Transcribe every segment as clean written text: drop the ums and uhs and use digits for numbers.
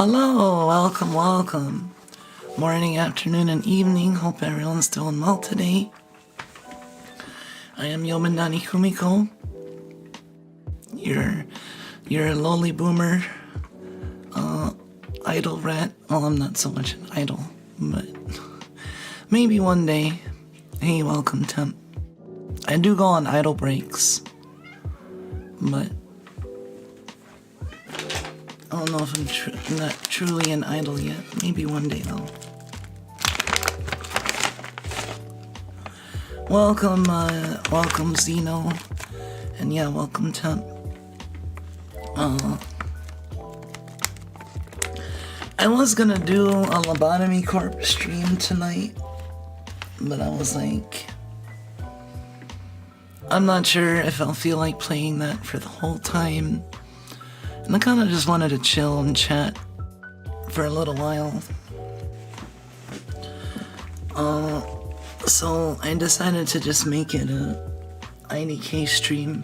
Hello, welcome. Morning, afternoon, and evening. Hope everyone's doing well today. I am Yomandani Kumiko. Your lowly boomer, idol rat. Well, I'm not so much an idol, but maybe one day. Hey, welcome, temp. I do go on idol breaks, but I don't know if I'm not truly an idol yet. Maybe one day though. Welcome Zeno, and yeah, welcome temp. I was gonna do a Lobotomy Corp stream tonight, but I was like, I'm not sure if I'll feel like playing that for the whole time. And I kind of just wanted to chill and chat for a little while. So I decided to just make it a IDK stream.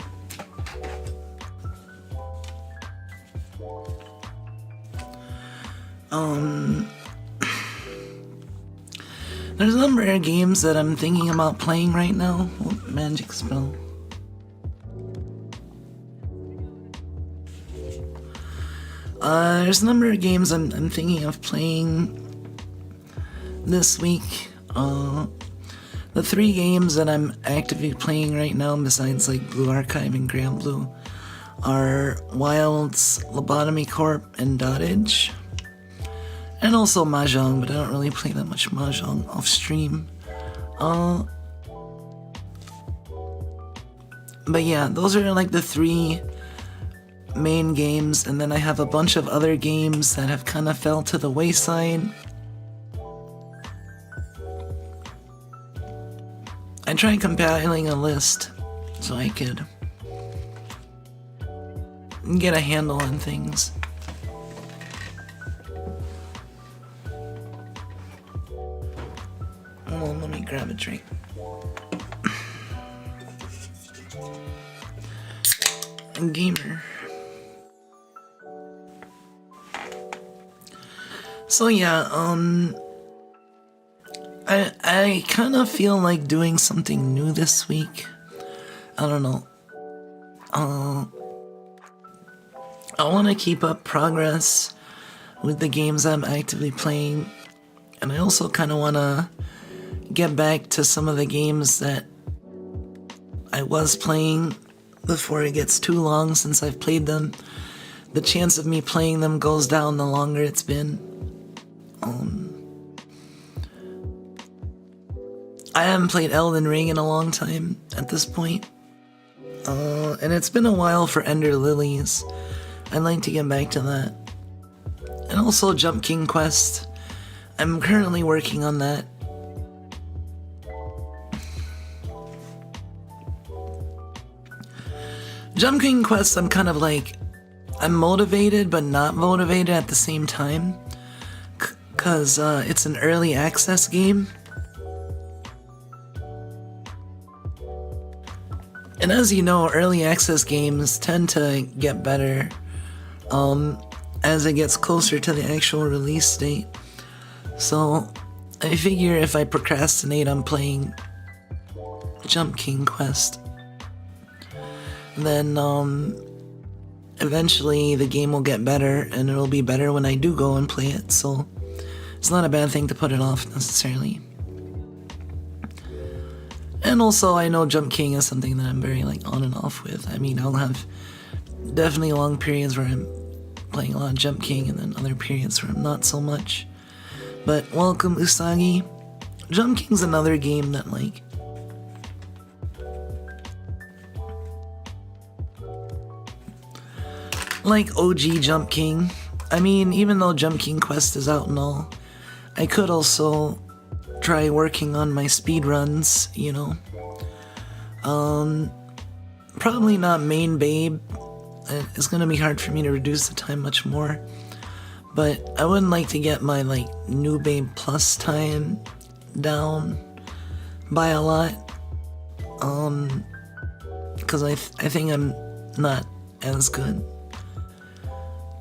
There's a number of games that I'm thinking about playing right now. Oh, magic spell. There's a number of games I'm thinking of playing this week. The 3 games that I'm actively playing right now, besides like Blue Archive and Grand Blue, are Wilds, Lobotomy Corp, and Dottage. And also Mahjong, but I don't really play that much Mahjong off stream. But yeah, those are like the 3 main games, and then I have a bunch of other games that have kind of fell to the wayside. I tried compiling a list so I could get a handle on things. Hold on, let me grab a drink. Gamer. So yeah, I kind of feel like doing something new this week. I don't know. I want to keep up progress with the games I'm actively playing, and I also kind of want to get back to some of the games that I was playing before it gets too long since I've played them. The chance of me playing them goes down the longer it's been. I haven't played Elden Ring in a long time at this point. And it's been a while for Ender Lilies. I'd like to get back to that. And also Jump King Quest. I'm currently working on that. Jump King Quest, I'm kind of like, I'm motivated but not motivated at the same time. Cause it's an early access game. And as you know, early access games tend to get better as it gets closer to the actual release date. So I figure if I procrastinate on playing Jump King Quest, then eventually the game will get better, and it'll be better when I do go and play it. So it's not a bad thing to put it off necessarily. And also, I know Jump King is something that I'm very like on and off with. I mean, I'll have definitely long periods where I'm playing a lot of Jump King, and then other periods where I'm not so much. But welcome, Usagi. Jump King's another game that like OG Jump King. I mean, even though Jump King Quest is out and all, I could also try working on my speedruns, you know. Probably not main babe. It's gonna be hard for me to reduce the time much more. But I wouldn't like to get my like new babe plus time down by a lot. Because I think I'm not as good.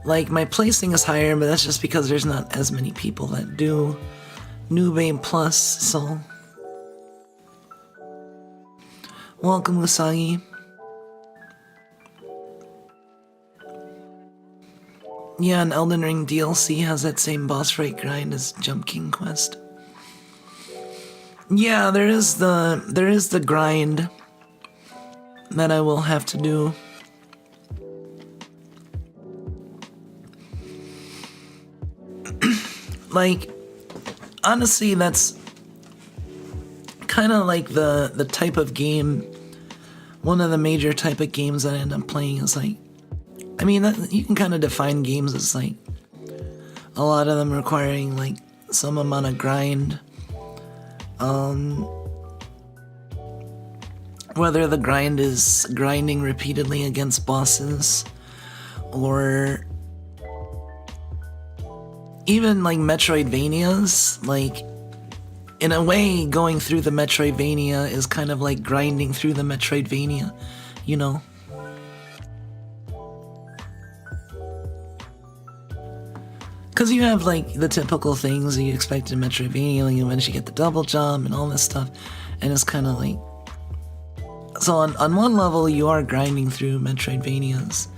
like, my placing is higher, but that's just because there's not as many people that do New Babe Plus, so... Welcome, Usagi. Yeah, and Elden Ring DLC has that same boss fight grind as Jump King Quest. Yeah, there is the grind that I will have to do. Like, honestly, that's kind of like the type of game, one of the major type of games that I end up playing is like, I mean, you can kind of define games as like, a lot of them requiring like some amount of grind. Whether the grind is grinding repeatedly against bosses, or even like Metroidvanias, like, in a way, going through the Metroidvania is kind of like grinding through the Metroidvania, you know? Because you have like the typical things that you expect in Metroidvania, like you eventually get the double jump and all this stuff, and it's kind of like... So on one level, you are grinding through Metroidvanias,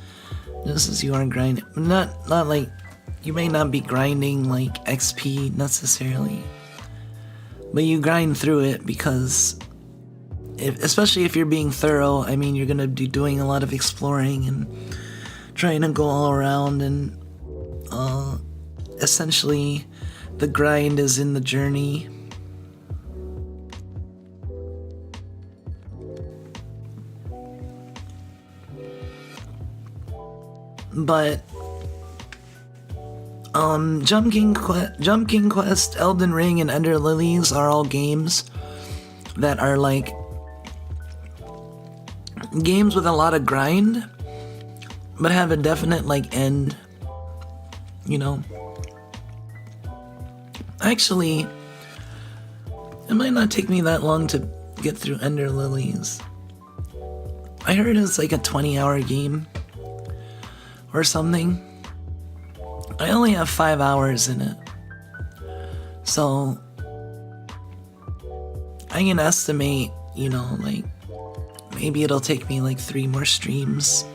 just as you are grinding, not like, you may not be grinding like XP necessarily, but you grind through it because, especially if you're being thorough, I mean, you're gonna be doing a lot of exploring and trying to go all around, and essentially the grind is in the journey. But Jump King Quest, Elden Ring, and Ender Lilies are all games that are like games with a lot of grind, but have a definite like end, you know. Actually, it might not take me that long to get through Ender Lilies. I heard it's like a 20-hour game or something. I only have 5 hours in it, so I can estimate, you know, like, maybe it'll take me like 3 more streams,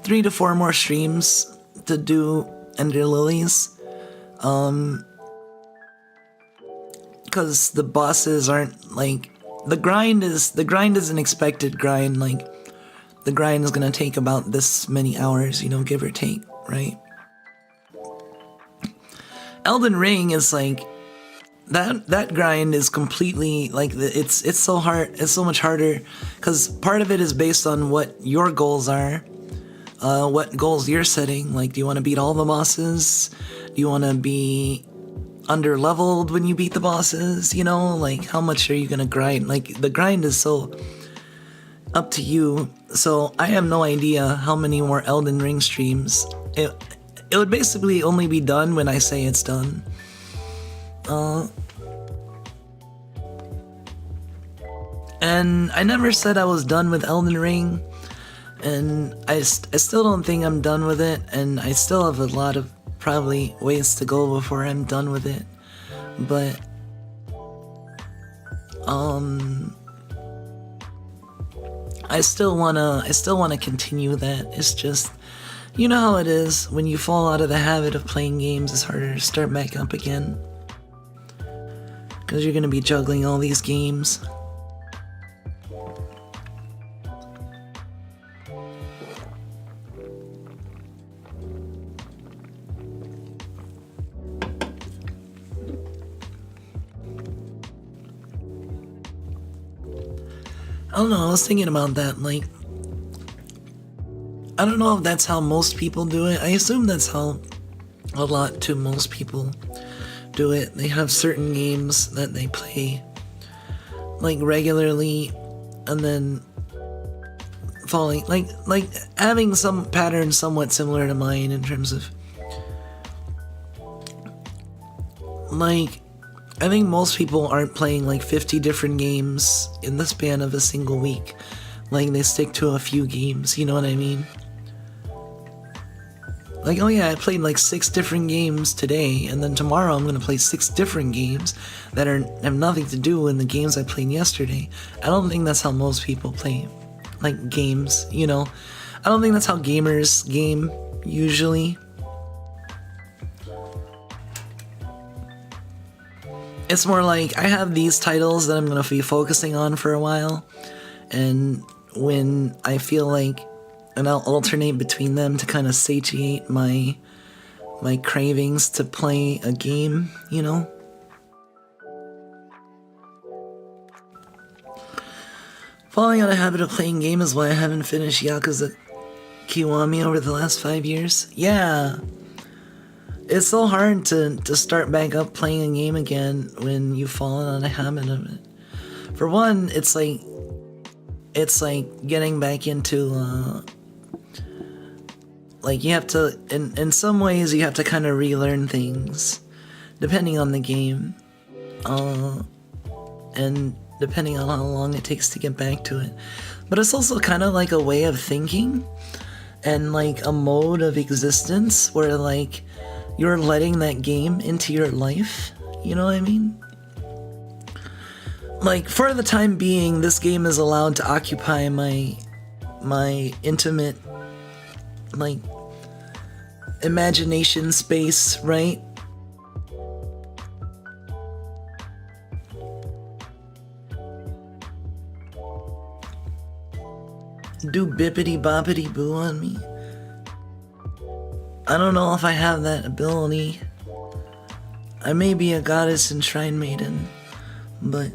3 to 4 more streams to do Ender Lilies, because the bosses aren't like, the grind is an expected grind, like, the grind is gonna take about this many hours, you know, give or take, right? Elden Ring is like, that grind is completely like, it's so hard, it's so much harder, because part of it is based on what your goals are, what goals you're setting. Like, do you want to beat all the bosses? Do you want to be under leveled when you beat the bosses? You know, like, how much are you gonna grind? Like, the grind is so up to you. So I have no idea how many more Elden Ring streams. It would basically only be done when I say it's done. And I never said I was done with Elden Ring, and I still don't think I'm done with it, and I still have a lot of probably ways to go before I'm done with it. But I still wanna continue that. It's just, you know how it is, when you fall out of the habit of playing games, it's harder to start back up again, because you're gonna be juggling all these games. I don't know, I was thinking about that, like, I don't know if that's how most people do it. I assume that's how a lot to most people do it. They have certain games that they play like regularly, and then falling, like having some pattern somewhat similar to mine in terms of, like, I think most people aren't playing like 50 different games in the span of a single week. Like, they stick to a few games, you know what I mean? Like, oh yeah, I played like 6 different games today, and then tomorrow I'm gonna play 6 different games that have nothing to do with the games I played yesterday. I don't think that's how most people play, like, games, you know? I don't think that's how gamers game, usually. It's more like, I have these titles that I'm gonna be focusing on for a while, and when I feel like, and I'll alternate between them to kind of satiate my cravings to play a game, you know? Falling out of habit of playing games is why I haven't finished Yakuza Kiwami over the last 5 years. Yeah. It's so hard to start back up playing a game again when you've fallen out of habit of it. For one, it's like getting back into, like, you have to, in some ways, you have to kind of relearn things, depending on the game, and depending on how long it takes to get back to it. But it's also kind of like a way of thinking, and like a mode of existence where, like, you're letting that game into your life, you know what I mean? Like, for the time being, this game is allowed to occupy my intimate, like, imagination space, right? Do bippity boppity boo on me. I don't know if I have that ability. I may be a goddess and shrine maiden, but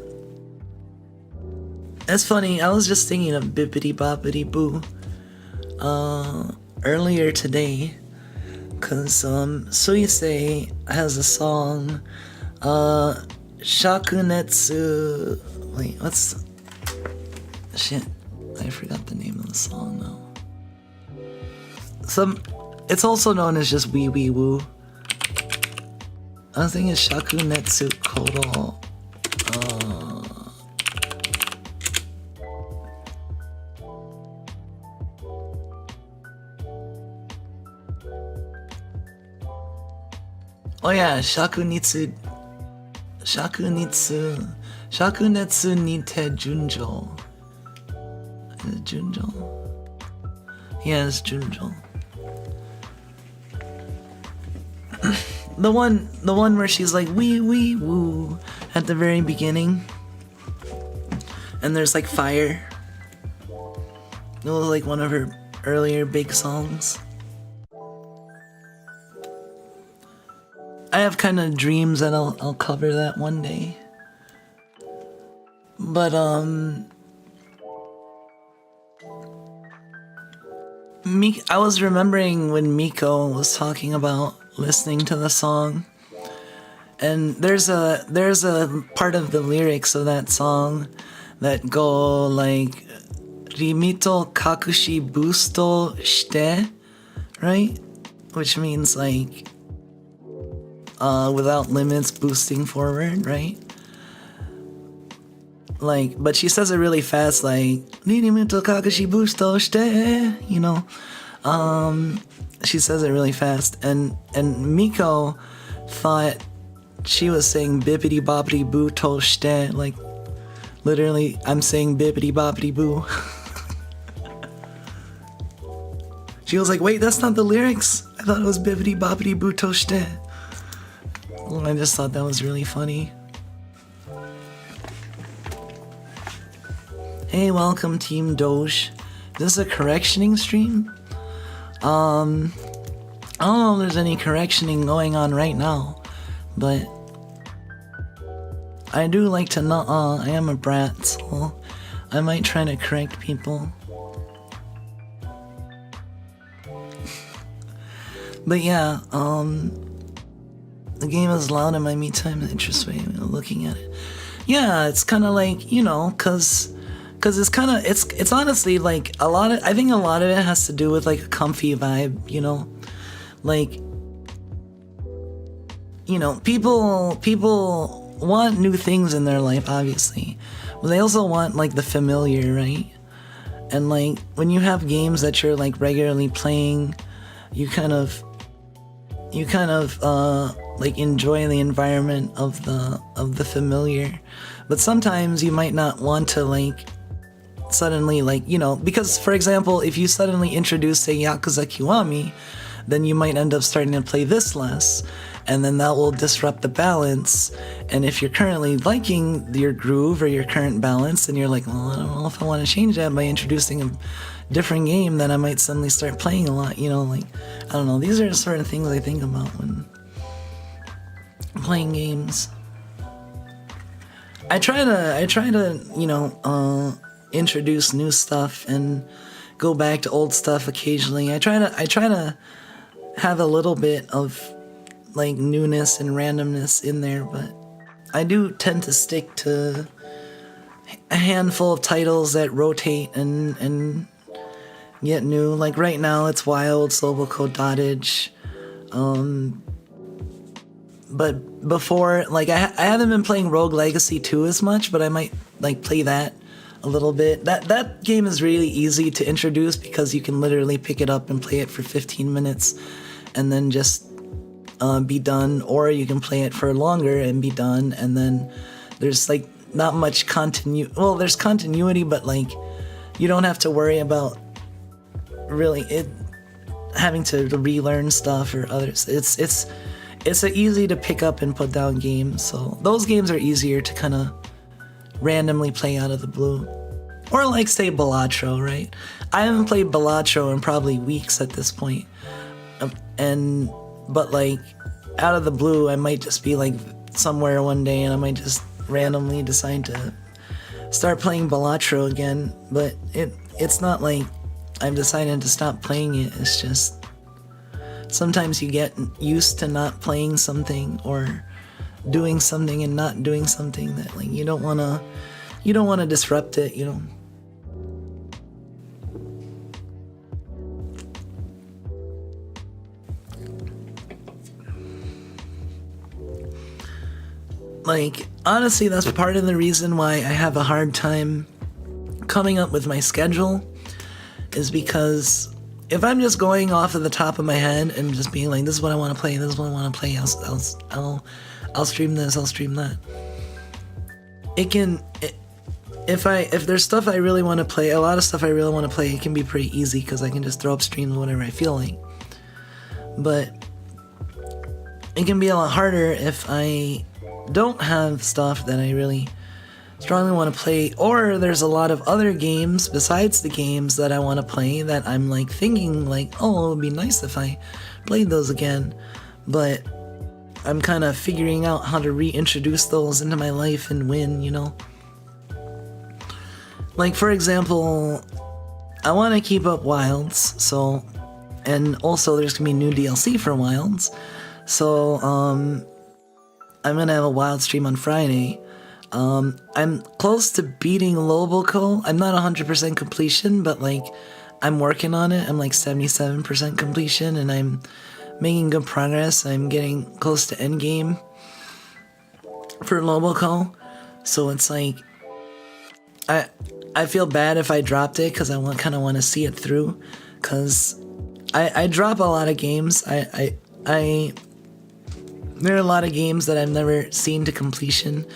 that's funny. I was just thinking of bippity boppity boo earlier today, cause Suise has a song, Shakunetsu. Wait, what's shit? I forgot the name of the song now. It's also known as just Wee Wee Woo. I was thinking Shakunetsu Kodo. Oh yeah, Shakunetsu ni te junjo. Is it Junjo? Yeah, it's Junjo. The one where she's like wee wee woo at the very beginning, and there's like fire. It was like one of her earlier big songs. I have kind of dreams that I'll cover that one day. But I was remembering when Miko was talking about listening to the song, and there's a part of the lyrics of that song that go like Rimito kakushi busto shite, right? Which means like without limits, boosting forward, right? Like, but she says it really fast, like Rimito kakushi busto shite, you know. She says it really fast, and Miko thought she was saying bippity boppity boo to shite, like literally I'm saying bippity boppity boo. She was like, wait, that's not the lyrics. I thought it was bippity boppity boo to shite. Well, I just thought that was really funny. Hey, welcome Team Doge. Is this a correctioning stream? I don't know if there's any correctioning going on right now, but I do like to I am a brat, so I might try to correct people. But yeah, the game is loud in my me time interest way, looking at it. Yeah, it's kind of like, you know, cause it's kind of, it's honestly like I think a lot of it has to do with like a comfy vibe, you know, like, you know, people want new things in their life, obviously, but they also want like the familiar, right? And like when you have games that you're like regularly playing, you kind of you kind of like enjoy the environment of the familiar, but sometimes you might not want to like suddenly, like, you know, because for example, if you suddenly introduce, say, Yakuza Kiwami, then you might end up starting to play this less, and then that will disrupt the balance. And if you're currently liking your groove or your current balance, then you're like, well, I don't know if I want to change that by introducing a different game, then I might suddenly start playing a lot, you know, like, I don't know, these are the sort of things I think about when playing games. I try to, you know, introduce new stuff and go back to old stuff occasionally. I try to have a little bit of like newness and randomness in there, but I do tend to stick to a handful of titles that rotate and get new. Like right now it's Wild, Soboko, Dottage. But before, like I haven't been playing Rogue Legacy 2 as much, but I might like play that a little bit. That game is really easy to introduce because you can literally pick it up and play it for 15 minutes and then just be done, or you can play it for longer and be done, and then there's like not much well, there's continuity, but like you don't have to worry about really having to relearn stuff or others. It's an easy to pick up and put down game, so those games are easier to kind of randomly play out of the blue. Or like, say, Balatro, right? I haven't played Balatro in probably weeks at this point. But like, out of the blue, I might just be like somewhere one day and I might just randomly decide to start playing Balatro again. But it's not like I've decided to stop playing it, it's just sometimes you get used to not playing something or doing something and not doing something that like you don't want to disrupt it, you know. Like, honestly, that's part of the reason why I have a hard time coming up with my schedule, is because if I'm just going off of the top of my head and just being like, this is what I want to play, this is what I want to play, I'll stream this, I'll stream that. If there's stuff I really want to play, a lot of stuff I really want to play, it can be pretty easy because I can just throw up streams whenever I feel like. But it can be a lot harder if I don't have stuff that I really strongly want to play, or there's a lot of other games besides the games that I want to play that I'm like thinking like, oh, it would be nice if I played those again, but I'm kind of figuring out how to reintroduce those into my life and when, you know. Like, for example, I want to keep up Wilds, so, and also there's gonna be new DLC for Wilds, so I'm gonna have a Wild stream on Friday. I'm close to beating Loboco. I'm not 100% completion, but like I'm working on it. I'm like 77% completion, and I'm making good progress. I'm getting close to endgame for Loboco, so it's like I feel bad if I dropped it because I kind of want to see it through, because I drop a lot of games. There are a lot of games that I've never seen to completion.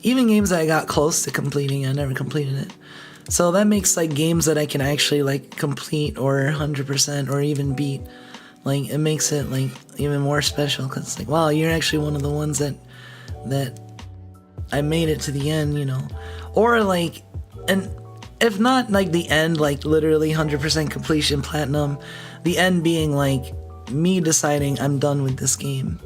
Even games that I got close to completing, I never completed it. So that makes like games that I can actually like complete or 100% or even beat, like it makes it like even more special, because it's like, wow, you're actually one of the ones that I made it to the end, you know. Or like, and if not like the end, like literally 100% completion platinum, the end being like me deciding I'm done with this game.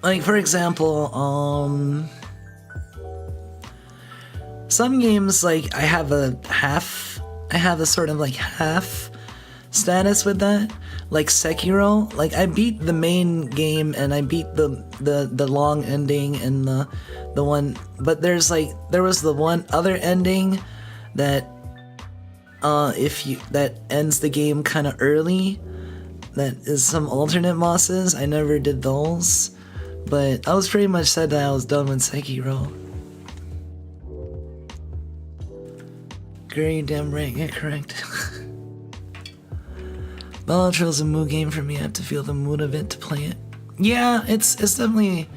Like for example, some games, like I have a sort of like half status with that. Like Sekiro, like I beat the main game and I beat the long ending and the one, but there was the one other ending that that ends the game kind of early, that is some alternate bosses. I never did those, but I was pretty much said that I was done with Sekiro. Girl, you damn right, get correct. Bellatrix a mood game for me. I have to feel the mood of it to play it. Yeah, it's definitely.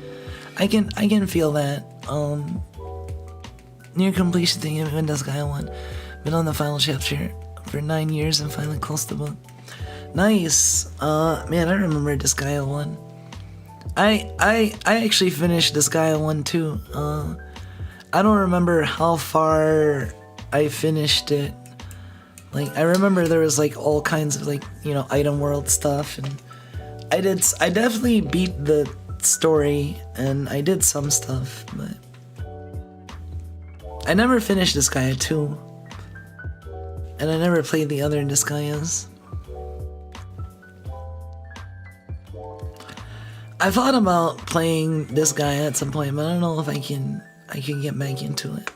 I can feel that. Near completion thing in Disgaea 1. Been on the final chapter for 9 years and finally close the book. Nice. Man, I remember Disgaea 1. I actually finished Disgaea 1 too. I don't remember how far I finished it. Like, I remember there was like all kinds of like, you know, item world stuff, and I definitely beat the story and I did some stuff, but I never finished Disgaea 2. And I never played the other Disgaeas. I thought about playing Disgaea at some point, but I don't know if I can get back into it.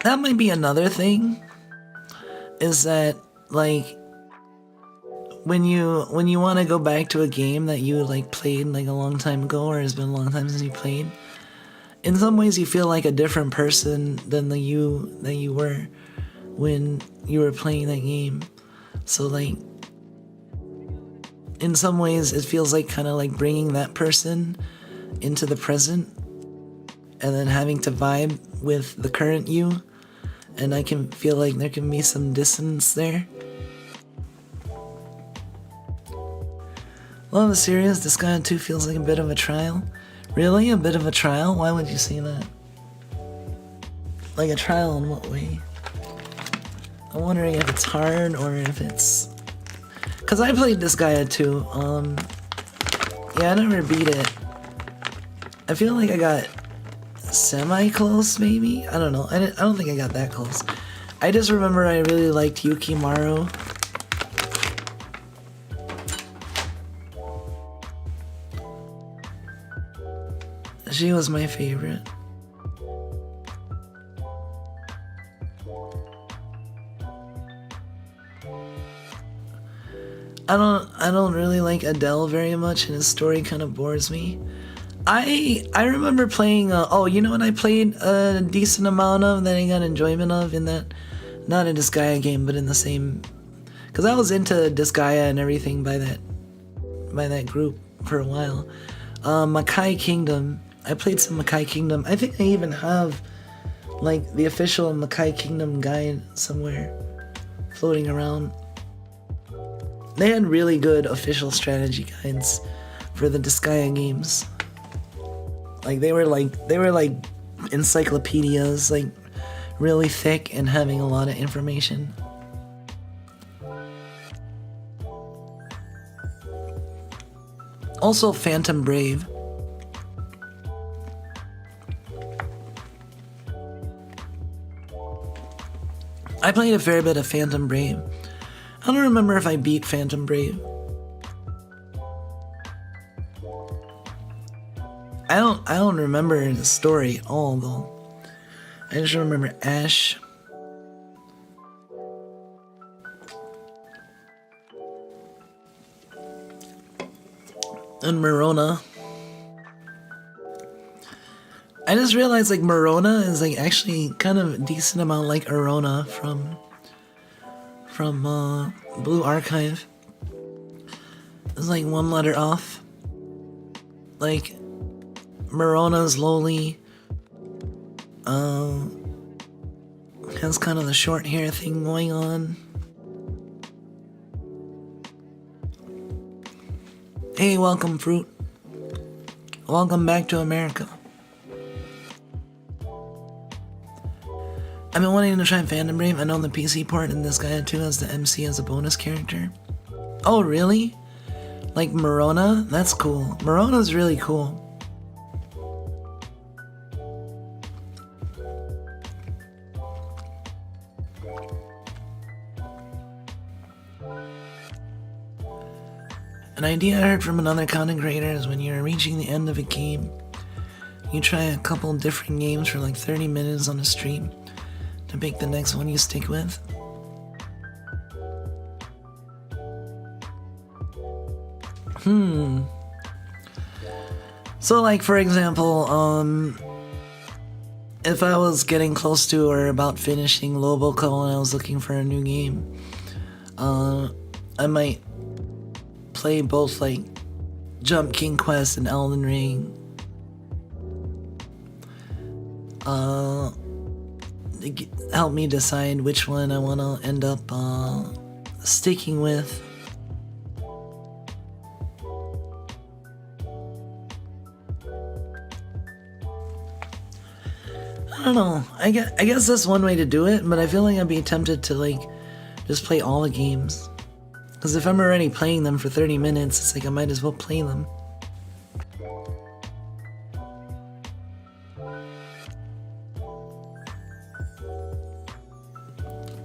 That might be another thing, is that like when you want to go back to a game that you like played like a long time ago, or has been a long time since you played, in some ways you feel like a different person than the you that you were when you were playing that game. So like in some ways it feels like kind of like bringing that person into the present and then having to vibe with the current you, and I can feel like there can be some dissonance there. Love is serious. Disgaea 2 feels like a bit of a trial. Really? A bit of a trial? Why would you say that? Like a trial in what way? I'm wondering if it's hard or if it's... Cause I played Disgaea 2. Yeah, I never beat it. I feel like I got semi-close, maybe? I don't know. I don't think I got that close. I just remember I really liked Yukimaru. She was my favorite. I don't really like Adele very much, and his story kind of bores me. I remember playing oh, you know what I played a decent amount of that I got enjoyment of in that, not a Disgaea game, but in the same, because I was into Disgaea and everything by that group for a while. Makai Kingdom. I played some Makai Kingdom. I think I even have like the official Makai Kingdom guide somewhere floating around. They had really good official strategy guides for the Disgaea games. Like they were like encyclopedias, like really thick and having a lot of information. Also Phantom Brave. I played a fair bit of Phantom Brave. I don't remember if I beat Phantom Brave. I don't remember the story at all though. I just remember Ash. And Marona. I just realized like Marona is like actually kind of a decent amount like Arona from Blue Archive. It's like one letter off. Like Marona's lowly. Has kind of the short hair thing going on. Hey, welcome, Fruit. Welcome back to America. I've been wanting to try Phantom Brave. I know the PC port in Disgaea 2 has the MC as a bonus character. Oh, really? Like Marona? That's cool. Marona's really cool. An idea I heard from another content creator is when you're reaching the end of a game, you try a couple different games for like 30 minutes on a stream to pick the next one you stick with. So like for example, if I was getting close to or about finishing Loboco and I was looking for a new game, I might play both like Jump King Quest and Elden Ring. Help me decide which one I want to end up sticking with. I don't know. I guess that's one way to do it, but I feel like I'd be tempted to like just play all the games. Because if I'm already playing them for 30 minutes, it's like I might as well play them.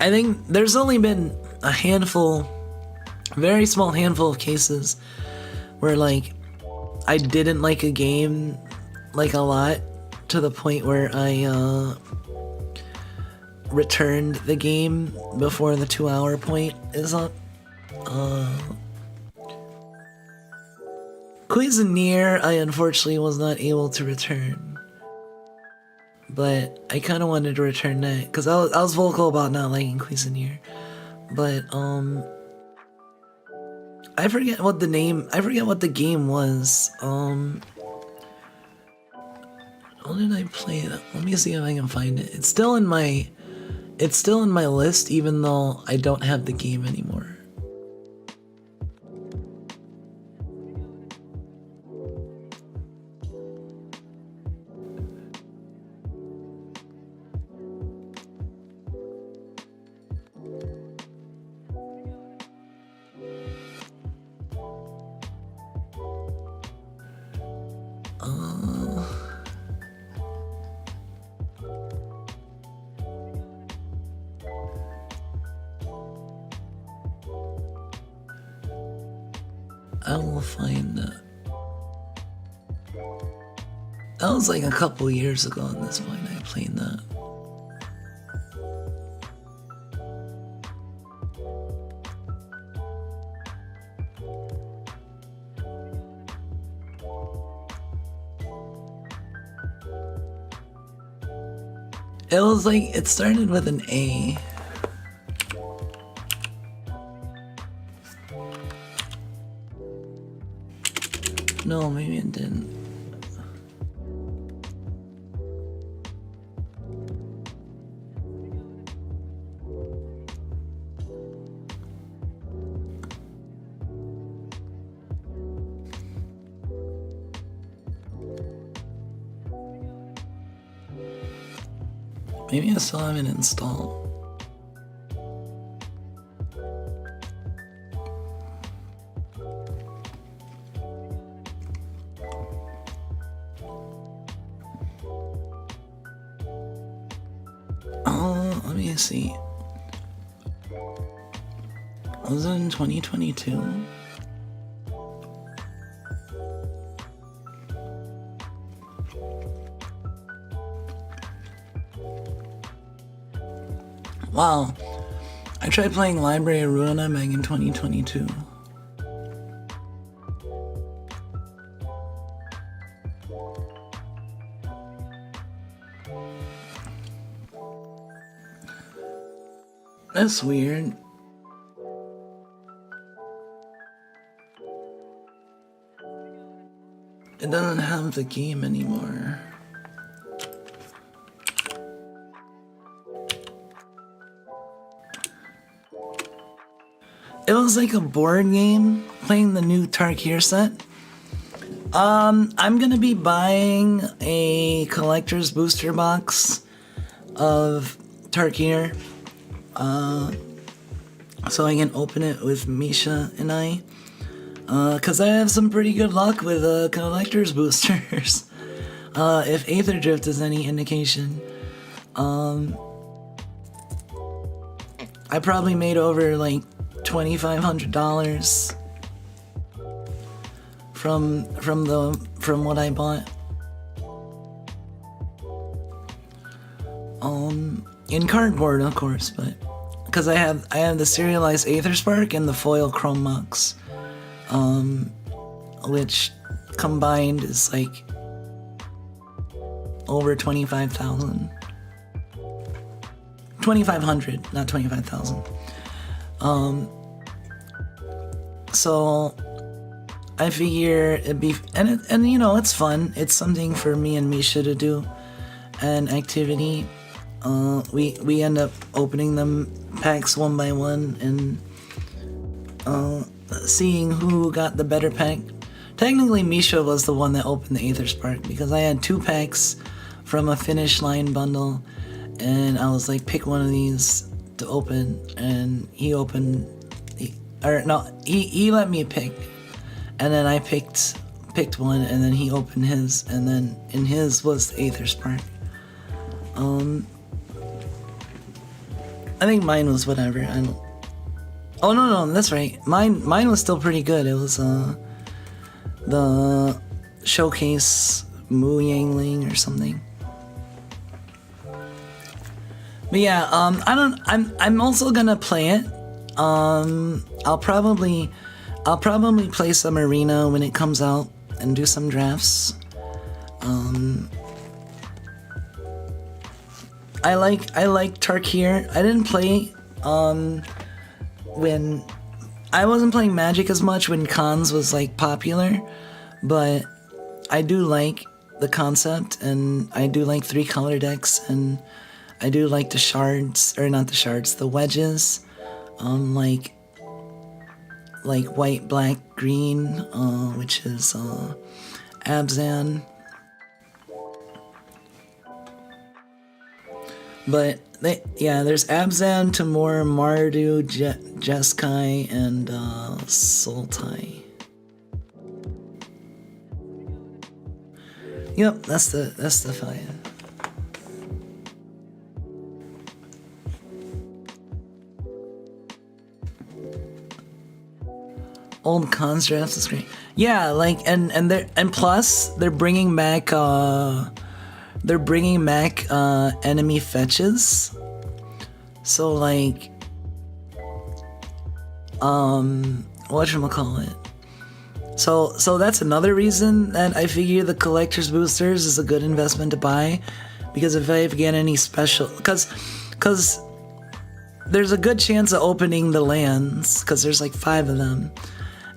I think there's only been a handful, very small handful of cases where like I didn't like a game like a lot to the point where I returned the game before the 2-hour point is up. Cuisinier I unfortunately was not able to return. But I kind of wanted to return that because I was vocal about not liking Cuisinier. But I forget what the game was. How did I play that? Let me see if I can find it. It's still in my list even though I don't have the game anymore. I will find that. That was like a couple years ago at this point I played that. It was like, it started with an A. No, maybe it didn't. Maybe I still haven't installed. Let me see. Was it in 2022? Wow, I tried playing Library of Ruina back in 2022. That's weird. It doesn't have the game anymore. It was like a board game, playing the new Tarkir set. I'm gonna be buying a collector's booster box of Tarkir. So I can open it with Misha and I. Cause I have some pretty good luck with collector's boosters. If Aether Drift is any indication. I probably made over like $2,500 from what I bought. In cardboard, of course, but because I have the serialized Aether Spark and the foil Chrome Mox, which combined is like over 25,000. 2,500, not 25,000. So I figure it'd be, and you know, it's fun. It's something for me and Misha to do, an activity. We end up opening them packs one by one and seeing who got the better pack. Technically, Misha was the one that opened the Aether Spark because I had 2 packs from a Finish Line bundle, and I was like, pick one of these to open, and he opened, he let me pick, and then I picked one, and then he opened his, and then in his was the Aether Spark. I think mine was whatever. Oh no, that's right. Mine was still pretty good. It was the Showcase Mu Yangling or something. But yeah, I'm also gonna play it. I'll probably play some Arena when it comes out and do some drafts. I like Tarkir. I didn't play when I wasn't playing Magic as much when Khans was like popular, but I do like the concept, and I do like 3-color decks, and I do like the shards, or not the shards, the wedges, like white, black, green, which is Abzan. But there's Abzan, Timur, Mardu, Jeskai, and Sultai. Yep, that's the fight. Old Khans drafts is great. Yeah, like and plus they're bringing back enemy fetches. So like whatchamacallit. So that's another reason that I figure the collector's boosters is a good investment to buy, because if I get any special, cause there's a good chance of opening the lands, cause there's like 5 of them.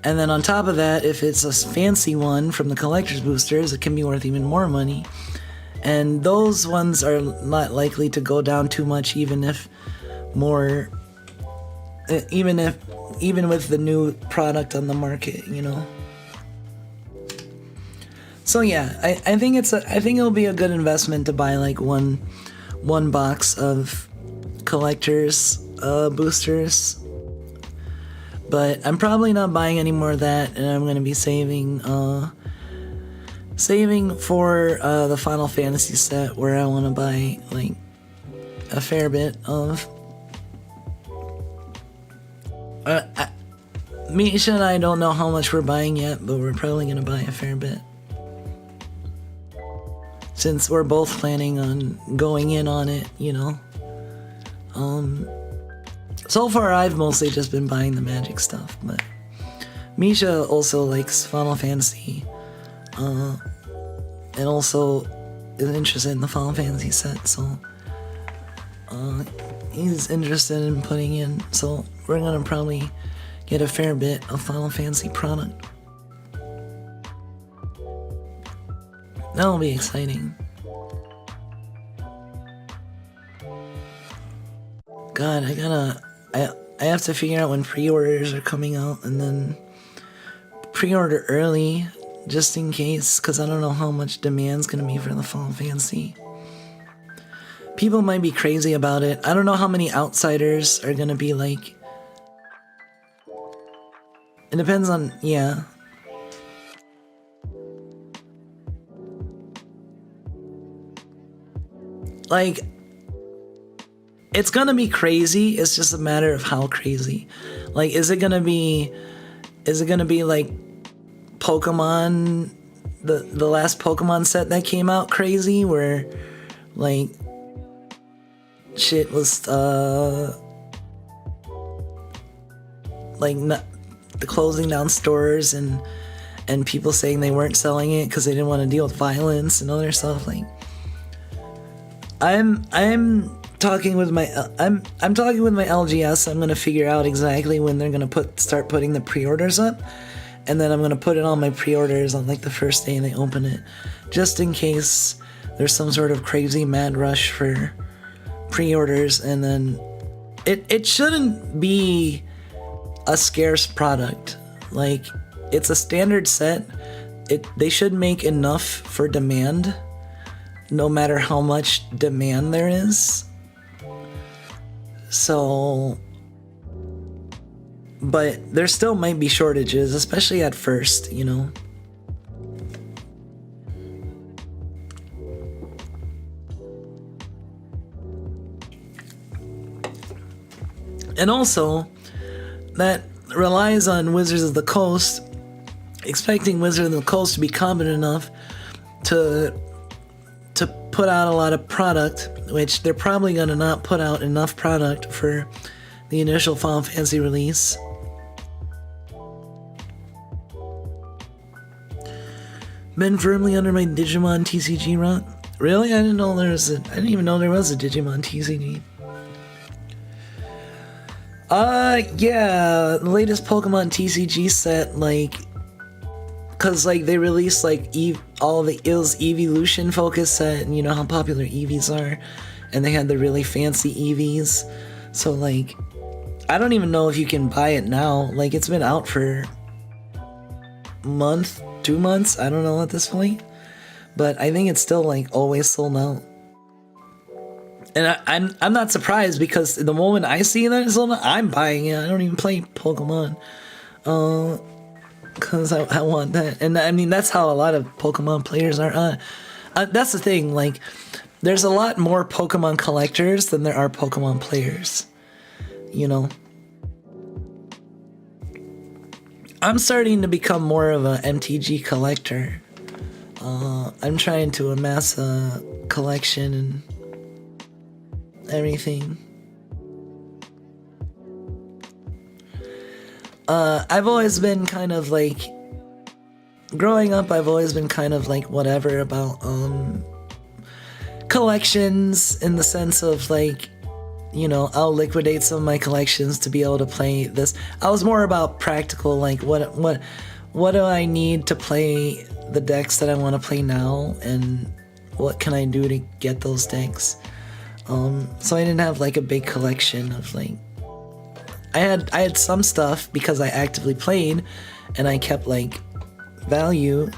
And then on top of that, if it's a fancy one from the collector's boosters, it can be worth even more money. And those ones are not likely to go down too much, even with the new product on the market, you know. So yeah, I think it'll be a good investment to buy like one box of collector's boosters. But I'm probably not buying any more of that, and I'm gonna be saving for the Final Fantasy set, where I want to buy like a fair bit of. Misha and I don't know how much we're buying yet, but we're probably gonna buy a fair bit, since we're both planning on going in on it, you know. So far I've mostly just been buying the Magic stuff, but Misha also likes Final Fantasy, and also is interested in the Final Fantasy set, so he's interested in putting in, so we're gonna probably get a fair bit of Final Fantasy product. That'll be exciting. God, I have to figure out when pre-orders are coming out, and then pre-order early, just in case, because I don't know how much demand's gonna be for the Final Fantasy. People might be crazy about it. I don't know how many outsiders are gonna be like. It depends on, yeah. Like, it's gonna be crazy, it's just a matter of how crazy. Like, is it gonna be like Pokemon, the last Pokemon set that came out crazy, where like shit was like not, the closing down stores and people saying they weren't selling it because they didn't want to deal with violence and other stuff. Like, I'm talking with my I'm talking with my LGS. I'm gonna figure out exactly when they're gonna start putting the pre-orders up, and then I'm gonna put it on my pre-orders on like the first day they open it, just in case there's some sort of crazy mad rush for pre-orders. And then it shouldn't be a scarce product. Like, it's a standard set. They should make enough for demand, no matter how much demand there is. So, but there still might be shortages, especially at first, you know. And also, that relies on Wizards of the Coast, expecting Wizards of the Coast to be competent enough to put out a lot of product, which they're probably going to not put out enough product for the initial Final Fantasy release. Been firmly under my Digimon TCG rot. Really? I didn't even know there was a Digimon TCG. Yeah, the latest Pokemon TCG set, like, cause like they released like all the Evolution focus set, and you know how popular Eevees are, and they had the really fancy Eevees. So like, I don't even know if you can buy it now. Like, it's been out for a month, 2 months, I don't know at this point, but I think it's still like always sold out. And I'm not surprised, because the moment I see that it's sold out, I'm buying it. I don't even play Pokemon. Because I want that. And I mean, that's how a lot of Pokemon players are. That's the thing, like, there's a lot more Pokemon collectors than there are Pokemon players. You know? I'm starting to become more of a MTG collector. I'm trying to amass a collection and everything. I've always been kind of like, growing up, I've always been kind of like whatever about collections, in the sense of like, you know, I'll liquidate some of my collections to be able to play this. I was more about practical, like what do I need to play the decks that I want to play now, and what can I do to get those decks. So I didn't have like a big collection of like, I had some stuff because I actively played and I kept like value,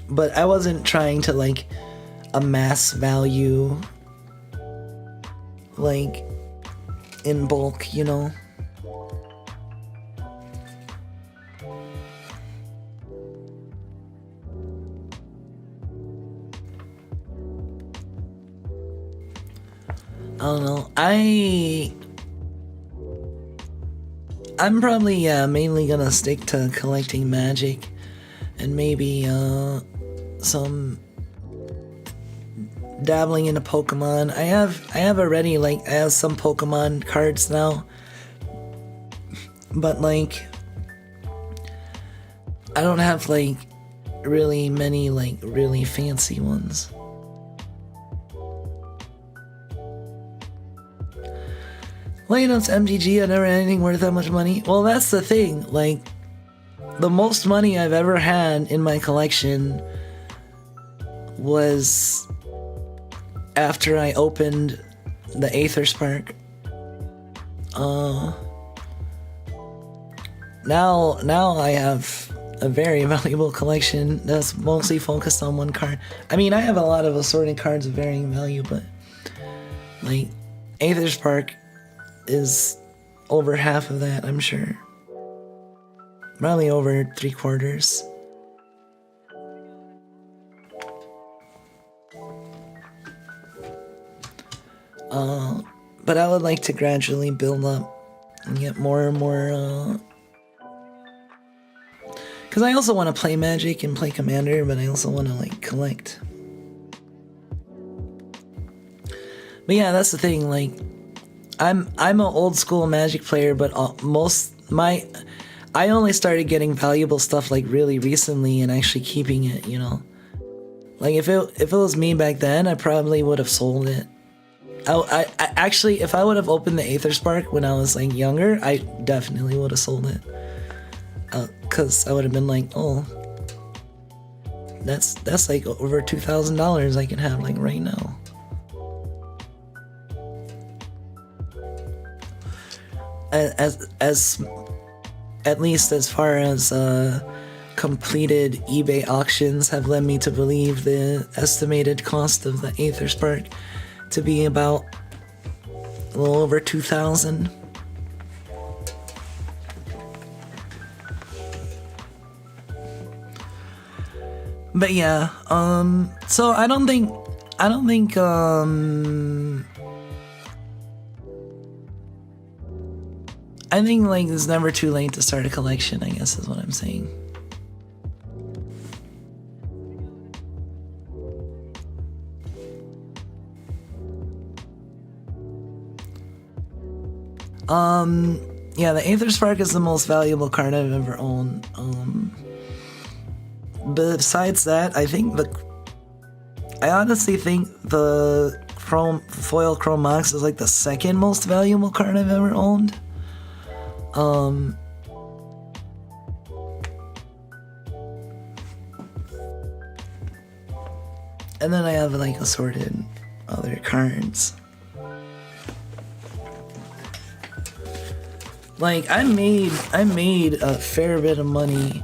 but I wasn't trying to like amass value like in bulk, you know. I don't know. I'm probably mainly gonna stick to collecting Magic, and maybe some dabbling into Pokemon. I have already, like, I have some Pokemon cards now, but like I don't have like really many like really fancy ones. Well, you know, it's MTG, I never had anything worth that much money. Well, that's the thing, like, the most money I've ever had in my collection was after I opened the Aether Spark. Now I have a very valuable collection that's mostly focused on one card. I mean, I have a lot of assorted cards of varying value, but like, Aether Spark is over half of that, I'm sure. Probably over 3/4. But I would like to gradually build up and get more and more, because I also want to play Magic and play Commander, but I also want to like collect. But yeah, that's the thing, like, I'm an old school Magic player, but I only started getting valuable stuff like really recently and actually keeping it, you know. Like if it was me back then, I probably would have sold it. I actually, if I would have opened the Aetherspark when I was like younger, I definitely would have sold it. Cause I would have been like, oh, that's like over $2,000 I can have like right now. As at least as far as completed eBay auctions have led me to believe the estimated cost of the Aetherspark to be about a little over 2,000. But yeah, so I don't think I think like it's never too late to start a collection, I guess is what I'm saying. Yeah, the Aetherspark is the most valuable card I've ever owned. Besides that, I honestly think the foil Chrome Mox is like the second most valuable card I've ever owned. And then I have like assorted other cards. Like I made a fair bit of money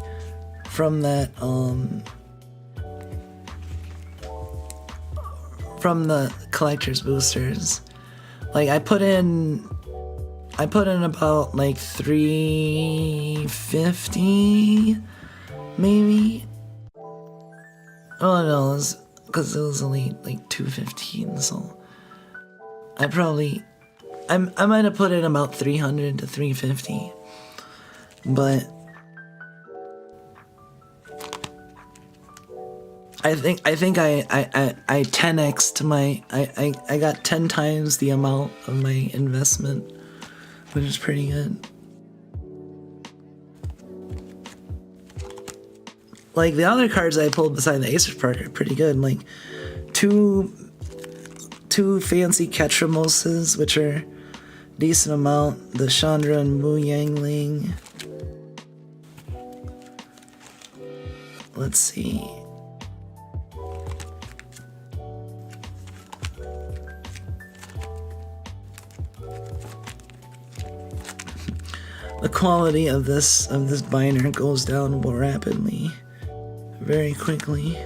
from that from the collector's boosters. Like I put in about like $350 maybe. Oh no, because it was only like $215, so I might have put in about $300 to $350, but I think I 10x to my I got 10 times the amount of my investment, which is pretty good. Like the other cards I pulled beside the Aetherspark are pretty good. Like two fancy Ketramoses, which are decent amount. The Chandra and Mu Yangling. Let's see. The quality of this binder goes down rapidly, very quickly,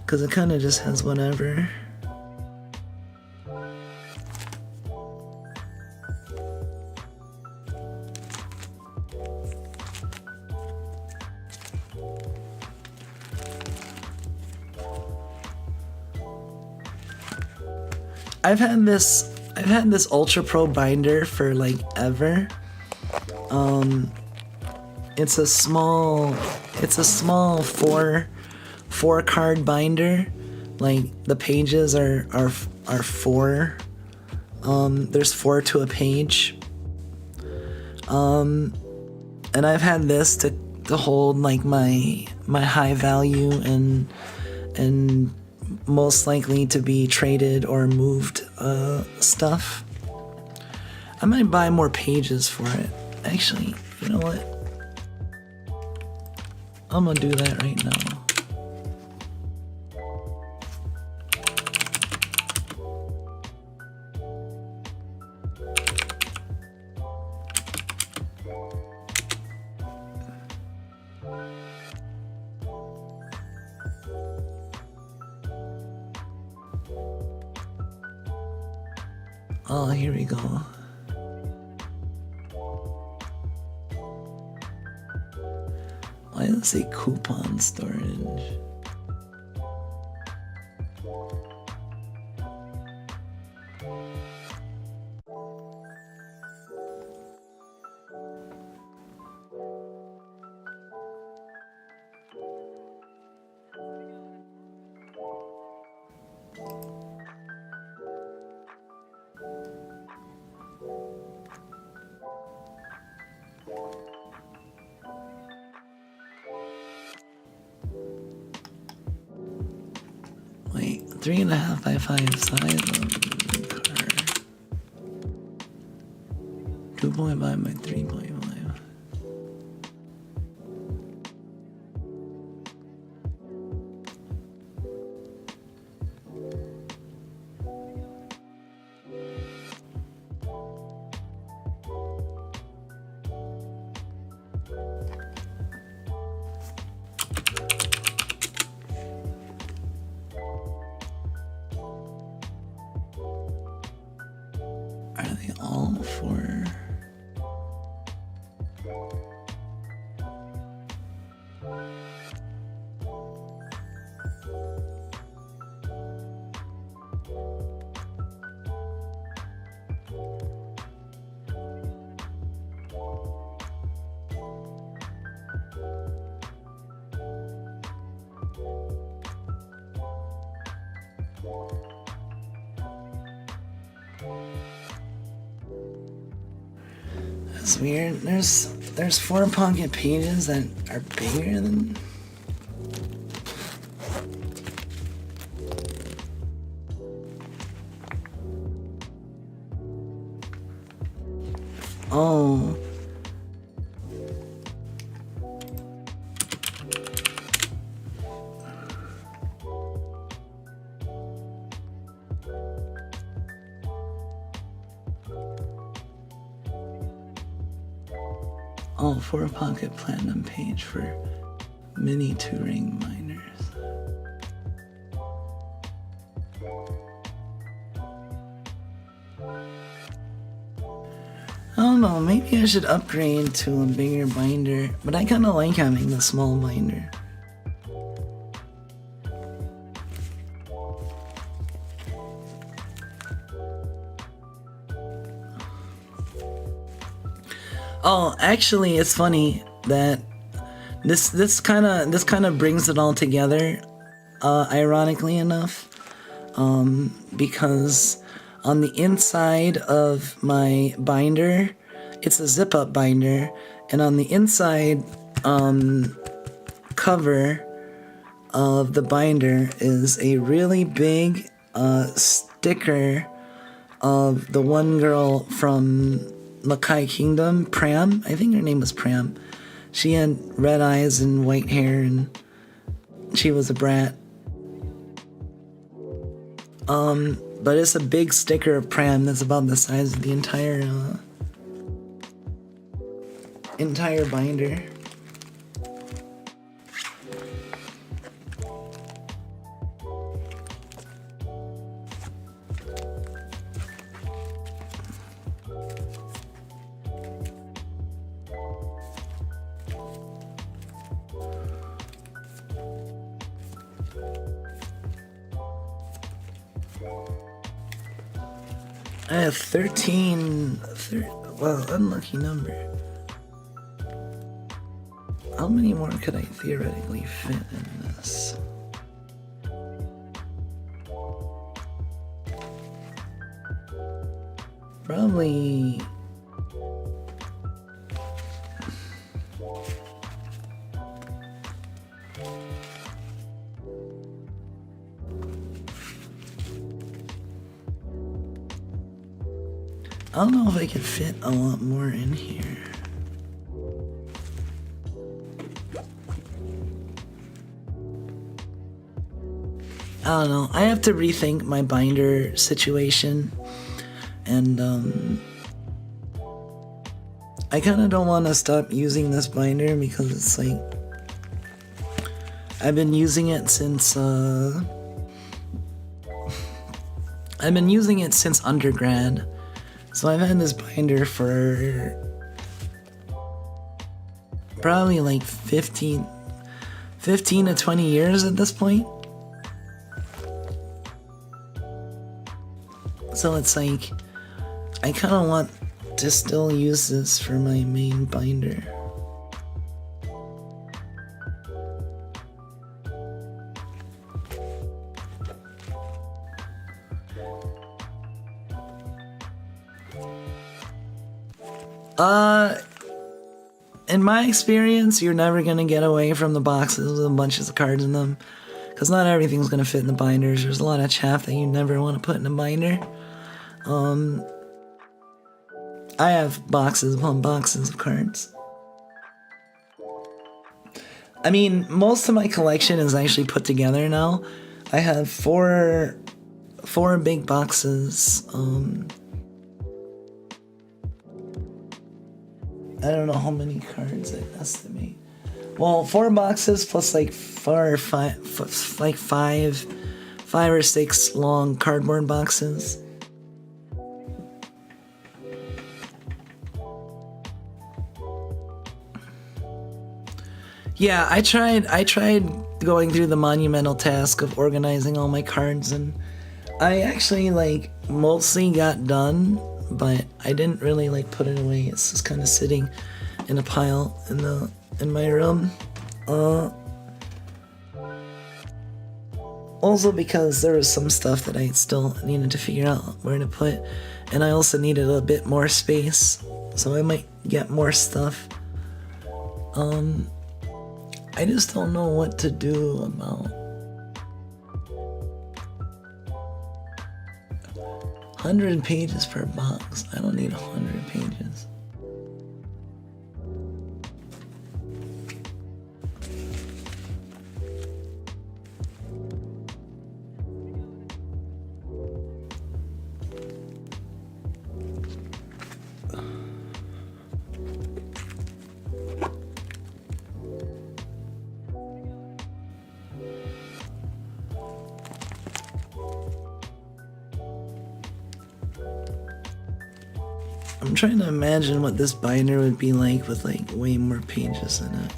because it kind of just has whatever. I've had this Ultra Pro binder for like ever. It's a small four card binder. Like the pages are four. There's 4 to a page. And I've had this to hold like my high value and most likely to be traded or moved stuff. I might buy more pages for it. Actually, you know what? I'm gonna do that right now. Oh, here we go. Why does it say coupon storage? 3.5 by 5 size of card. 2.5 by 3.5. Are they all for... That's weird. There's 4 pocket pages that are bigger than... Oh. Oh, 4 pocket platinum page for mini 2-ring miners. I don't know, maybe I should upgrade to a bigger binder, but I kind of like having the small binder. Oh, actually, it's funny that this kind of brings it all together, ironically enough, because on the inside of my binder, it's a zip-up binder, and on the inside cover of the binder is a really big sticker of the one girl from Makai Kingdom, Pram. I think her name was Pram. She had red eyes and white hair, and she was a brat. But it's a big sticker of Pram that's about the size of the entire binder. I have 13, well, unlucky number. How many more could I theoretically fit in this? Probably... I don't know if I could fit a lot more in here. I don't know. I have to rethink my binder situation. And, I kind of don't want to stop using this binder because it's like... I've been using it since, I've been using it since undergrad. So I've had this binder for probably like 15 to 20 years at this point. So it's like, I kind of want to still use this for my main binder. In my experience, you're never gonna get away from the boxes with a bunch of cards in them. because not everything's gonna fit in the binders. There's a lot of chaff that you never want to put in a binder. I have boxes upon boxes of cards. I mean, most of my collection is actually put together now. I have four big boxes. I don't know how many cards I estimate. Well, 4 boxes plus like five or six long cardboard boxes. Yeah, I tried going through the monumental task of organizing all my cards, and I actually like mostly got done, but I didn't really like put it away. It's just kind of sitting in a pile in my room. Also because there was some stuff that I still needed to figure out where to put, and I also needed a bit more space, so I might get more stuff. I just don't know what to do about 100 pages per box. I don't need 100 pages. I'm trying to imagine what this binder would be like with like way more pages in it.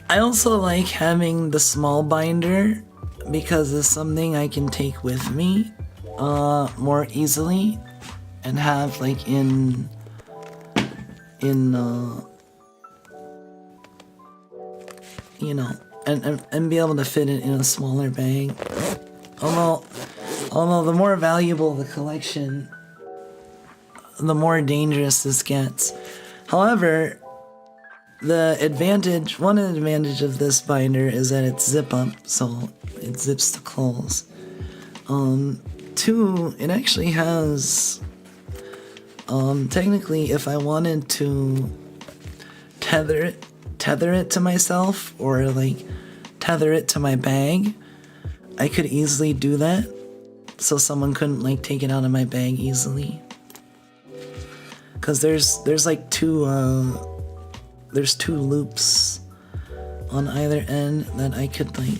I also like having the small binder because it's something I can take with me more easily and have like in you know, and be able to fit it in a smaller bag. Although the more valuable the collection, the more dangerous this gets. However, one advantage of this binder is that it's zip up, so it zips to close. 2, it actually has, technically if I wanted to tether it to myself or like tether it to my bag, I could easily do that, so someone couldn't like take it out of my bag easily. Cause there's like there's 2 loops on either end that I could like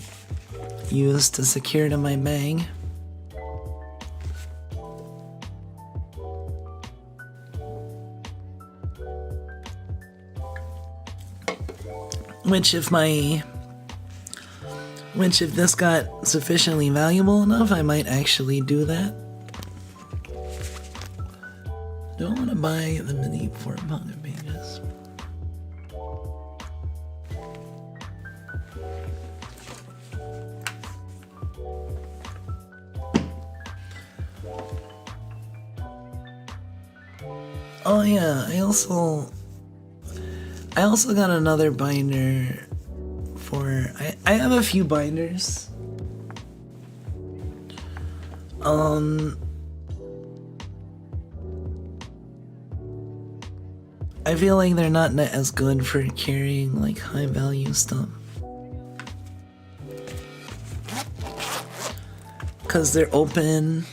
use to secure to my bag. Which if this got sufficiently valuable enough, I might actually do that. Do I want to buy the mini 400 pages? Oh yeah, I also got another binder for I have a few binders. I feel like they're not as good for carrying like high value stuff. Cause they're open,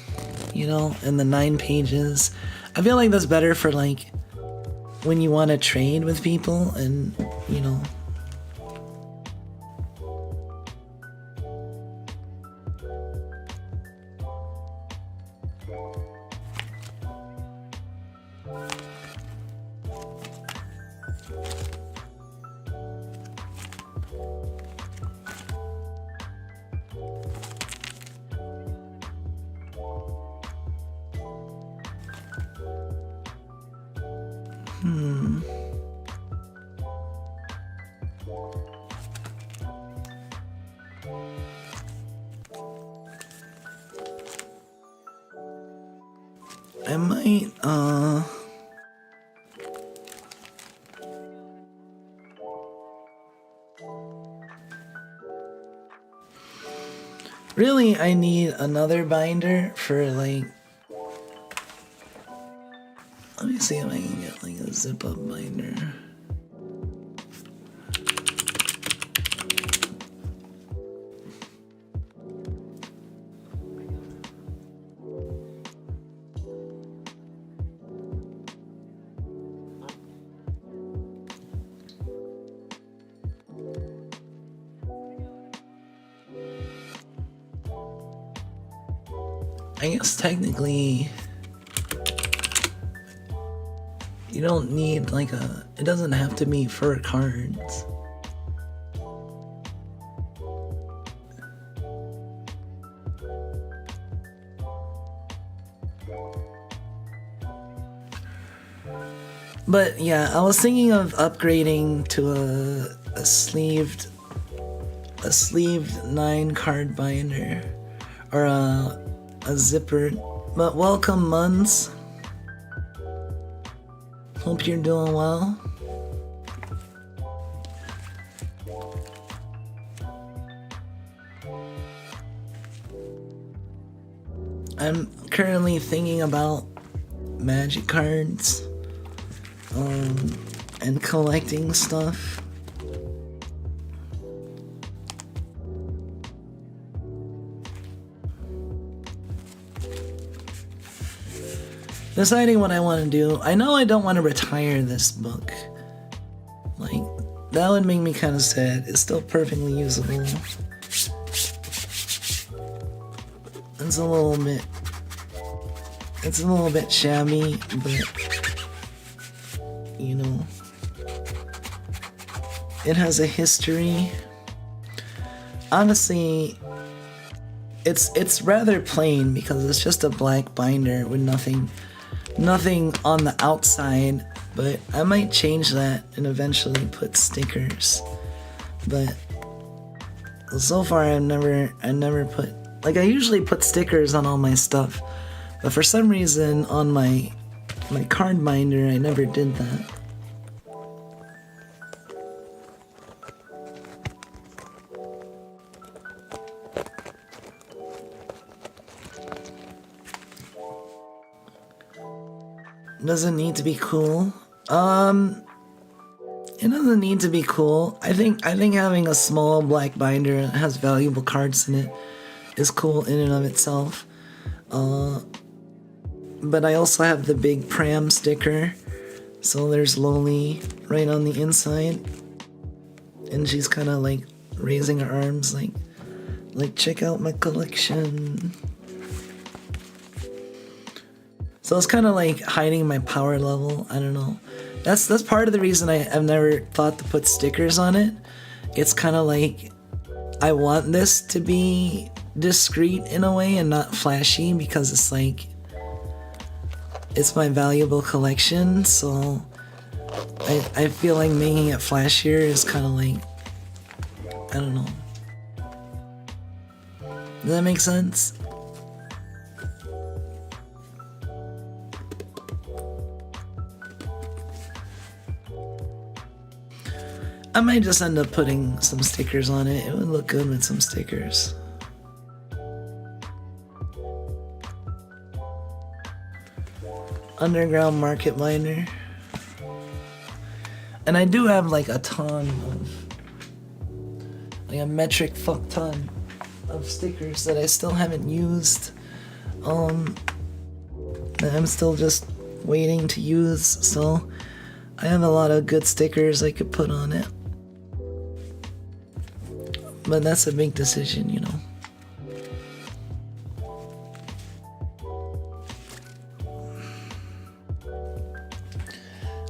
you know, and the 9 pages. I feel like that's better for like when you want to trade with people and, you know. I might, really, I need another binder for, like, let me see if I can get, like, a zip-up binder. I guess technically you don't need like it doesn't have to be for cards. But yeah, I was thinking of upgrading to a sleeved 9 card binder or a zipper. But welcome, Muns. Hope you're doing well. I'm currently thinking about magic cards and collecting stuff. Deciding what I want to do. I know I don't want to retire this book. Like, that would make me kind of sad. It's still perfectly usable. It's a little bit shabby, but you know, it has a history. Honestly, it's rather plain because it's just a black binder with nothing on the outside, but I might change that and eventually put stickers. But so far I never put, like, I usually put stickers on all my stuff, but for some reason on my card binder I never did that. Doesn't need to be cool. It doesn't need to be cool. I think having a small black binder that has valuable cards in it is cool in and of itself. But I also have the big pram sticker, so there's Loli right on the inside, and she's kind of like raising her arms, like check out my collection. So it's kind of like hiding my power level. I don't know. That's part of the reason I've never thought to put stickers on it. It's kind of like I want this to be discreet in a way and not flashy because it's like it's my valuable collection. So I feel like making it flashier is kind of like, I don't know. Does that make sense? I might just end up putting some stickers on it. It would look good with some stickers. Underground market binder. And I do have like a ton of, like a metric fuck ton of stickers that I still haven't used. That I'm still just waiting to use, so I have a lot of good stickers I could put on it. But that's a big decision, you know.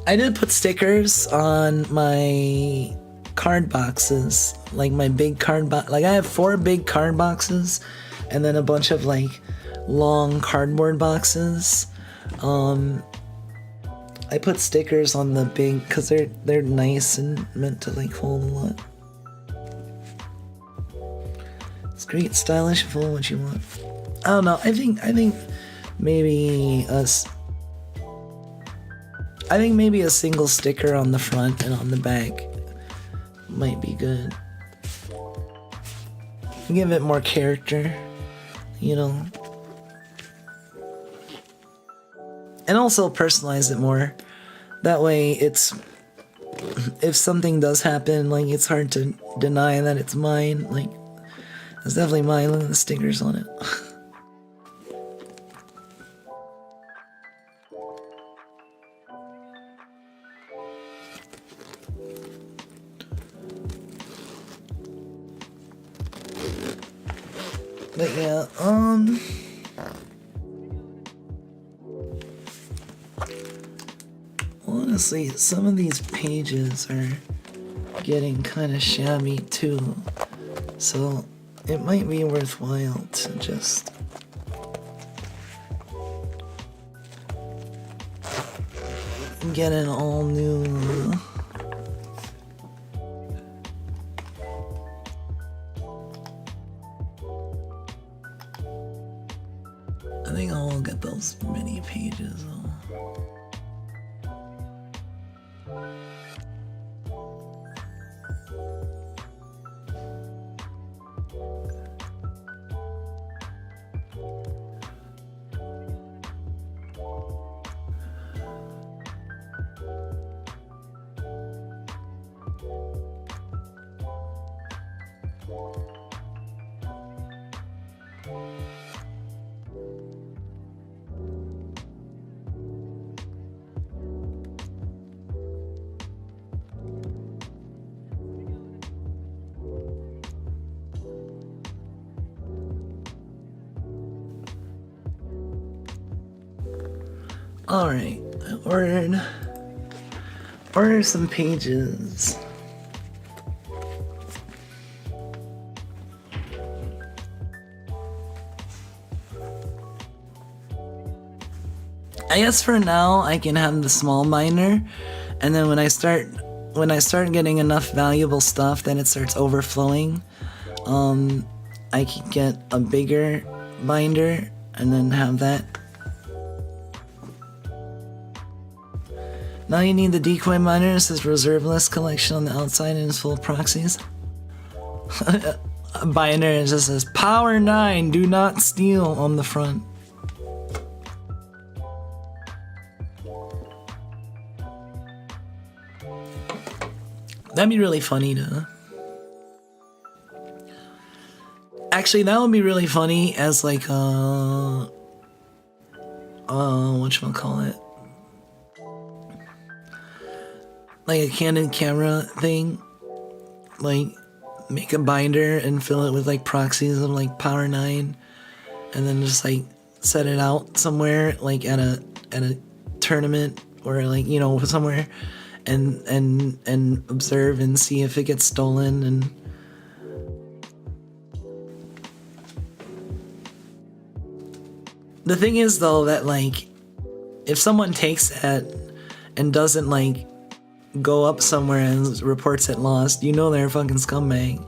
I did put stickers on my card boxes, like my big card box. Like I have 4 big card boxes, and then a bunch of like long cardboard boxes. I put stickers on the big because they're nice and meant to like hold a lot. It's great, stylish, full what you want. I don't know. I think maybe maybe a single sticker on the front and on the back might be good. Give it more character, you know. And also personalize it more. That way it's, if something does happen, like it's hard to deny that it's mine. Like, it's definitely mine. Look at the stickers on it. But yeah, honestly, some of these pages are getting kind of shabby too, so it might be worthwhile to just get an all new I think I'll get those mini pages though. Alright, I ordered some pages. I guess for now I can have the small binder, and then when I start getting enough valuable stuff that it starts overflowing, I can get a bigger binder and then have that. Now you need the decoy binder. It says reserve list collection on the outside and it's full of proxies. A binder, it just says power 9, do not steal on the front. That'd be really funny to... Actually, that would be really funny as like whatchamacallit? Like a Canon camera thing. Like, make a binder and fill it with like proxies of like power 9, and then just like set it out somewhere, like at a tournament or like, you know, somewhere, and observe and see if it gets stolen. And the thing is though that like if someone takes that and doesn't like go up somewhere and reports it lost, you know they're a fucking scumbag.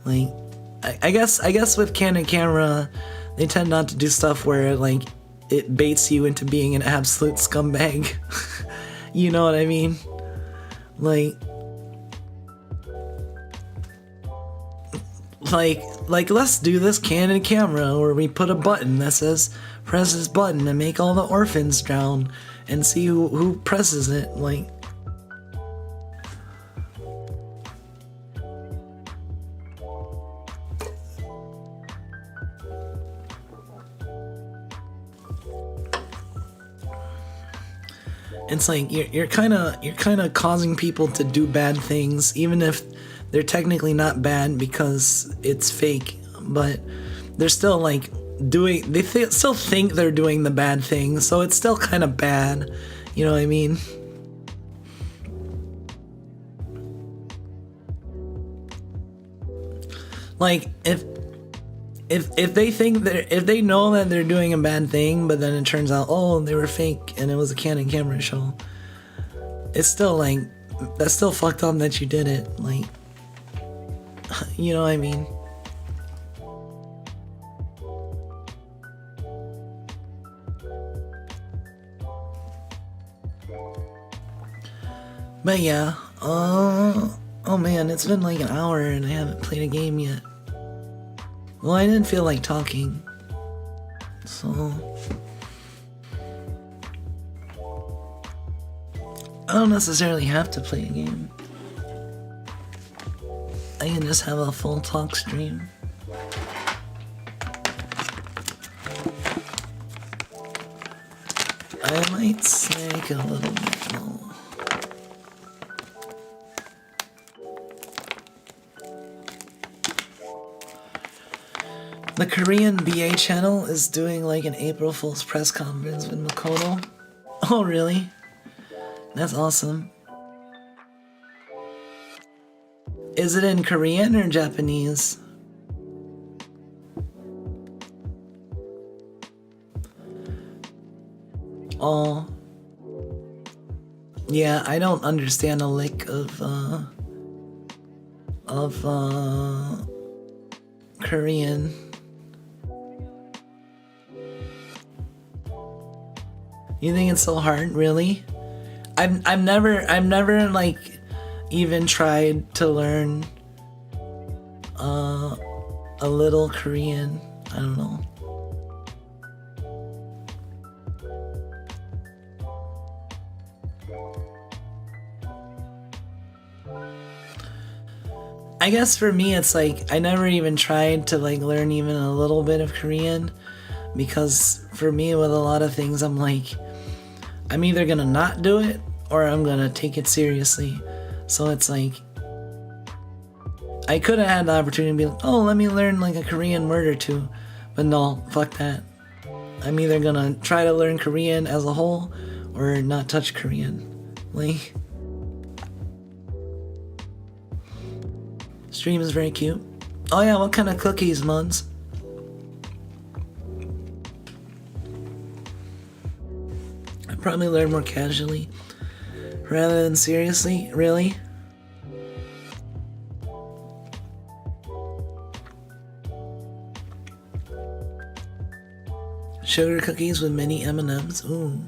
Like, I guess with Canon camera, they tend not to do stuff where like it baits you into being an absolute scumbag. You know what I mean? Like let's do this Canon camera where we put a button that says press this button and make all the orphans drown, and see who presses it. Like, it's like you're kind of causing people to do bad things, even if they're technically not bad because it's fake, but they're still like doing. They still think they're doing the bad thing, so it's still kind of bad. You know what I mean? Like if they think if they know that they're doing a bad thing, but then it turns out, oh, they were fake and it was a Canon camera show, it's still like, that's still fucked up that you did it. Like, you know what I mean? But yeah, oh man, it's been like an hour and I haven't played a game yet. Well, I didn't feel like talking, so I don't necessarily have to play a game. I can just have a full talk stream. I might snake a little bit more. The Korean BA channel is doing like an April Fool's press conference with Makoto. Oh, really? That's awesome. Is it in Korean or Japanese? Oh. Yeah, I don't understand a lick of Korean. You think it's so hard, really? I've never like even tried to learn a little Korean. I don't know. I guess for me it's like I never even tried to like learn even a little bit of Korean, because for me with a lot of things I'm like, I'm either gonna not do it or I'm gonna take it seriously. So it's like I could have had the opportunity to be like, oh, let me learn like a Korean word or two, but no, fuck that. I'm either gonna try to learn Korean as a whole or not touch Korean. Like, stream is very cute. Oh yeah, what kind of cookies, Muns? I probably learn more casually rather than seriously, really. Sugar cookies with mini M&Ms. Ooh.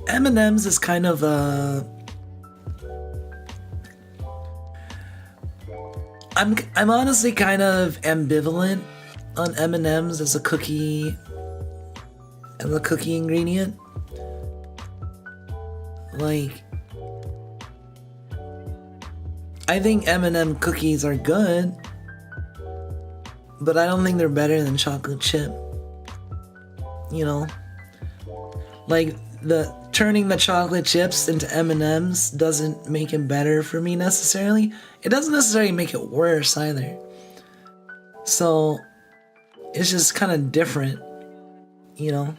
M&Ms is kind of I'm honestly kind of ambivalent on M&Ms as a cookie ingredient. Like, I think M&M cookies are good, but I don't think they're better than chocolate chip. You know, like turning the chocolate chips into M&Ms doesn't make it better for me necessarily. It doesn't necessarily make it worse either. So it's just kind of different, you know.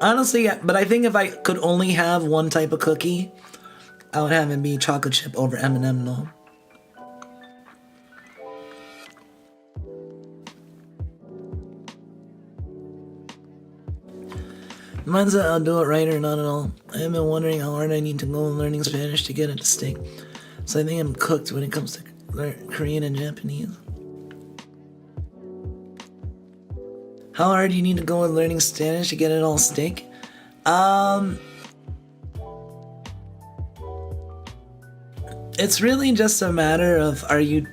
Honestly, but I think if I could only have one type of cookie, I would have it be chocolate chip over M&M though. Mine's a I'll do it right or not at all. I have been wondering how hard I need to go in learning Spanish to get it to stick. So I think I'm cooked when it comes to Korean and Japanese. How hard do you need to go in learning Spanish to get it all stick? It's really just a matter of are you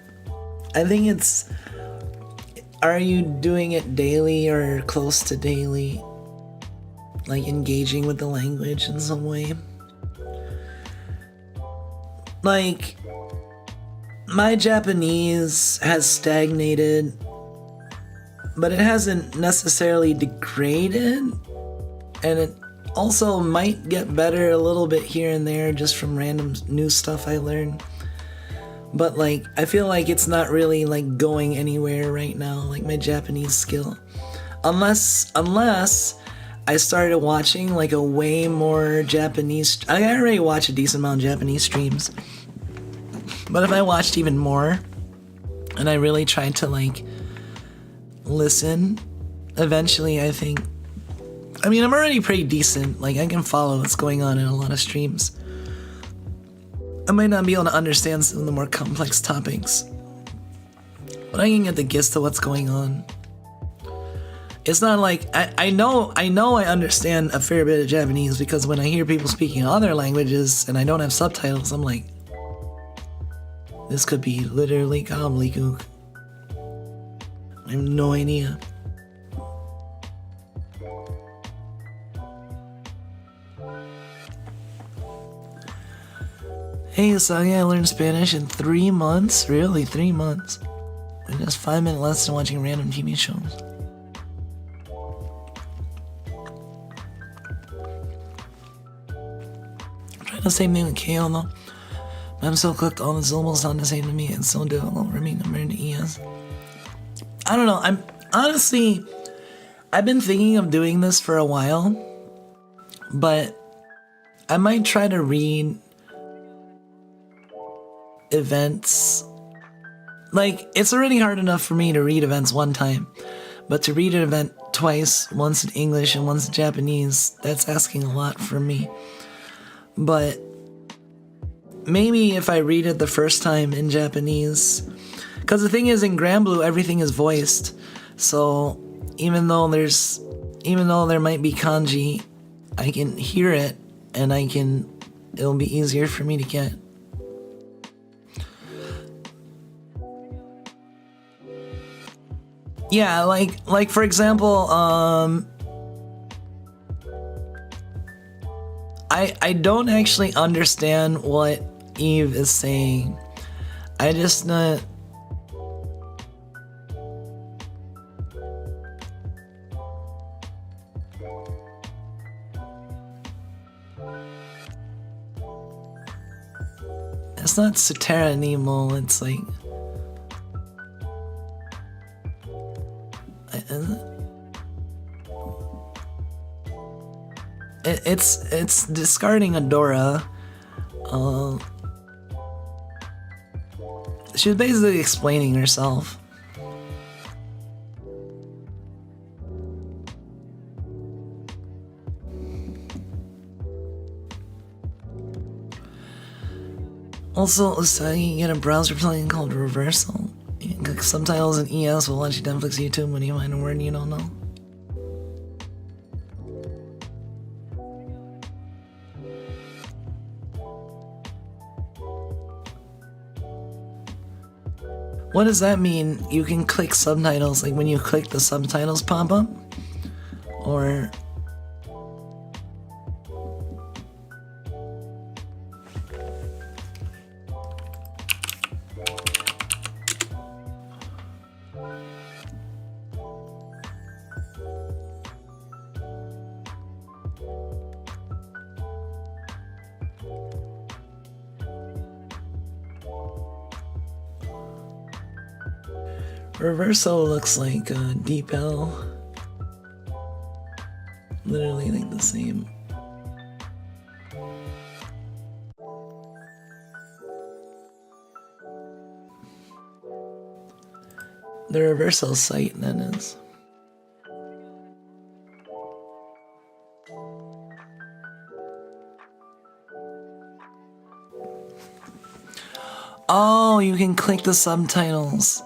doing it daily or close to daily? Like engaging with the language in some way. Like, my Japanese has stagnated, but it hasn't necessarily degraded, and it also might get better a little bit here and there just from random new stuff I learn. But like, I feel like it's not really like going anywhere right now, like my Japanese skill. Unless I started watching like a way more Japanese. I already watch a decent amount of Japanese streams, but if I watched even more, and I really tried to like listen eventually, I think. I mean, I'm already pretty decent. Like, I can follow what's going on in a lot of streams. I might not be able to understand some of the more complex topics, but I can get the gist of what's going on. It's not like I know I understand a fair bit of Japanese, because when I hear people speaking other languages and I don't have subtitles, I'm like, this could be literally gobbledygook. I have no idea. Hey, Suge, I learned Spanish in 3 months? Really, 3 months? In just 5-minute lesson watching random TV shows. I'm trying the same thing with KO though. I'm so cooked, all the syllables sound the same to me. It's so difficult for me compared to ES. I don't know, I've been thinking of doing this for a while, but I might try to read events. Like, it's already hard enough for me to read events one time, but to read an event twice, once in English and once in Japanese, that's asking a lot from me. But maybe if I read it the first time in Japanese, because the thing is, in Granblue everything is voiced, so even though there might be kanji, I can hear it and it'll be easier for me to get. Yeah, like for example, I don't actually understand what Eve is saying. I just know. It's not Sutera Nemo, it's like. It's discarding Adora. She was basically explaining herself. Also, you can get a browser plugin called Reversal. You can click subtitles in ES while watching Netflix, YouTube when you find a word you don't know. What does that mean? You can click subtitles, like when you click the subtitles pop up? Or... Reverso looks like Deep L. Literally like the same. The Reversal site then is. Oh, you can click the subtitles.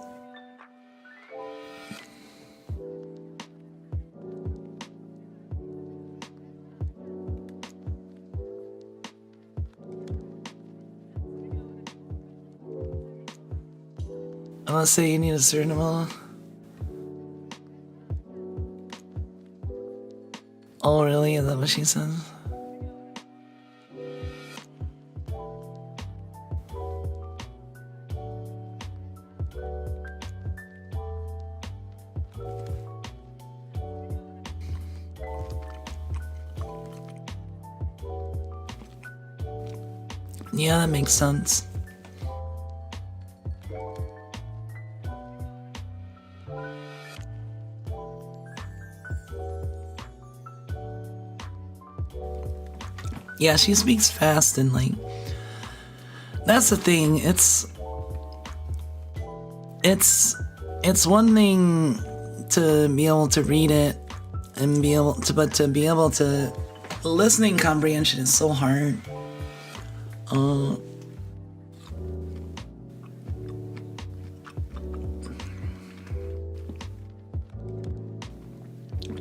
Let's say you need a certain amount. Oh, really? Is that what she says? Yeah, that makes sense. Yeah, she speaks fast and like, that's the thing, it's one thing to be able to read it and be able to, but to be able to, listening comprehension is so hard.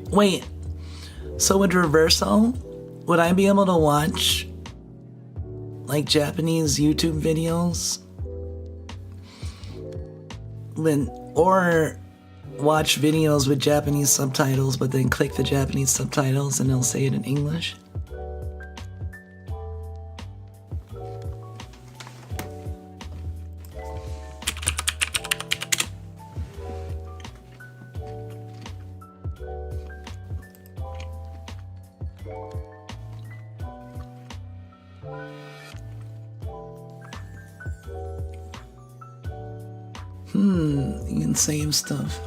Wait, so with reversal, would I be able to watch like Japanese YouTube videos? Or watch videos with Japanese subtitles, but then click the Japanese subtitles and they'll say it in English? You can save stuff.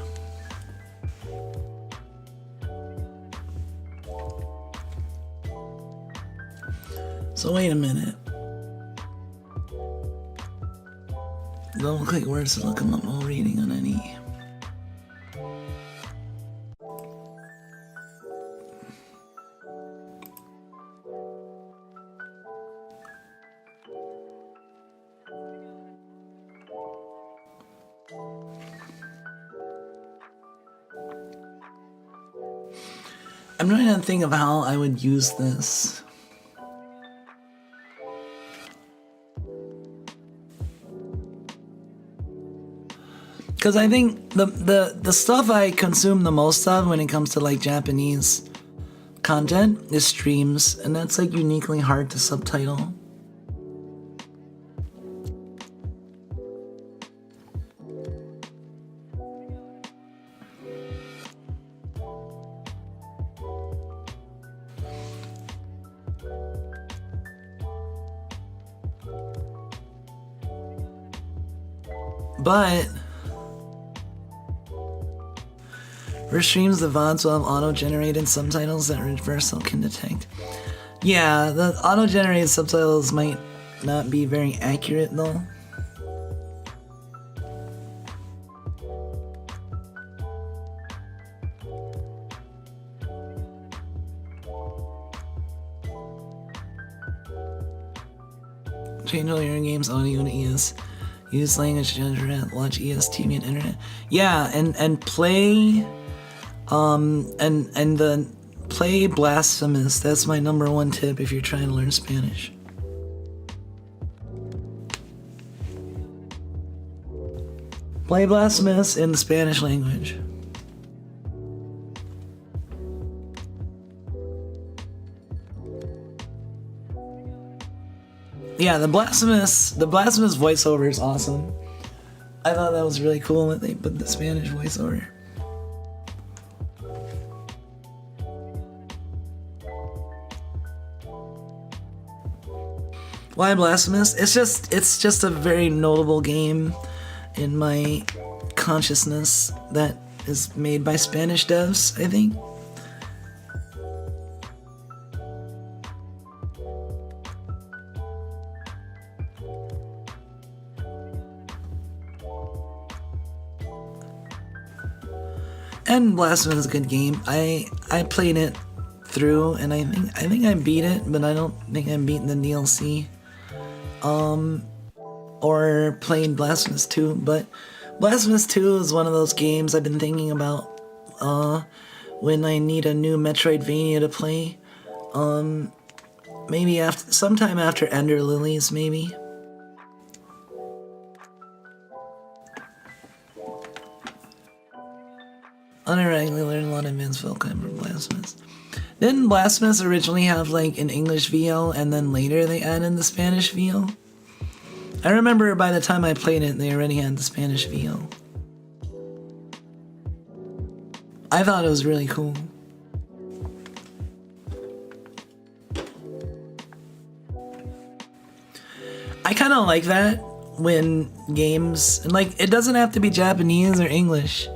So wait a minute. Double click words to look them up while reading on any. I'm trying to think of how I would use this. Because I think the stuff I consume the most of when it comes to like Japanese content is streams, and that's like uniquely hard to subtitle. But for streams, the VODs will have auto-generated subtitles that Reversal can detect. Yeah, the auto-generated subtitles might not be very accurate though. Change all your games audio to ES. Use language to internet, watch ES TV and internet. Yeah, and play and then play Blasphemous. That's my #1 tip if you're trying to learn Spanish. Play Blasphemous in the Spanish language. Yeah, the Blasphemous voiceover is awesome. I thought that was really cool that they put the Spanish voiceover. Why Blasphemous? It's just a very notable game in my consciousness that is made by Spanish devs, I think. And Blasphemous is a good game. I played it through, and I think I beat it, but I don't think I'm beating the DLC. Or played Blasphemous 2, but Blasphemous 2 is one of those games I've been thinking about when I need a new Metroidvania to play. Maybe sometime after Ender Lilies, maybe. Unironically learned a lot of advanced vocab from Blasphemous. Didn't Blasphemous originally have like an English VO and then later they added the Spanish VO? I remember by the time I played it, they already had the Spanish VO. I thought it was really cool. I kind of like that when games, and like, it doesn't have to be Japanese or English,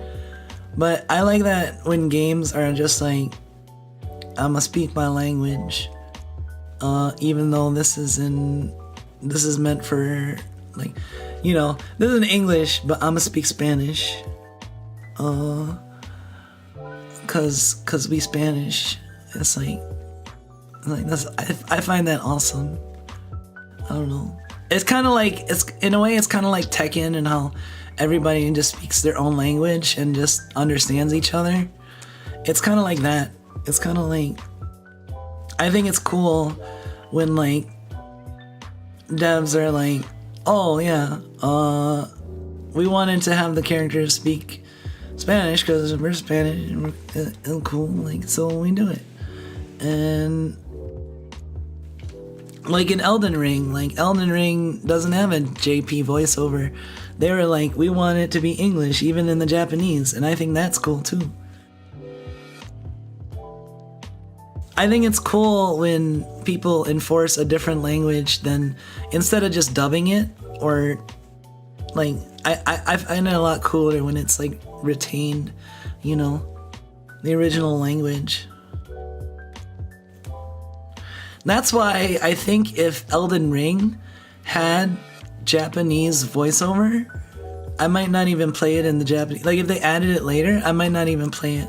but I like that when games are just like, I'ma speak my language, even though this is meant for, like, you know, this is in English, but I'ma speak Spanish. cause we Spanish. It's like that's I find that awesome. I don't know. It's kind of like in a way it's kind of like Tekken and how everybody just speaks their own language and just understands each other. It's kind of like that. It's kind of like I think it's cool when like devs are like, oh yeah, we wanted to have the characters speak Spanish because we're Spanish and we're cool, like, so we do it. And like in Elden Ring doesn't have a JP voiceover. They were like, we want it to be English even in the Japanese, and I think that's cool too. I think it's cool when people enforce a different language than instead of just dubbing it, or like I find it a lot cooler when it's like retained, you know, the original language. That's why I think if Elden Ring had Japanese voiceover, I might not even play it in the Japanese. Like if they added it later, I might not even play it.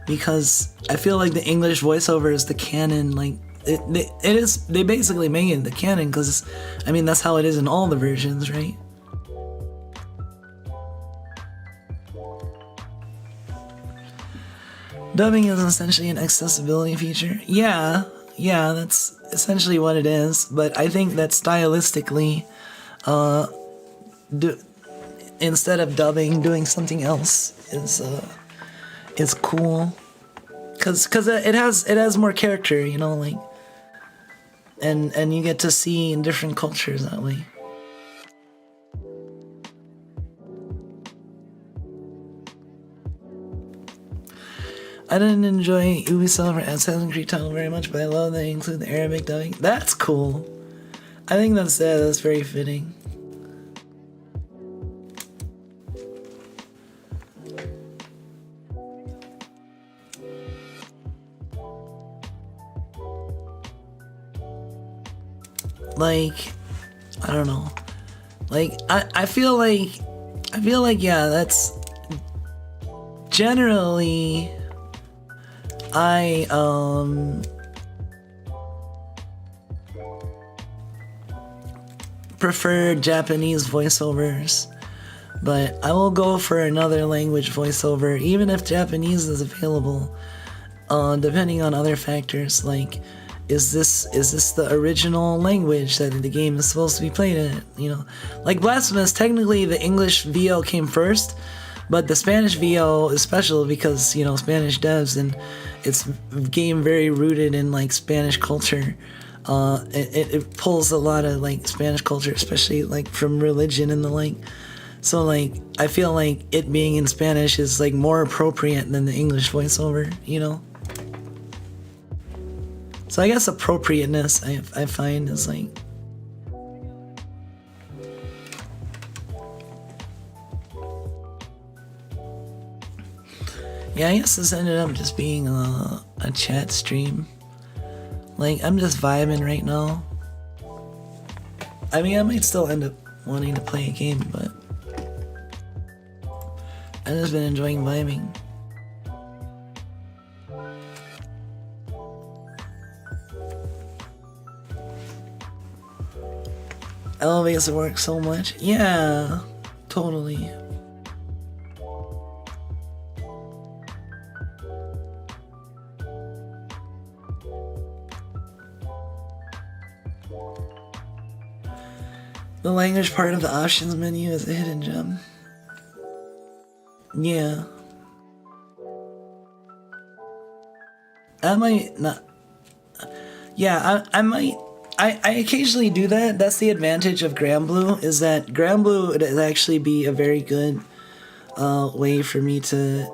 Because I feel like the English voiceover is the canon, like it is. They basically made it the canon because, I mean, that's how it is in all the versions, right? Dubbing is essentially an accessibility feature. Yeah, that's essentially what it is. But I think that stylistically, instead of dubbing, doing something else is cool, cause it has more character, you know, like, and you get to see in different cultures that way. I didn't enjoy Ubisoft or Assassin's Creed title very much, but I love that they include the Arabic dubbing. That's cool. I think that's very fitting. Like, I don't know. Like, I feel like, yeah, that's generally, I prefer Japanese voiceovers, but I will go for another language voiceover, even if Japanese is available, depending on other factors, like, is this the original language that the game is supposed to be played in? You know, like Blasphemous, technically the English VO came first, but the Spanish VO is special because, you know, Spanish devs, and it's a game very rooted in like Spanish culture. It pulls a lot of like Spanish culture, especially like from religion and the like. So like I feel like it being in Spanish is like more appropriate than the English voiceover, you know. So I guess appropriateness I find is like, yeah, I guess this ended up just being a chat stream. Like, I'm just vibing right now. I mean, I might still end up wanting to play a game, but I've just been enjoying vibing. Elevates the work so much. Yeah, totally. The language part of the options menu is a hidden gem. Yeah. I might not. Yeah, I might. I occasionally do that. That's the advantage of Granblue, is that Granblue would actually be a very good way for me to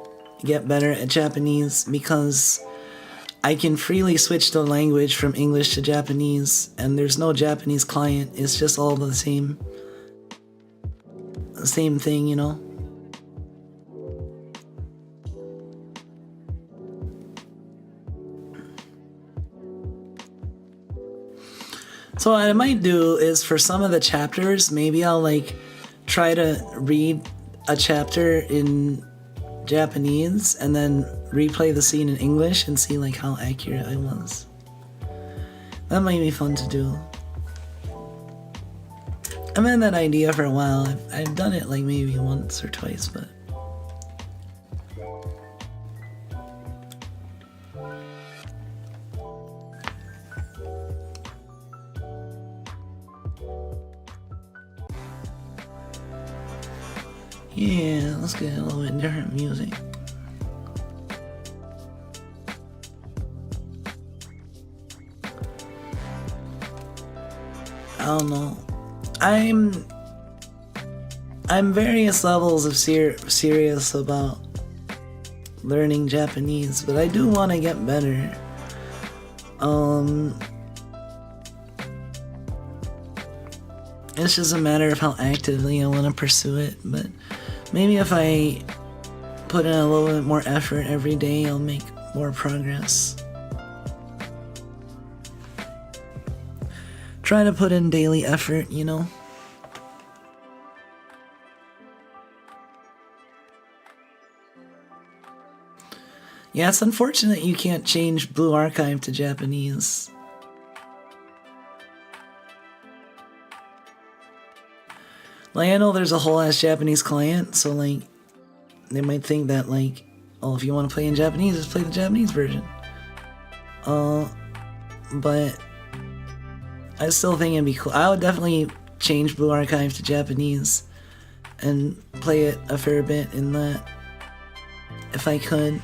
get better at Japanese, because I can freely switch the language from English to Japanese, and there's no Japanese client. It's just all the same thing, you know? So what I might do is, for some of the chapters, maybe I'll like try to read a chapter in Japanese and then replay the scene in English and see like how accurate I was. That might be fun to do. I've had that idea for a while. I've done it like maybe once or twice, but yeah, let's get a little bit different music. I don't know. I'm various levels of serious about learning Japanese, but I do want to get better. It's just a matter of how actively I want to pursue it, but maybe if I put in a little bit more effort every day, I'll make more progress. Try to put in daily effort, you know? Yeah, it's unfortunate you can't change Blue Archive to Japanese. Like, I know there's a whole ass Japanese client, so like, they might think that like, oh, if you want to play in Japanese, just play the Japanese version. But I still think it'd be cool. I would definitely change Blue Archive to Japanese and play it a fair bit in that, if I could.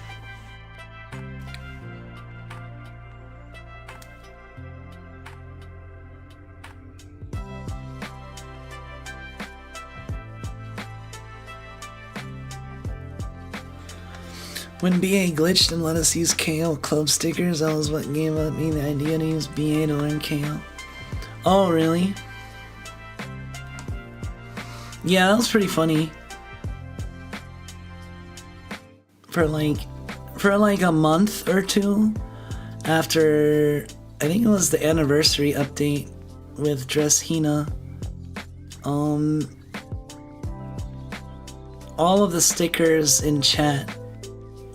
When BA glitched and let us use KO club stickers, that was what gave me the idea to use BA to learn KO. Oh, really? Yeah, that was pretty funny. For like a month or two after, I think it was the anniversary update with Dress Hina, all of the stickers in chat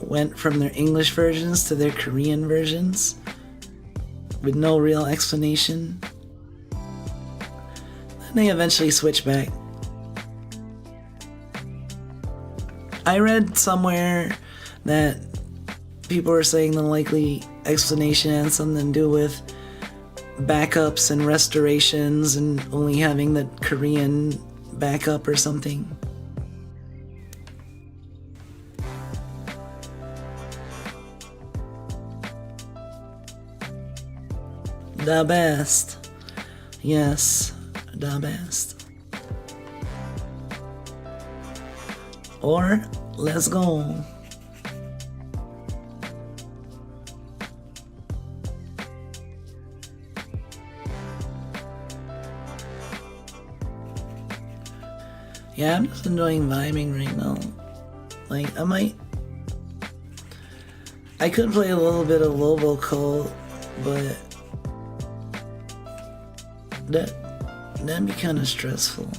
went from their English versions to their Korean versions with no real explanation. Then they eventually switched back. I read somewhere that people were saying the likely explanation had something to do with backups and restorations and only having the Korean backup or something. The best. Yes, the best. Or, let's go. Yeah, I'm just enjoying vibing right now. Like, I could play a little bit of Lobo Code, but that'd be kind of stressful.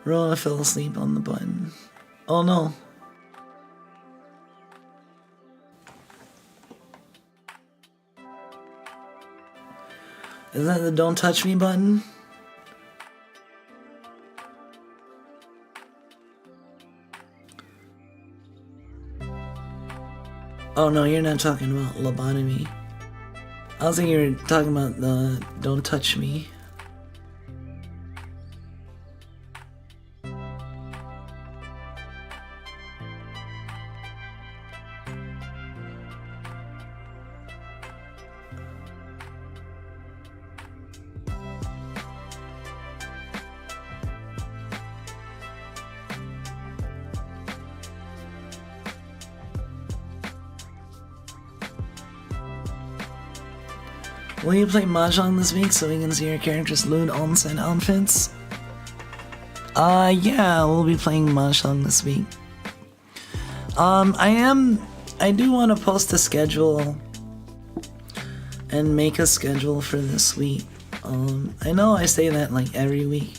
Rona fell asleep on the button. Oh no. Is that the don't touch me button? Oh no, you're not talking about lobotomy. I was thinking you were talking about the don't touch me. Will you play Mahjong this week so we can see your character's lewd onsen outfits? Yeah, we'll be playing Mahjong this week. I do want to post a schedule and make a schedule for this week. I know I say that like every week,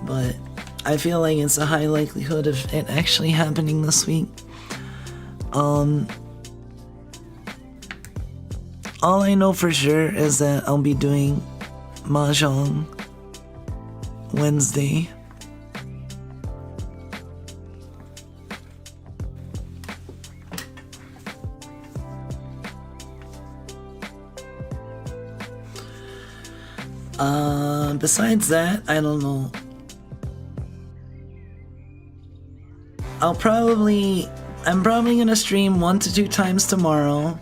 but I feel like it's a high likelihood of it actually happening this week. All I know for sure is that I'll be doing Mahjong Wednesday. Besides that, I don't know. I'm probably gonna stream 1 to 2 times tomorrow.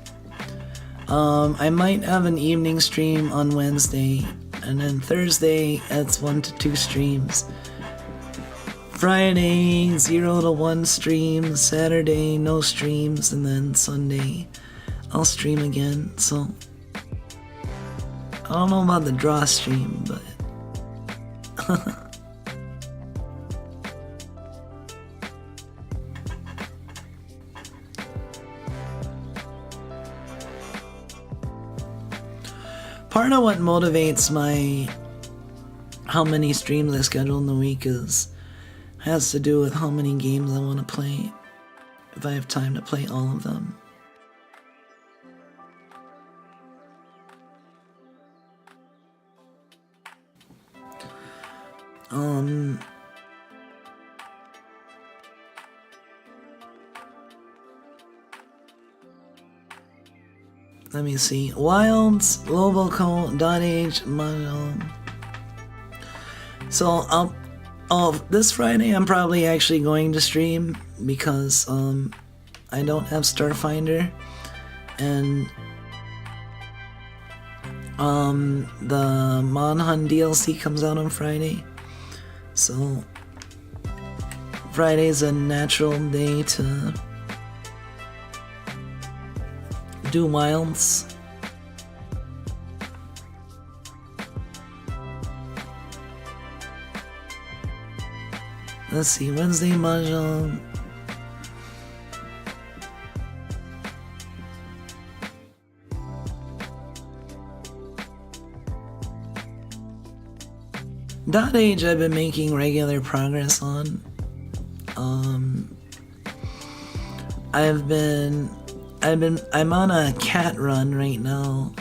I might have an evening stream on Wednesday, and then Thursday it's 1 to 2 streams. Friday 0 to 1 streams, Saturday no streams, and then Sunday I'll stream again. So I don't know about the draw stream, but part of what motivates how many streams I schedule in the week has to do with how many games I want to play, if I have time to play all of them. Let me see. Wilds, Loboco.age, Mahjong. So this Friday I'm probably actually going to stream because I don't have Starfinder, and the Manhunt DLC comes out on Friday, so Friday's a natural day to do Wilds. Let's see, Wednesday Mahjong. .age I've been making regular progress on. I'm on a cat run right now,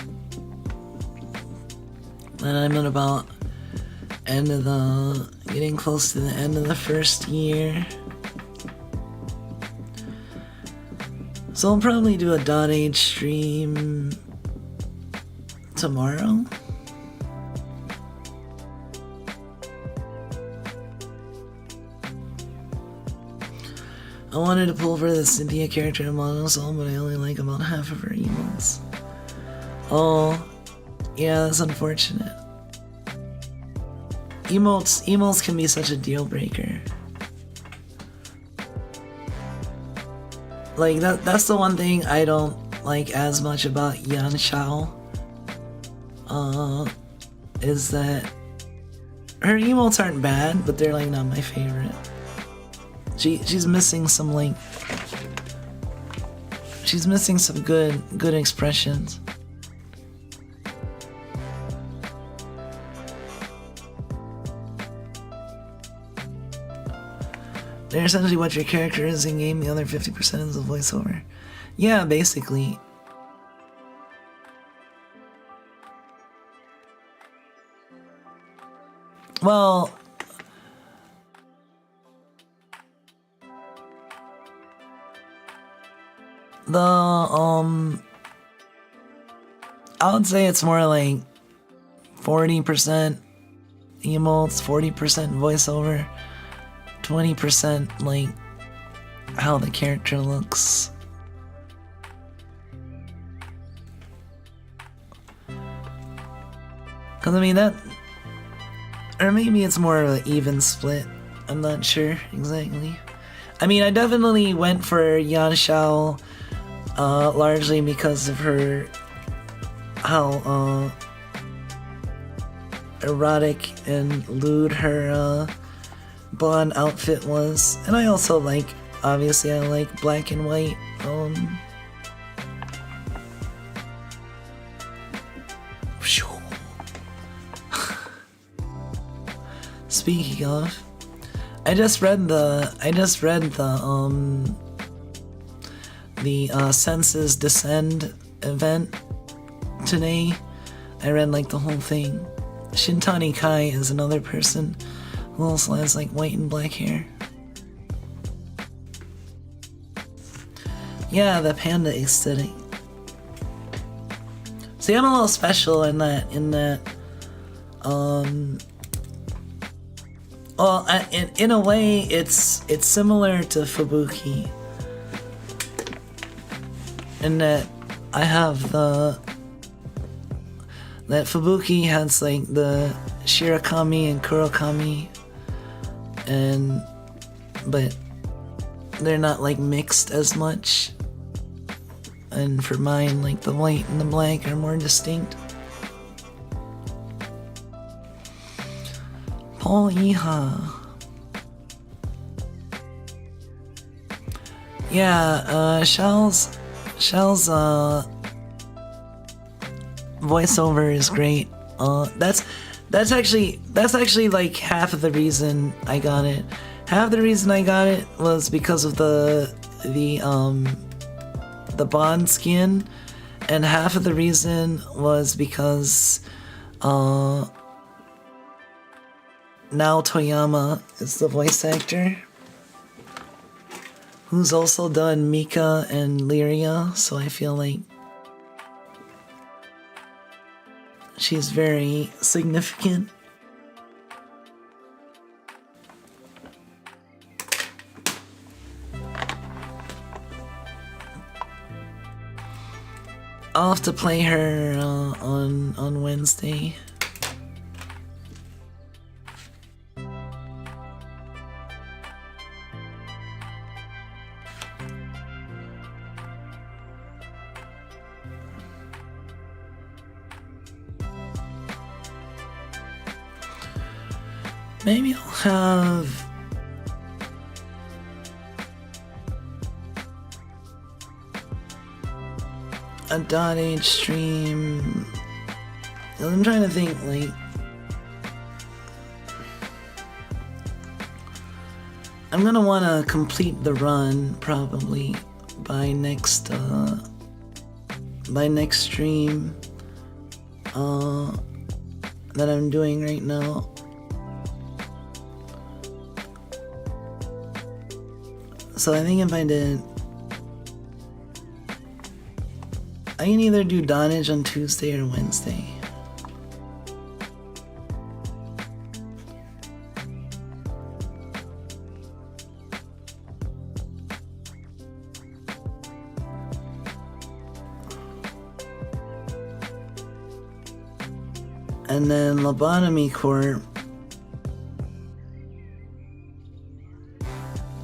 and I'm at about getting close to the end of the first year. So I'll probably do a .age stream tomorrow. I wanted to pull for the Cynthia character in Monosol, but I only like about half of her emotes. Oh, yeah, that's unfortunate. Emotes can be such a deal breaker. Like that's the one thing I don't like as much about Yan Xiao. Is that her emotes aren't bad, but they're like not my favorite. She's missing some she's missing some good expressions. They're essentially what your character is in game, the other 50% is the voiceover. Yeah, basically. Well, I would say it's more like 40% emotes, 40% voiceover, 20% like how the character looks. Cause I mean that, or maybe it's more of an even split. I'm not sure exactly. I mean, I definitely went for Yan Xiao, largely because of how erotic and lewd her blonde outfit was, and I also obviously I like black and white. speaking of, I just read the Senses Descend event today. I read like the whole thing. Shintani Kai is another person who also has like white and black hair. Yeah, the panda aesthetic. See, I'm a little special in that, well, in a way, it's similar to Fubuki, in that I have that Fubuki has like the Shirakami and Kurokami, but they're not like mixed as much. And for mine, like the white and the black are more distinct. Paul Iha. Yeah, Shell's voiceover is great. That's actually like half of the reason I got it. Half the reason I got it was because of the Bond skin, and half of the reason was because Nao Toyama is the voice actor, who's also done Mika and Lyria, so I feel like she's very significant. I'll have to play her on Wednesday. Maybe I'll have a .h stream. I'm trying to think, like, I'm gonna want to complete the run probably by next stream that I'm doing right now. So I think if I did, I can either do Donage on Tuesday or Wednesday. And then Lobotomy Corp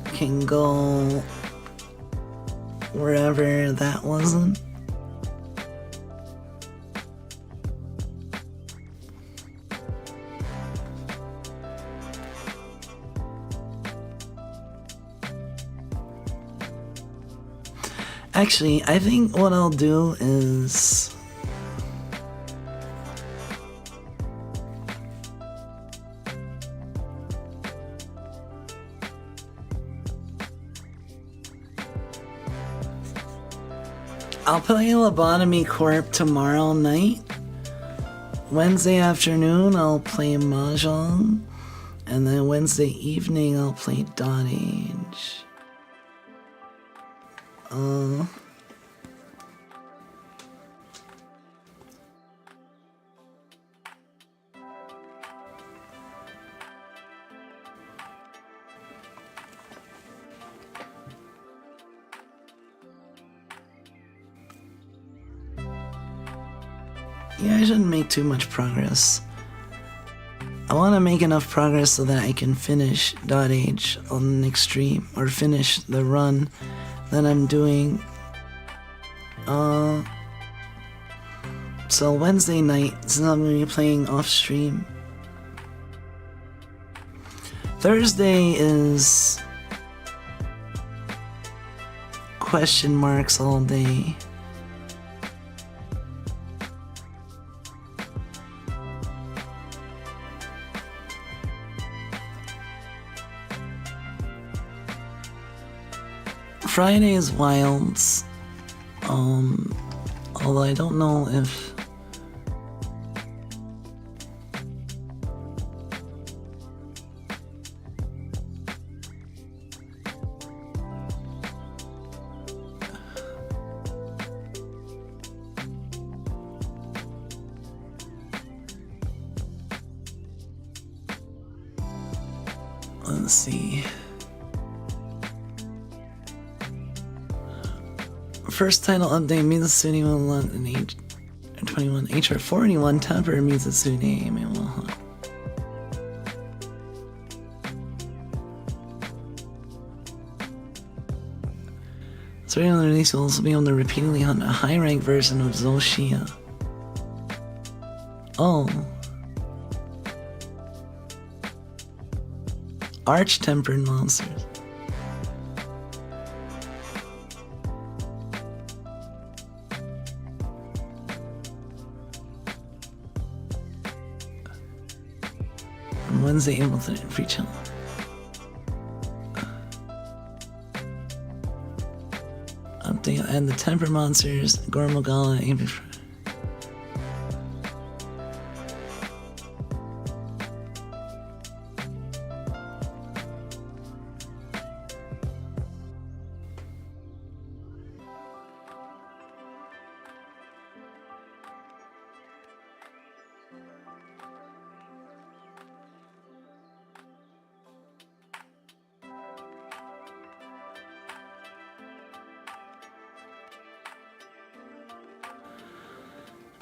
can go wherever that wasn't. Actually, I think what I'll do is I'll play Lobotomy Corp tomorrow night. Wednesday afternoon I'll play Mahjong, and then Wednesday evening I'll play .h. Yeah, I shouldn't make too much progress. I want to make enough progress so that I can finish .h on the next stream, or finish the run that I'm doing. So Wednesday night, since I'm going to be playing off stream. Thursday is question marks all day. Friday's Wilds. Although I don't know if... Let's see. First title update, Mitsukiyo in 21, HR 41, Temper Mitsukiyo. Starting on the release, you'll also be able to repeatedly hunt a high rank version of Zoshia. Oh. Arch-tempered monsters. On Wednesday, April 3rd, free chill. Update and the temper monsters, Gormogala, April.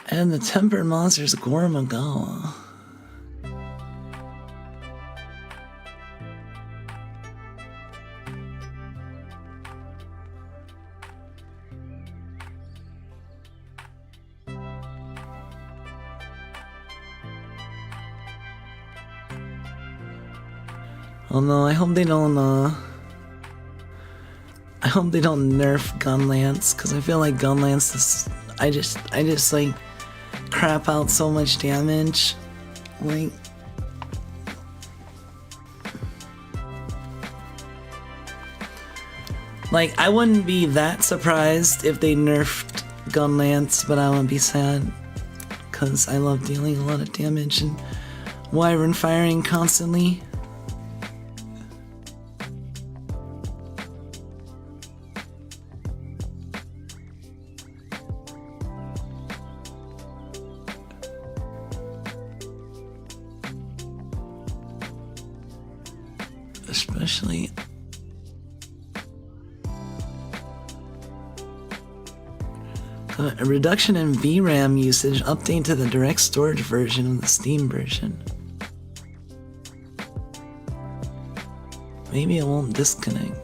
And the tempered monsters, Gormagawa. Oh no, I hope they don't, I hope they don't nerf Gunlance, because I feel like Gunlance is, I just like crap out so much damage. Like I wouldn't be that surprised if they nerfed Gunlance, but I wouldn't be sad because I love dealing a lot of damage and Wyvern firing constantly. Especially a reduction in VRAM usage, update to the direct storage version of the Steam version. Maybe it won't disconnect.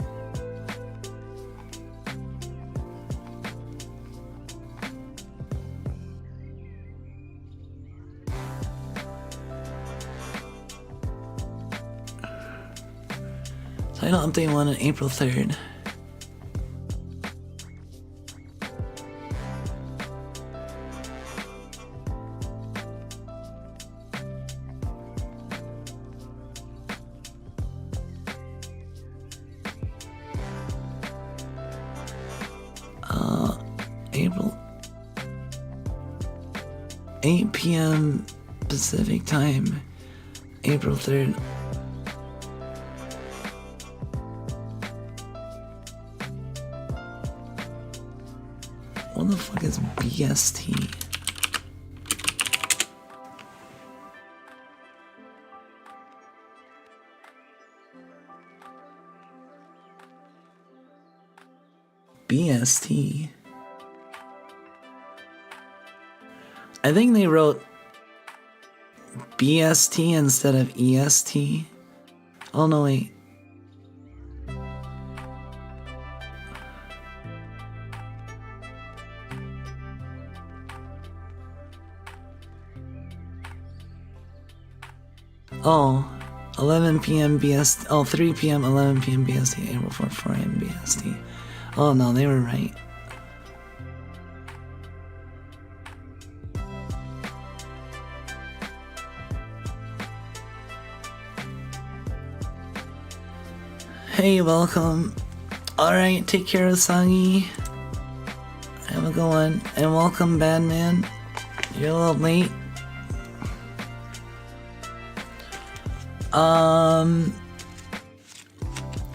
Title update 1 on April 3rd. April 8 p.m. Pacific time, April 3rd. What the fuck is BST? BST. I think they wrote BST instead of EST. Oh no, wait. Oh, 11 p.m. BST. Oh, 3 p.m. 11 p.m. BST. April 4 a.m. BST. Oh no, they were right. Hey, welcome. Alright, take care of Sagi. Have a good one. And welcome, Badman. You're a little late.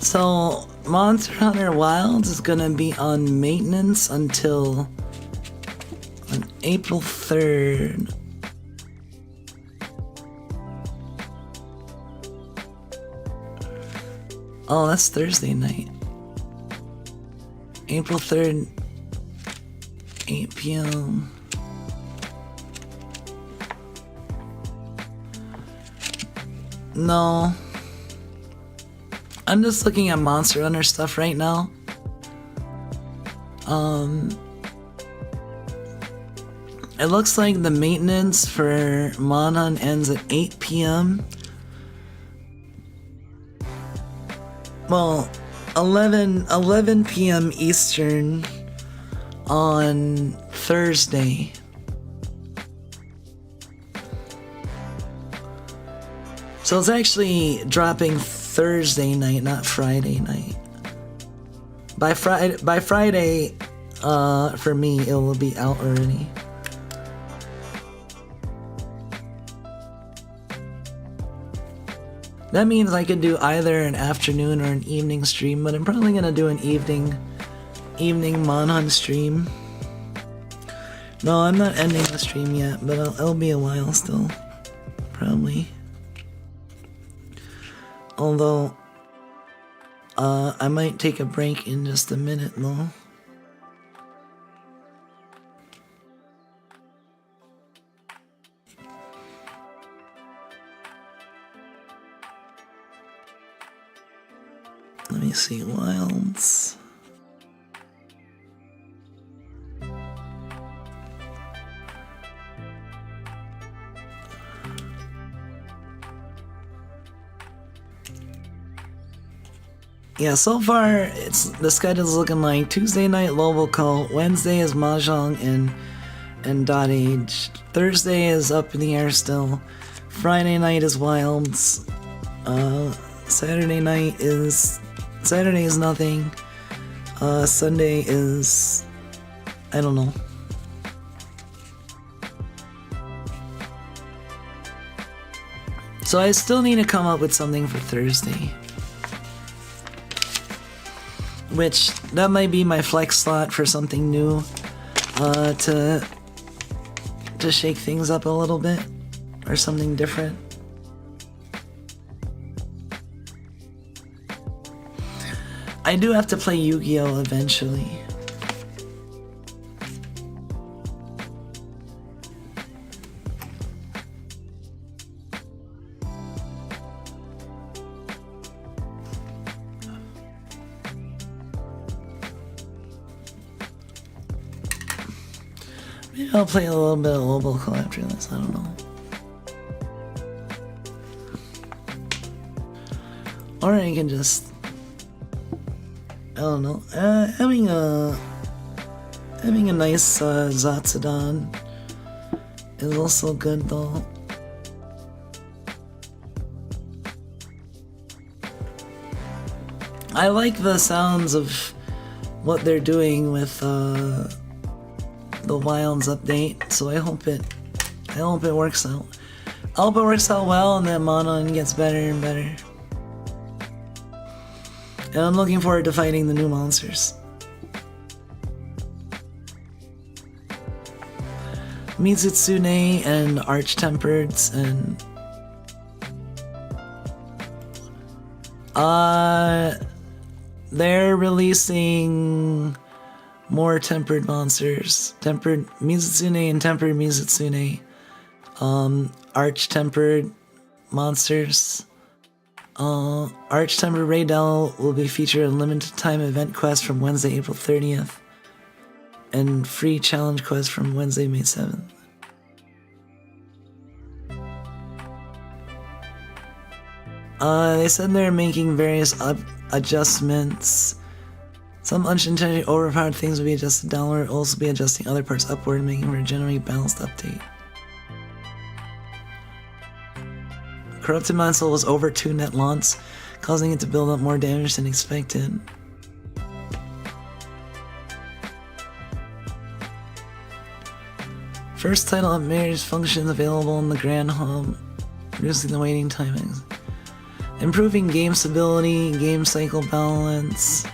So Monster Hunter Wilds is gonna be on maintenance until on April 3rd. Oh, that's Thursday night. April 3rd, 8 p.m. No. I'm just looking at Monster Hunter stuff right now. It looks like the maintenance for Monhun ends at 8 p.m. Well, 11 p.m. Eastern on Thursday. So it's actually dropping Thursday night, not Friday night. By Friday, for me, it will be out already. That means I could do either an afternoon or an evening stream, but I'm probably gonna do an evening Monhun stream. No, I'm not ending the stream yet, but it'll be a while still, probably. Although, I might take a break in just a minute though. Let me see, Wilds. Yeah, so far the schedule's looking like Tuesday night Lobo Cult, Wednesday is Mahjong and Dot Age, Thursday is Up in the Air still, Friday night is Wilds, Saturday is nothing, Sunday is, I don't know. So I still need to come up with something for Thursday. Which, that might be my flex slot for something new, to shake things up a little bit, or something different. I do have to play Yu-Gi-Oh! Eventually. Maybe I'll play a little bit of Lobo Call after this, I don't know. Or I can just, I don't know, having a nice Zatsudan is also good though. I like the sounds of what they're doing with the Wilds update, so I hope it works out. I hope it works out well and that Monon gets better and better. And I'm looking forward to fighting the new monsters. Mitsukiyo and Arch-Tempereds and they're releasing more tempered monsters. Tempered Mitsukiyo and tempered Mitsukiyo. Arch-Tempered monsters. Arch-Tempered Raydell will be featured in limited time event quest from Wednesday, April 30th. And free challenge quest from Wednesday, May 7th. They said they're making various adjustments. Some unintentionally overpowered things will be adjusted downward, also be adjusting other parts upward, making for a generally balanced update. Corrupted Mind Soul was over 2 net launch, causing it to build up more damage than expected. First title of marriage functions available in the Grand Hub, reducing the waiting timings. Improving game stability, game cycle balance.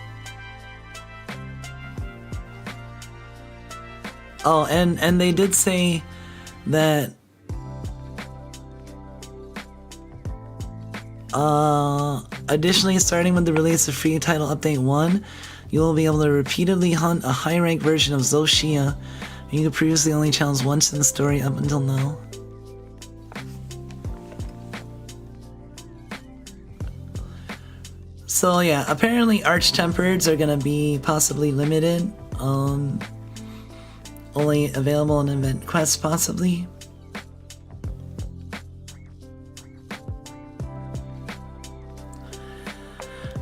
Oh, and they did say that additionally, starting with the release of free title update 1, you will be able to repeatedly hunt a high-rank version of Zoshia. You could previously only challenge once in the story up until now. So yeah, apparently Arch-Tempereds are gonna be possibly limited. Only available in event quests, possibly.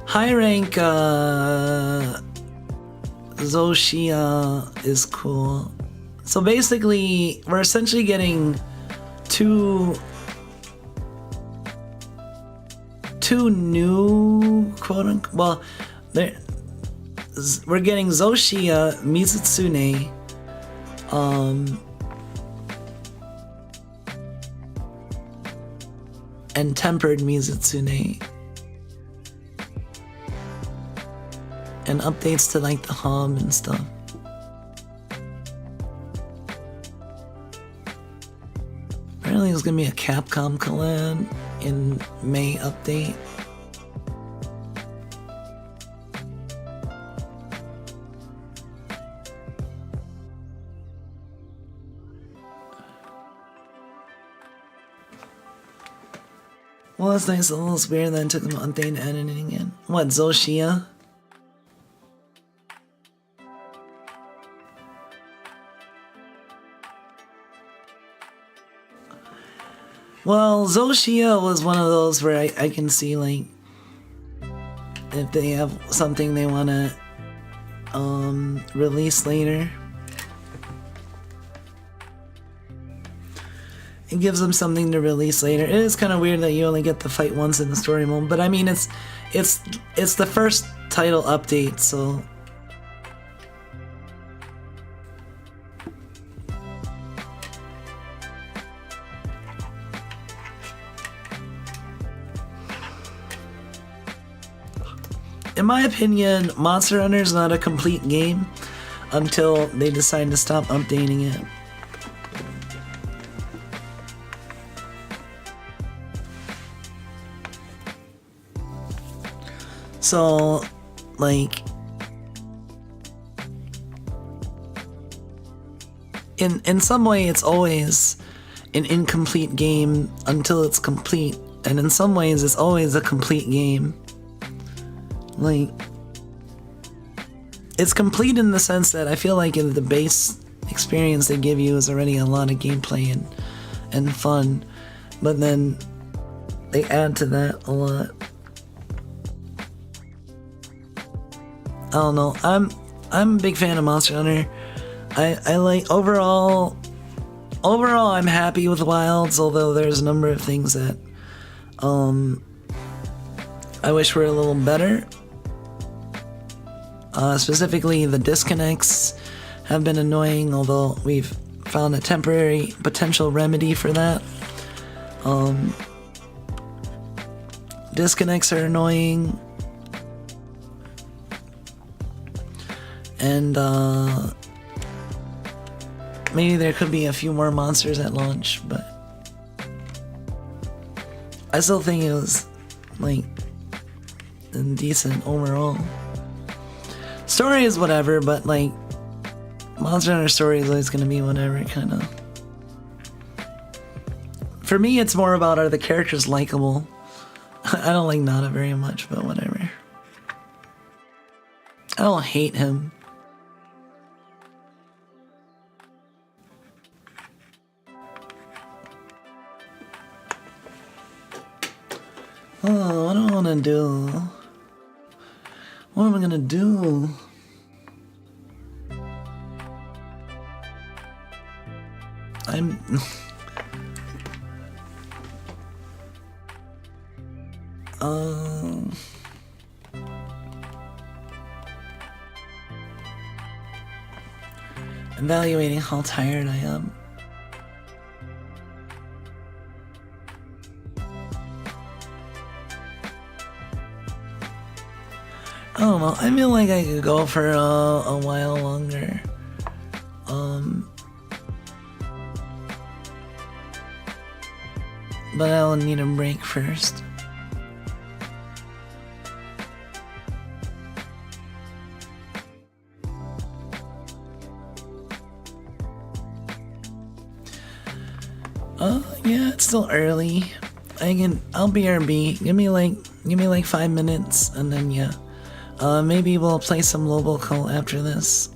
High rank Zoshia is cool. So basically, we're essentially getting two new quote-unquote, well, we're getting Zoshia, Mizutsume, and Tempered Mizutsume, and updates to like the hub and stuff. Apparently there's gonna be a Capcom collab in May update. Well, that's nice. A little weird that it took them an update to add it in again. What, Zoshia? Well, Zoshia was one of those where I can see, like, if they have something they want to release later. It gives them something to release later. It is kind of weird that you only get to fight once in the story mode, but I mean, it's the first title update, so... In my opinion, Monster Hunter is not a complete game until they decide to stop updating it. So, like, in some way it's always an incomplete game until it's complete, and in some ways it's always a complete game. Like, it's complete in the sense that I feel like in the base experience they give you is already a lot of gameplay and fun, but then they add to that a lot. I don't know. I'm a big fan of Monster Hunter. I like overall I'm happy with Wilds, although there's a number of things that I wish were a little better. Specifically, the disconnects have been annoying, although we've found a temporary potential remedy for that. Disconnects are annoying. And maybe there could be a few more monsters at launch, but I still think it was, like, decent overall. Story is whatever, but, like, Monster Hunter story is always gonna be whatever, kind of. For me, it's more about, are the characters likable? I don't like Nada very much, but whatever. I don't hate him. Oh, what do I want to do? What am I gonna do? Evaluating how tired I am. I don't know. I feel like I could go for a while longer. But I'll need a break first. Yeah, it's still early. I'll BRB. Give me like 5 minutes, and then yeah. Maybe we'll play some Loboco after this.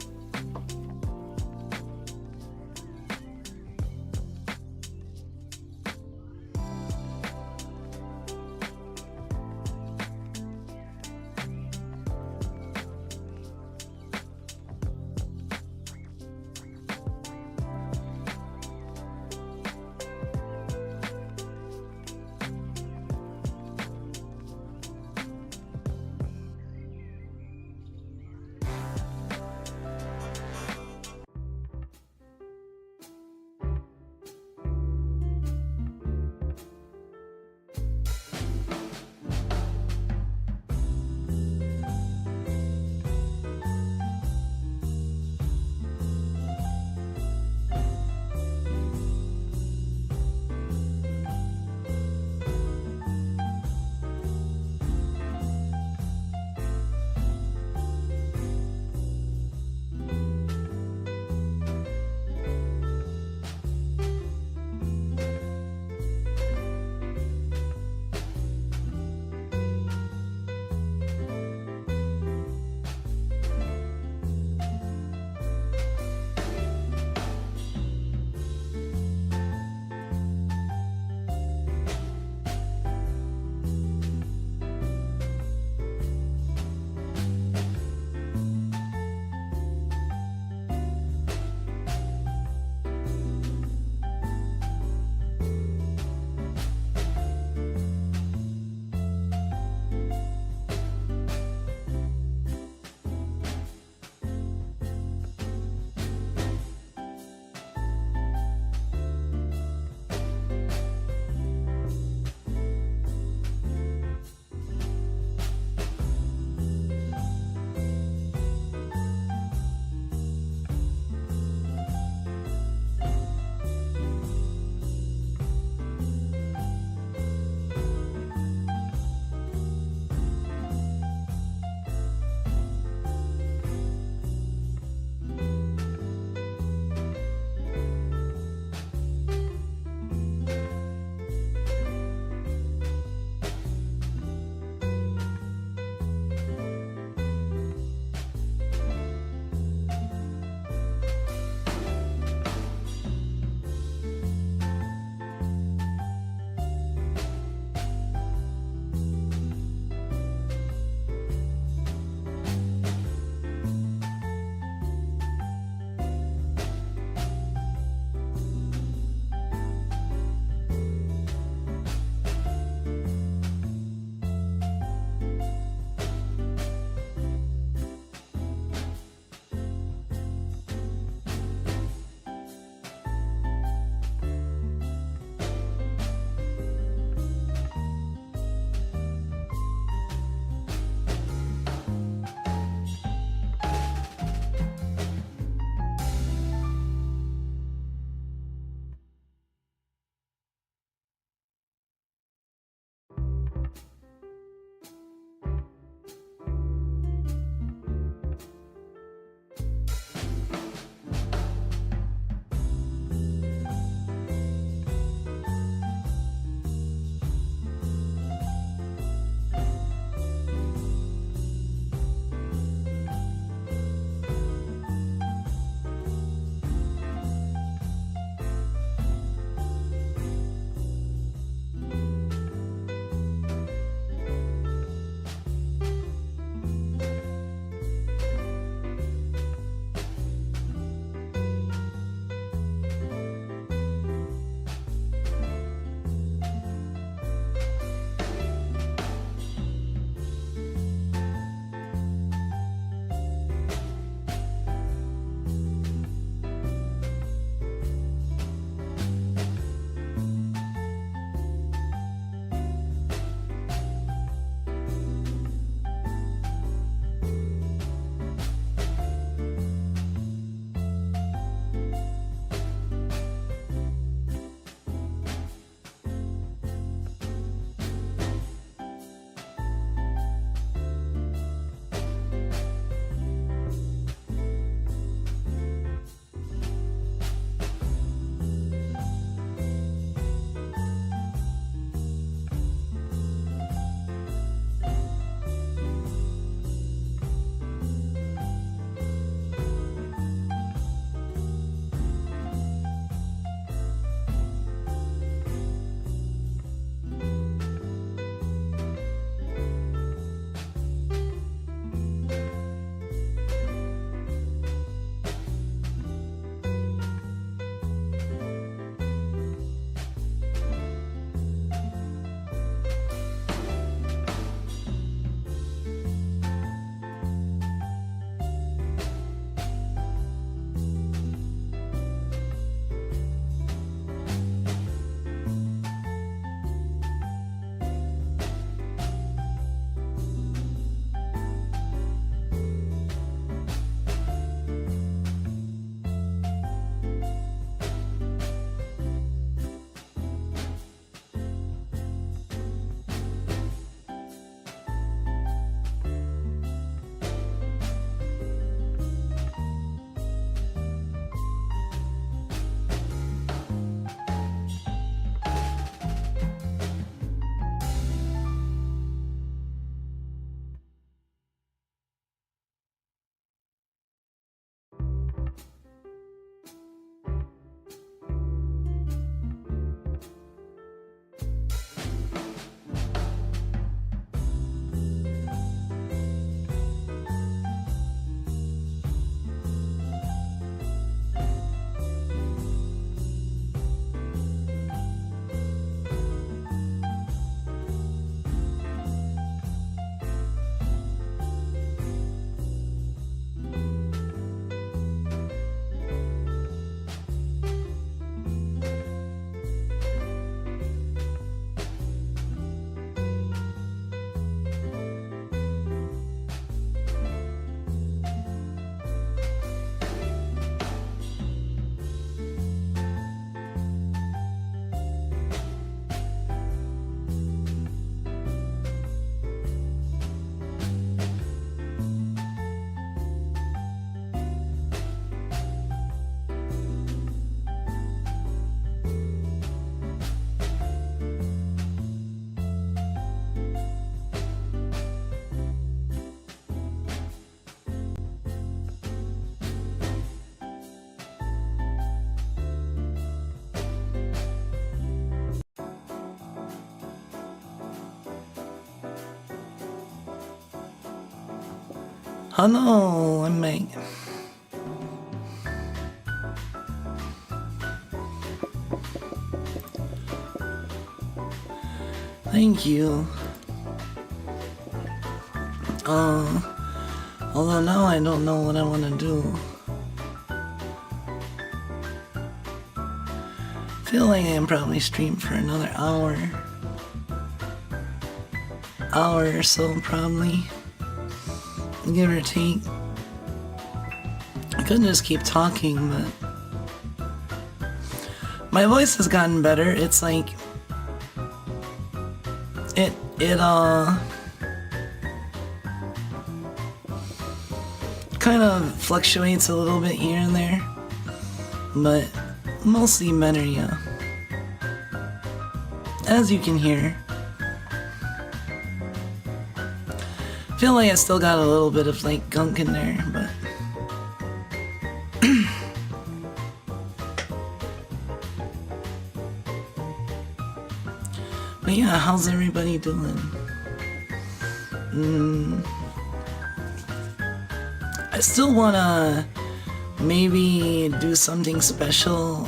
Hello, I'm Meg. Thank you. Although now I don't know what I want to do. Feel like I can probably stream for another hour. Hour or so, probably. Give or take. I couldn't just keep talking, but my voice has gotten better. It's like it kind of fluctuates a little bit here and there, but mostly better, yeah. As you can hear. Feel like I still got a little bit of like gunk in there, but but yeah, how's everybody doing? I still wanna maybe do something special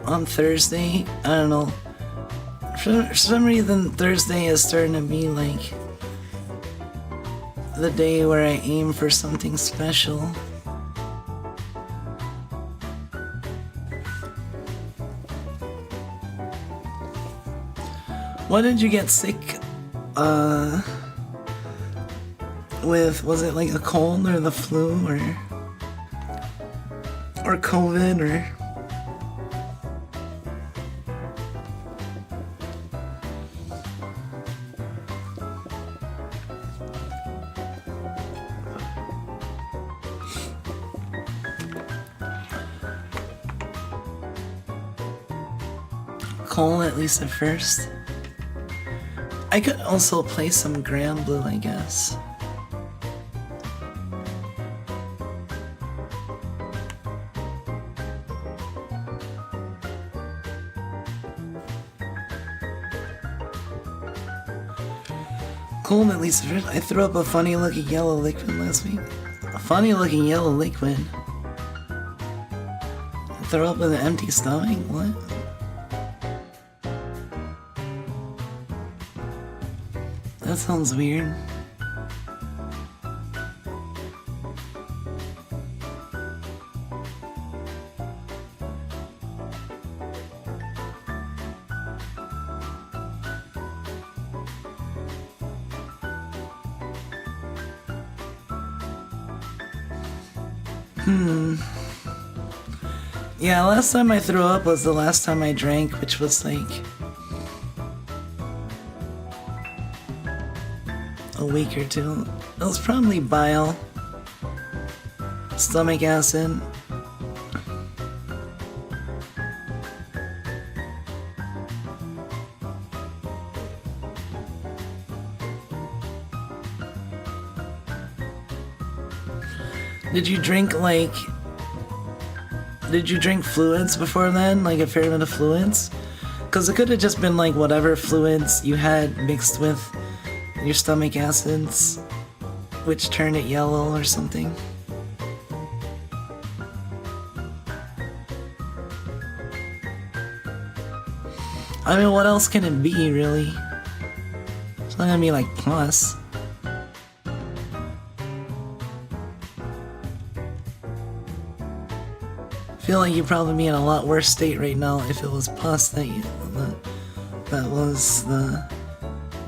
on Thursday. I don't know. For some reason, Thursday is starting to be like the day where I aim for something special. What did you get sick with? Was it like a cold or the flu or COVID or? Cold, at least at first. I could also play some Grand Blue, I guess. Cold, at least at first. I threw up a funny looking yellow liquid last week. A funny looking yellow liquid. Throw up with an empty stomach? What? That sounds weird. Yeah, last time I threw up was the last time I drank, which was like a week or two. It was probably bile, stomach acid. Did you drink fluids before then? Like a fair amount of fluids? Because it could have just been like whatever fluids you had mixed with your stomach acids, which turned it yellow or something. I mean, what else can it be, really? It's not gonna be like pus. I feel like you'd probably be in a lot worse state right now if it was pus that was the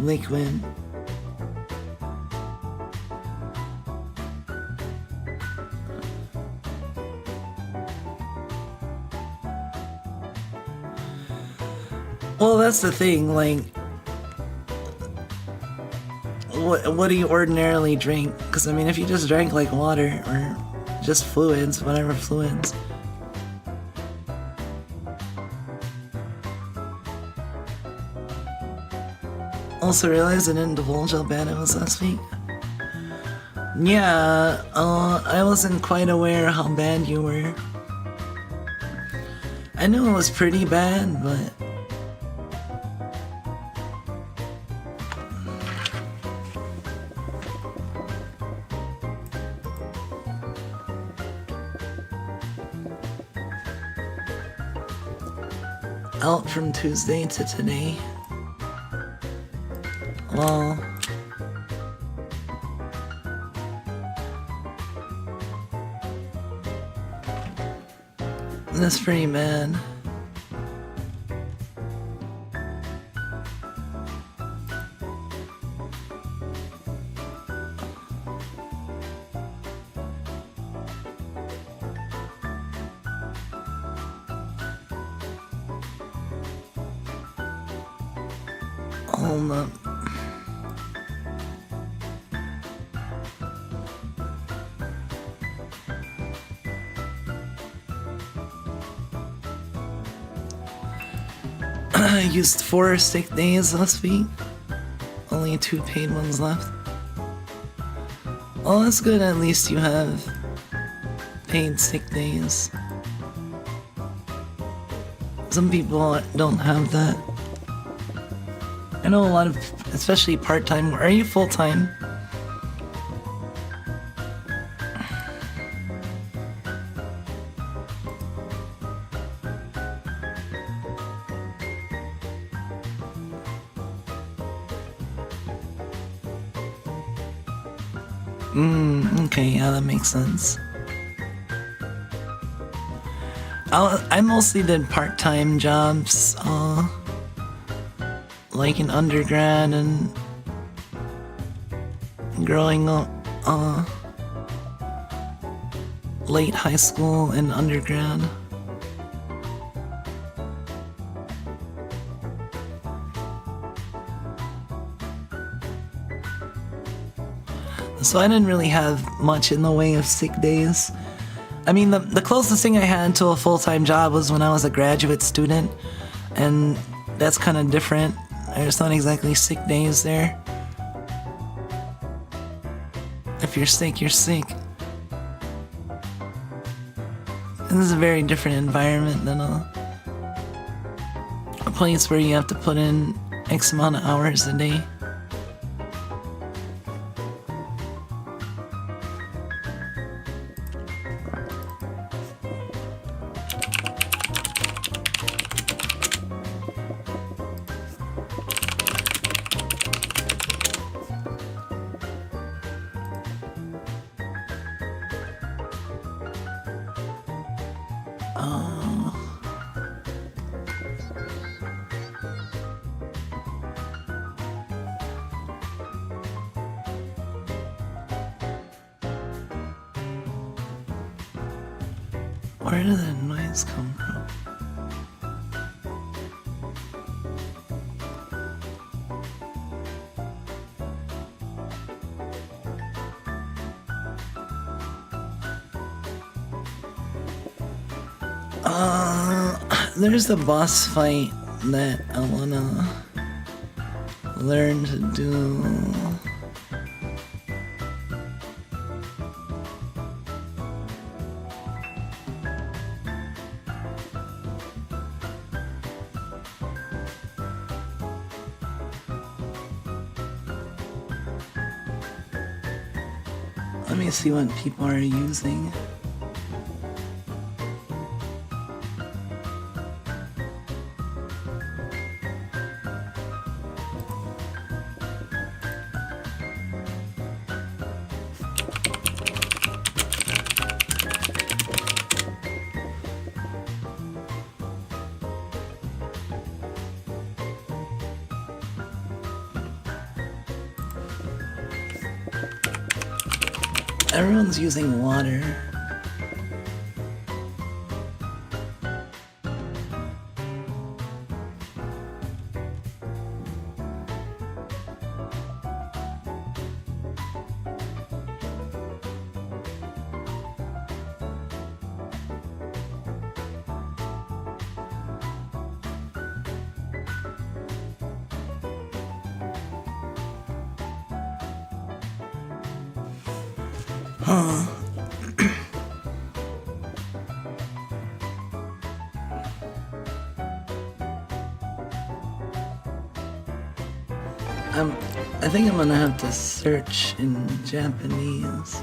liquid. Well, that's the thing, like, what do you ordinarily drink? Because, I mean, if you just drank, like, water or just fluids, whatever fluids. Also realized I didn't divulge how bad it was last week. Yeah, I wasn't quite aware how bad you were. I knew it was pretty bad, but... out from Tuesday to today. Well, that's pretty bad. Hold up. I used 4 sick days last week. Only 2 paid ones left. Well, that's good, at least you have paid sick days. Some people don't have that. I know a lot of, especially part-time. Are you full-time? Okay, yeah, that makes sense. I mostly did part-time jobs, like in undergrad and growing up, late high school and undergrad. So I didn't really have much in the way of sick days. I mean, the closest thing I had to a full-time job was when I was a graduate student, and that's kind of different. There's not exactly sick days there. If you're sick, you're sick. And this is a very different environment than a place where you have to put in X amount of hours a day. Where did that noise come from? There's a boss fight that I wanna learn to do. Let me see what people are using. Everyone's using water. Huh. I think I'm gonna have to search in Japanese.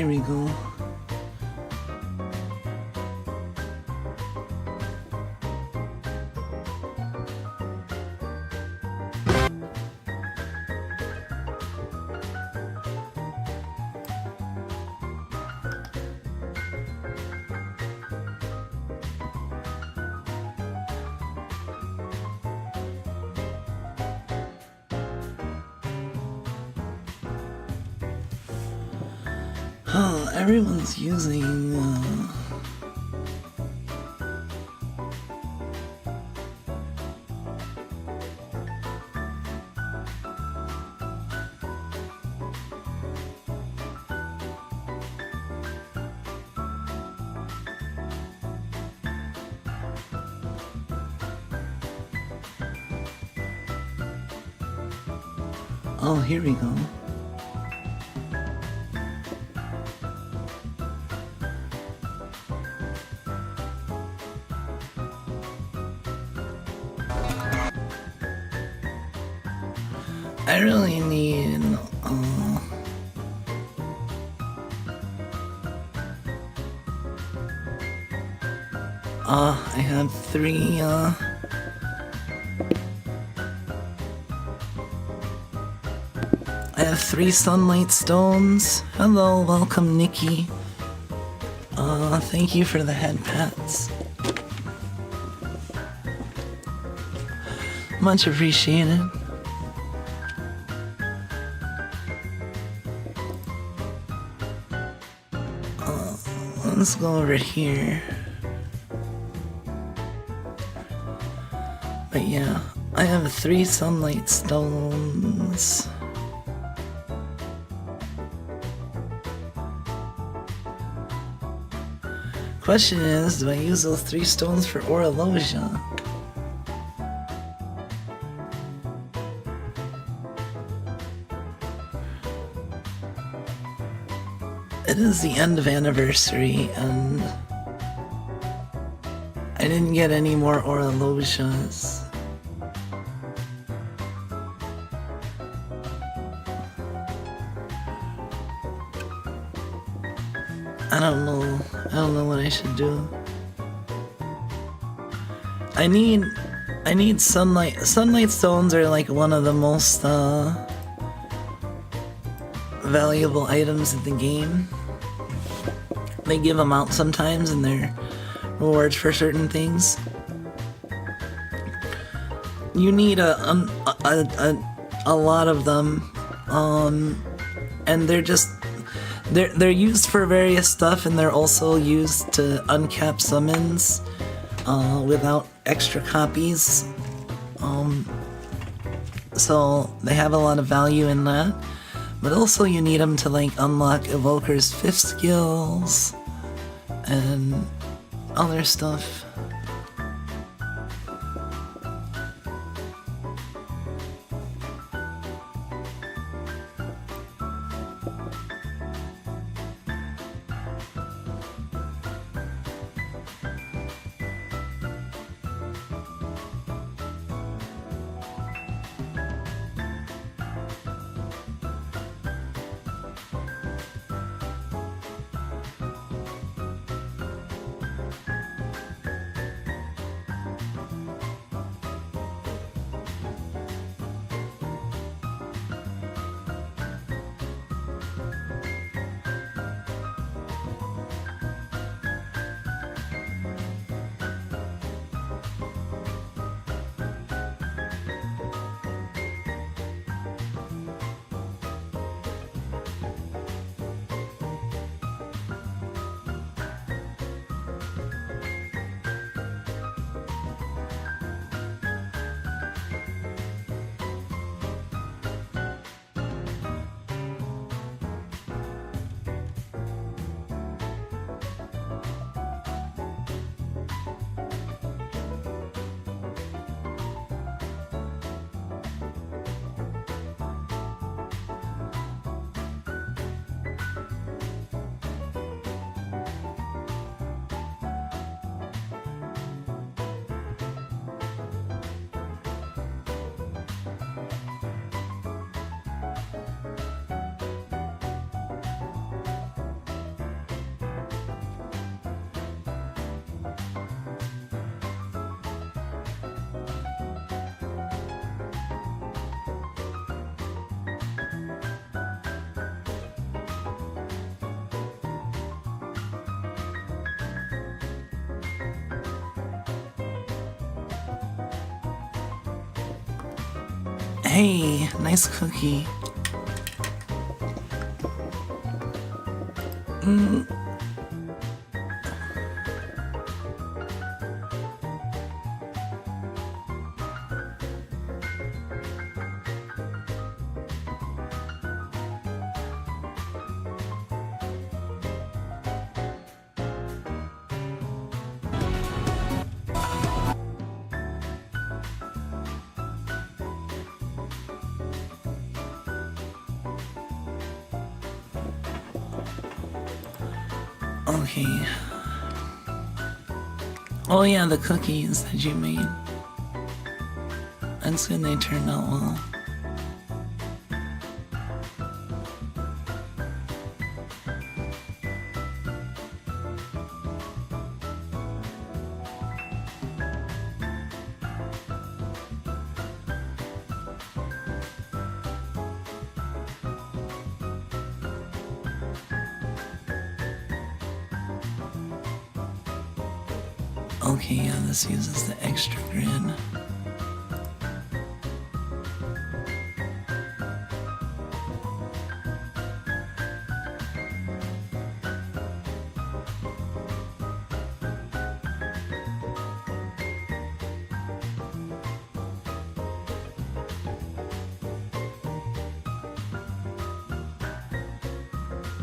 here we go. Oh, everyone's using oh, here we go. I really need I have three I have three sunlight stones. Hello, welcome Nikki. Thank you for the head pats. Much appreciated. Let's go over here. But yeah, I have three sunlight stones. Question is, do I use those three stones for Orologia? It is the end of anniversary, and I didn't get any more Orologias. I don't know what I should do. I need sunlight. Sunlight stones are like one of the most valuable items in the game. They give them out sometimes and they're rewards for certain things. You need a lot of them, and they're used for various stuff, and they're also used to uncap summons without extra copies. So they have a lot of value in that. But also you need them to like unlock Evoker's 5th skills and other stuff. Hey, nice cookie. Okay. Oh yeah, the cookies that you made. That's good they turned out well. Okay, yeah, this uses the extra grid.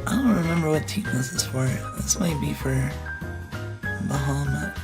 I don't remember what team this is for. This might be for Bahamut.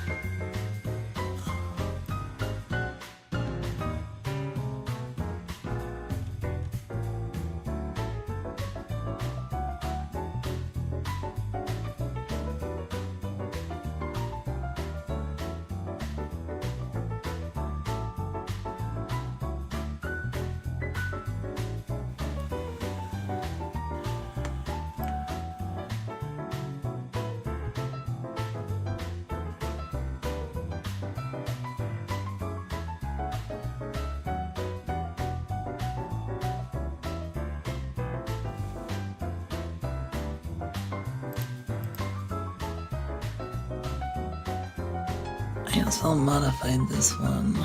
I also modified this one.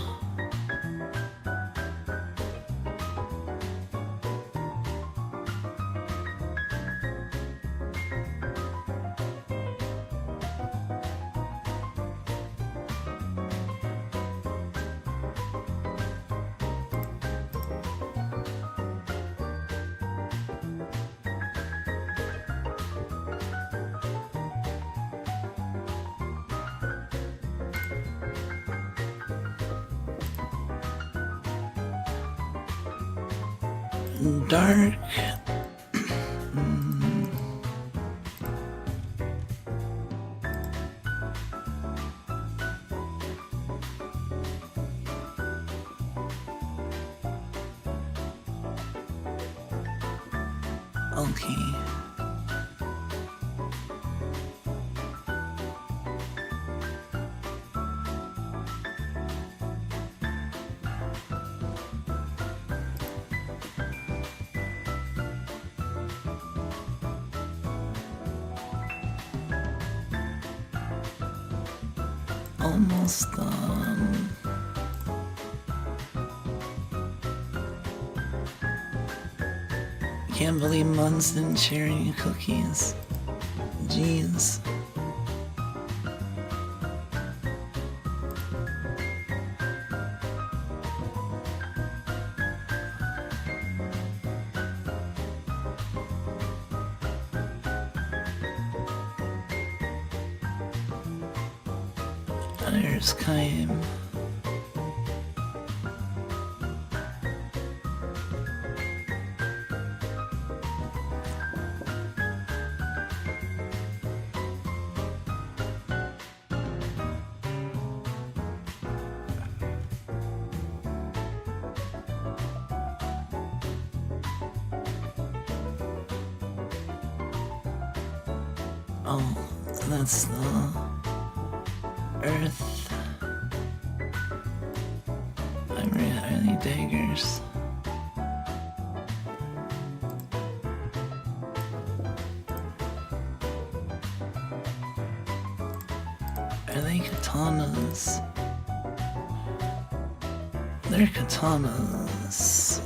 Dark. Okay. Almost done. Can't believe Muns didn't share any cookies. Jeez. There's Kaim. Oh, that's the Earth. Are they daggers? Are they katanas? They're katanas.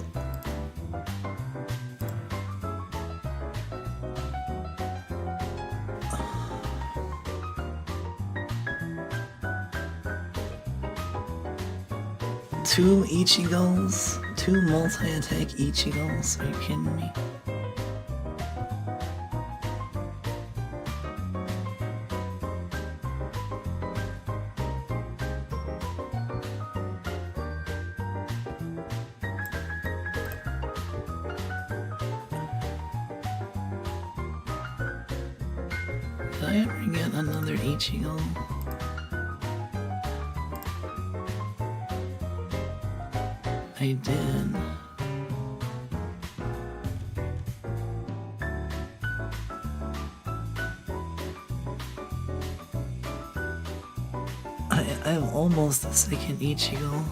2 Ichigos? 2 multi-attack Ichigos? Are you kidding me? Did I ever get another Ichigo? I did. I have almost a second Ichigo.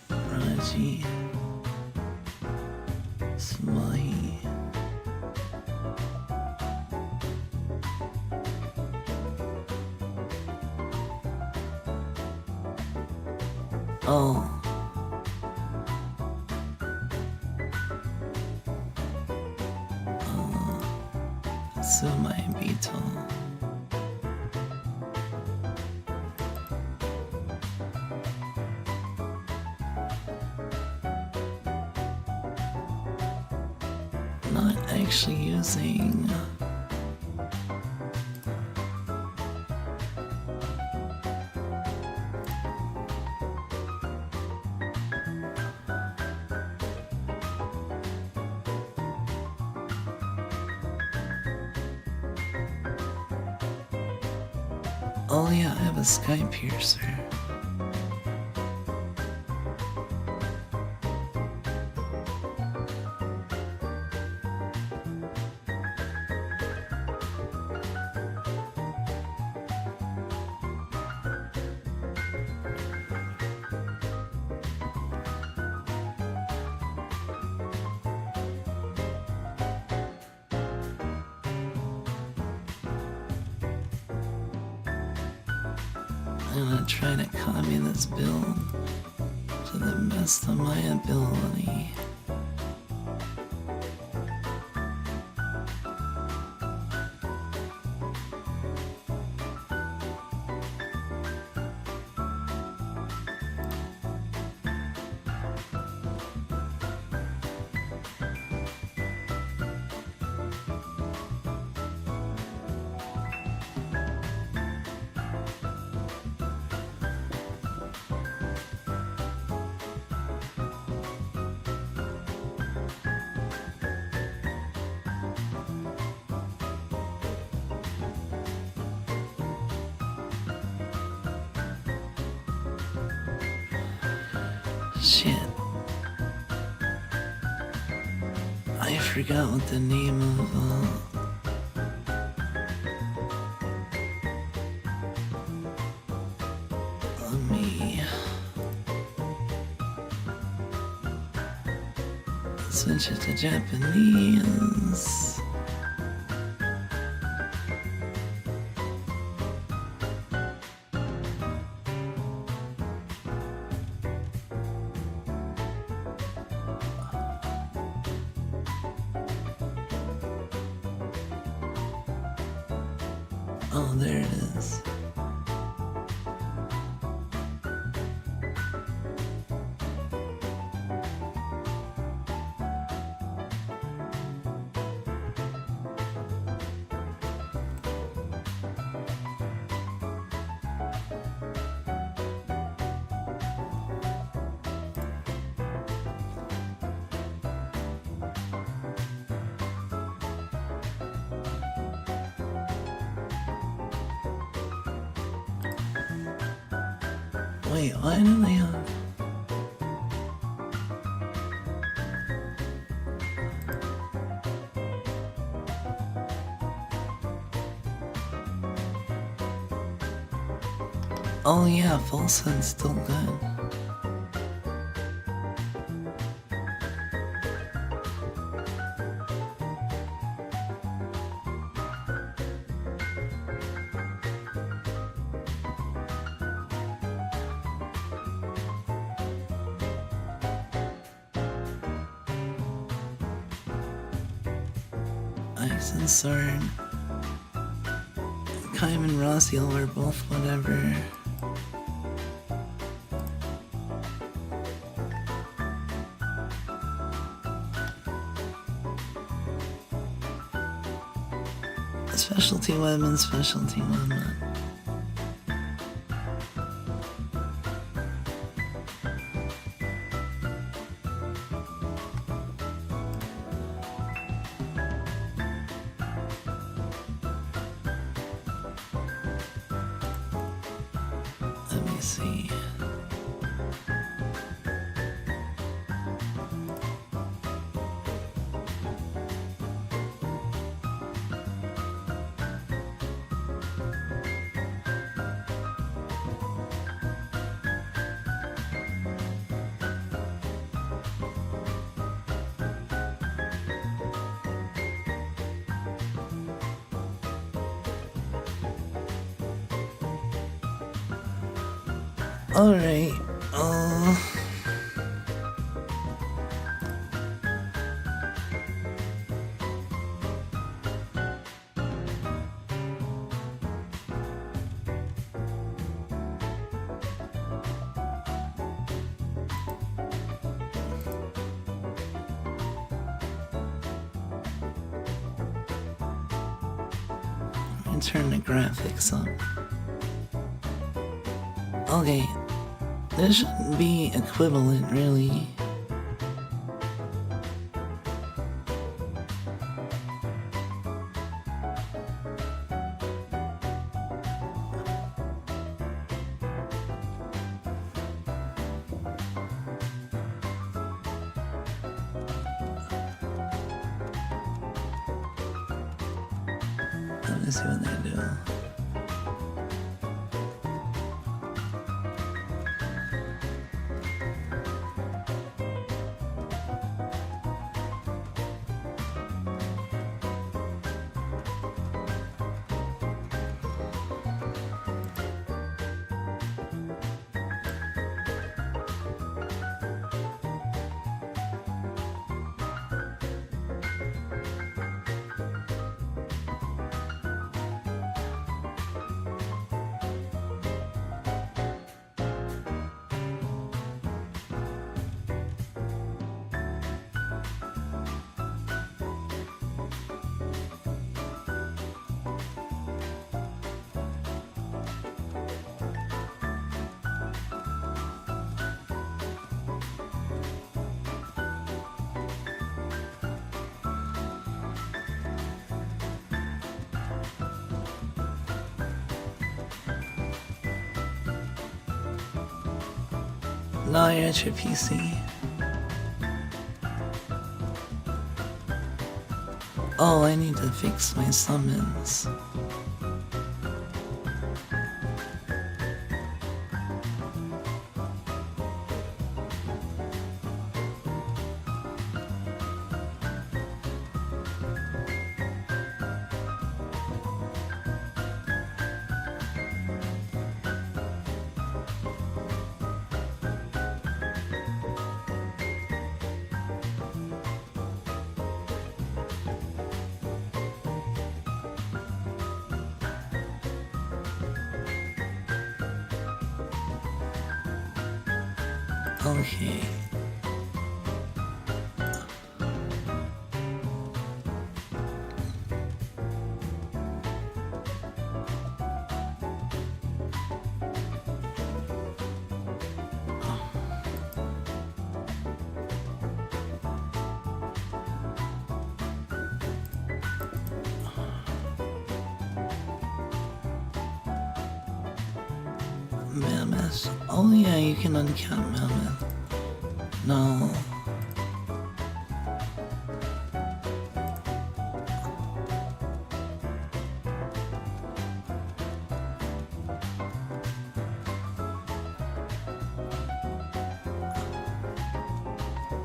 Raji Smahi. Oh. Sumai Bito. Not actually using oh yeah, I have a sky piercer. I'm gonna try to copy this build to the best of my ability. Shit. I forgot what the name of let me switch it to Japanese. Oh, there it is. Wait, why do they have... Oh yeah, falsehood's still good. Ice and Sword. Kaim and Rossiel were both whatever. Specialty weapon, specialty weapon. Let me see. Alright, let me turn the graphics up. Okay, this shouldn't be equivalent, really. Let me see what they do. Now you're at your PC. Oh, I need to fix my summons. Okay. Mammoth. Oh yeah, you can uncap Mammoth. No.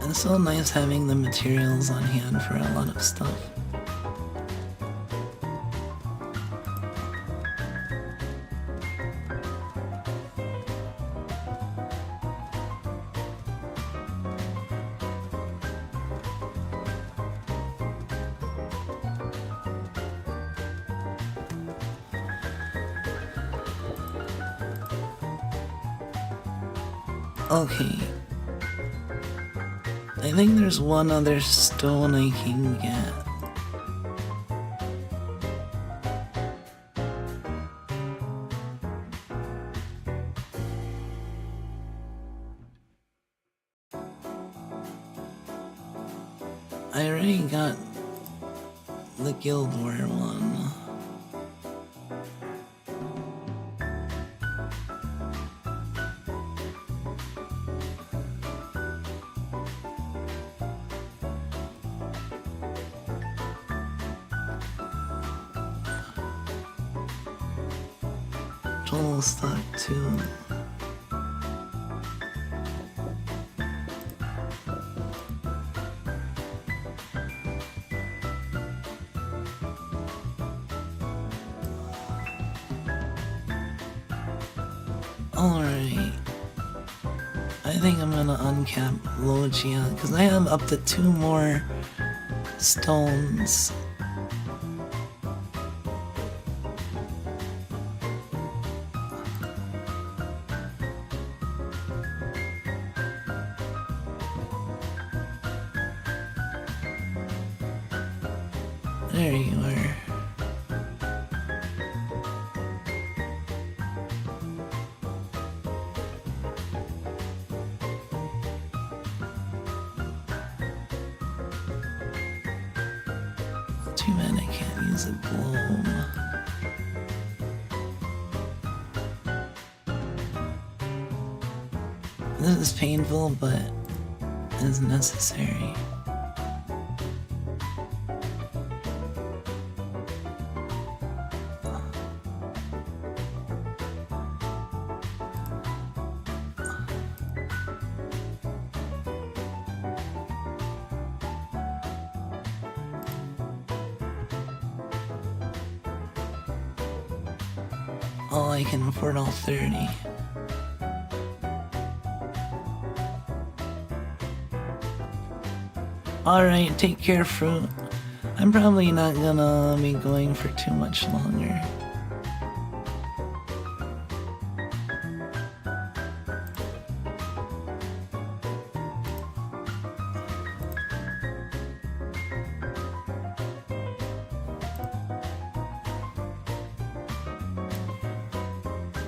It's so nice having the materials on hand for a lot of stuff. Okay. I think there's one other stone I can get. I already got the Guild War one. Total stock too. Alright. I think I'm gonna uncap Logia because I have up to 2 more stones. There you are. Too bad I can't use a globe. This is painful, but is necessary. Oh, I can afford all 30. Alright, take care, fruit. I'm probably not gonna be going for too much longer.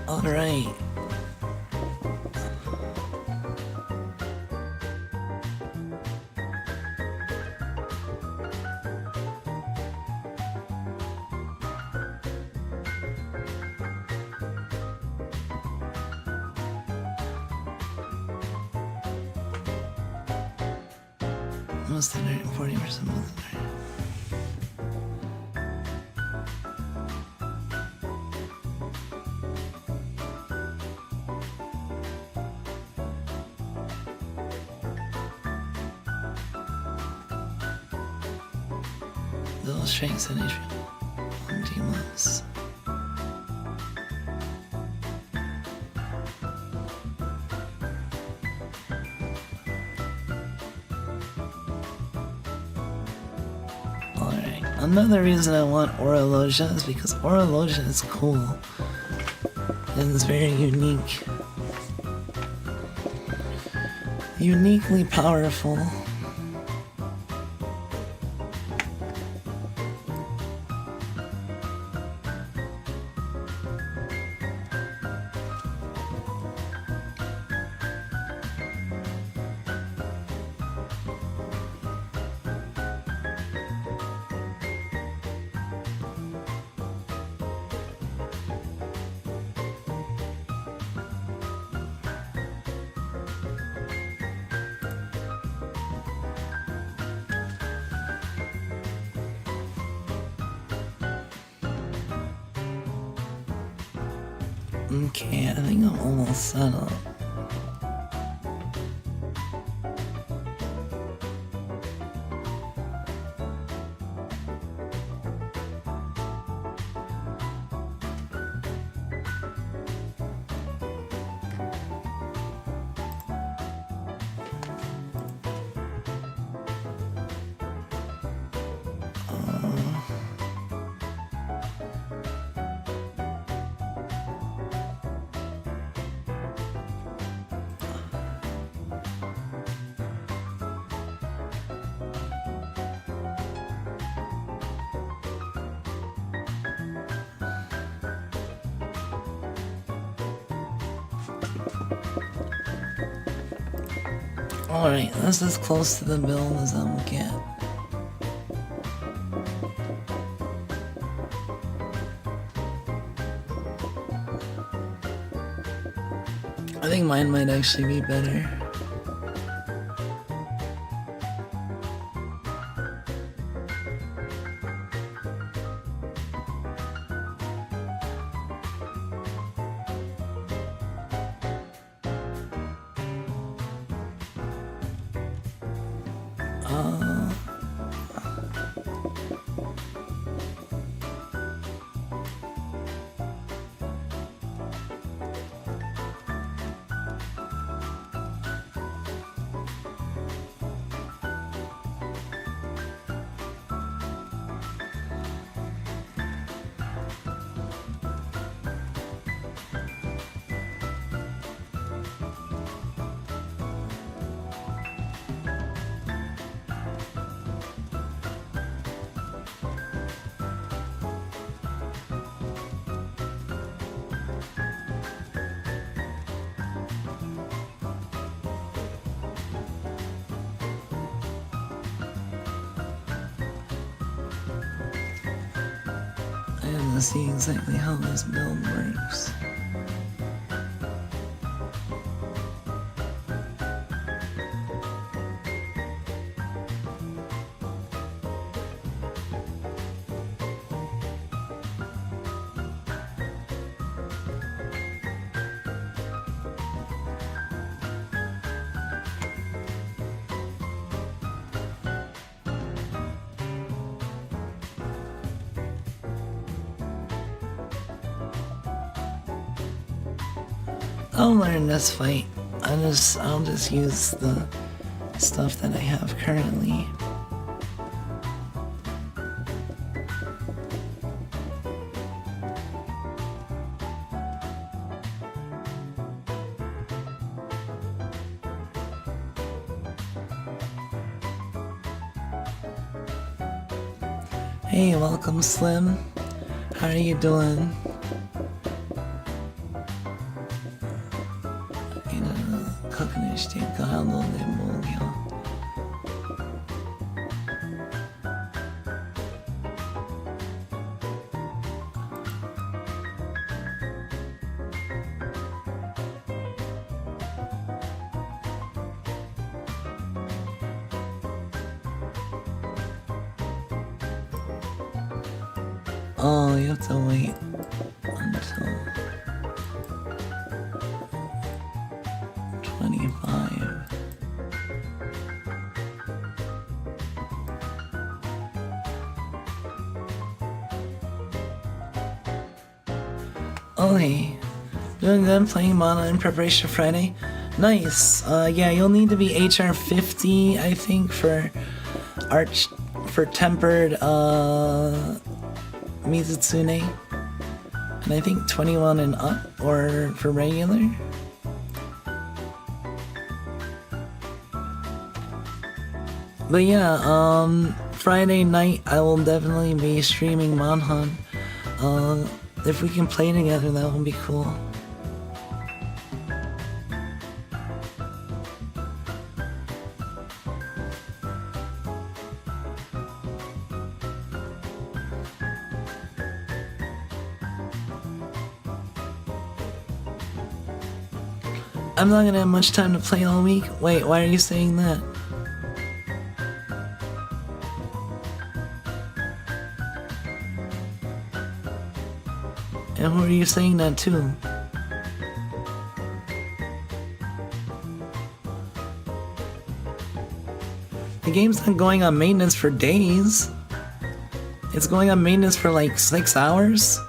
Alright. Most of it, 40% of it. Those strengths and HP on demons. Alright, another reason I want Orologia is because Orologia is cool. And it's very unique. Uniquely powerful. Okay, I think I'm almost set up. Alright, that's as close to the build as I will get. I think mine might actually be better. To see exactly how this build works. I'll learn this fight. I'll just use the stuff that I have currently. Hey, welcome Slim. How are you doing? Oh, you have to wait until 25. Okay, doing good, playing Mana in preparation for Friday. Nice. Yeah, you'll need to be HR 50, I think, for tempered Mizitsune, and I think 21 and up, or for regular. But yeah, Friday night I will definitely be streaming Manhunt. If we can play together, that would be cool. I'm not gonna have much time to play all week. Wait, why are you saying that? And who are you saying that to? game's not going on maintenance for days. It's going on maintenance for like 6 hours.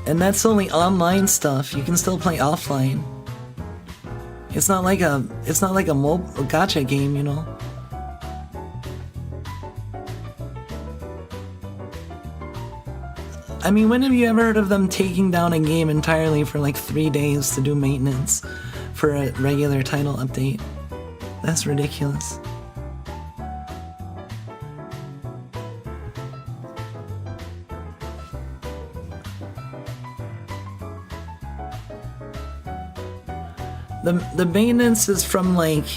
And that's only online stuff. You can still play offline. It's not like a gacha game, you know. I mean, when have you ever heard of them taking down a game entirely for like 3 days to do maintenance for a regular title update? That's ridiculous. The maintenance is from like,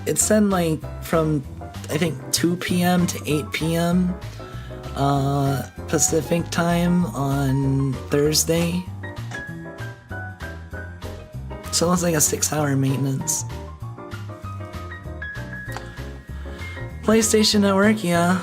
it said like from I think 2 p.m. to 8 p.m. Pacific time on Thursday. So it's like a 6-hour maintenance. PlayStation Network, yeah.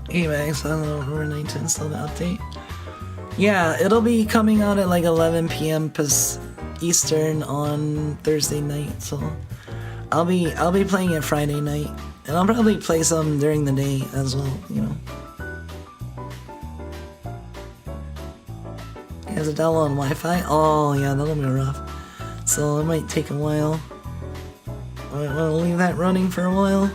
Hey Max, I don't know, overnight to install the update. Yeah, it'll be coming out at like 11 p.m. Eastern on Thursday night, so I'll be playing it Friday night, and I'll probably play some during the day as well, you know. You have to download on Wi-Fi? Oh yeah, that'll be rough. So it might take a while. I might want to leave that running for a while.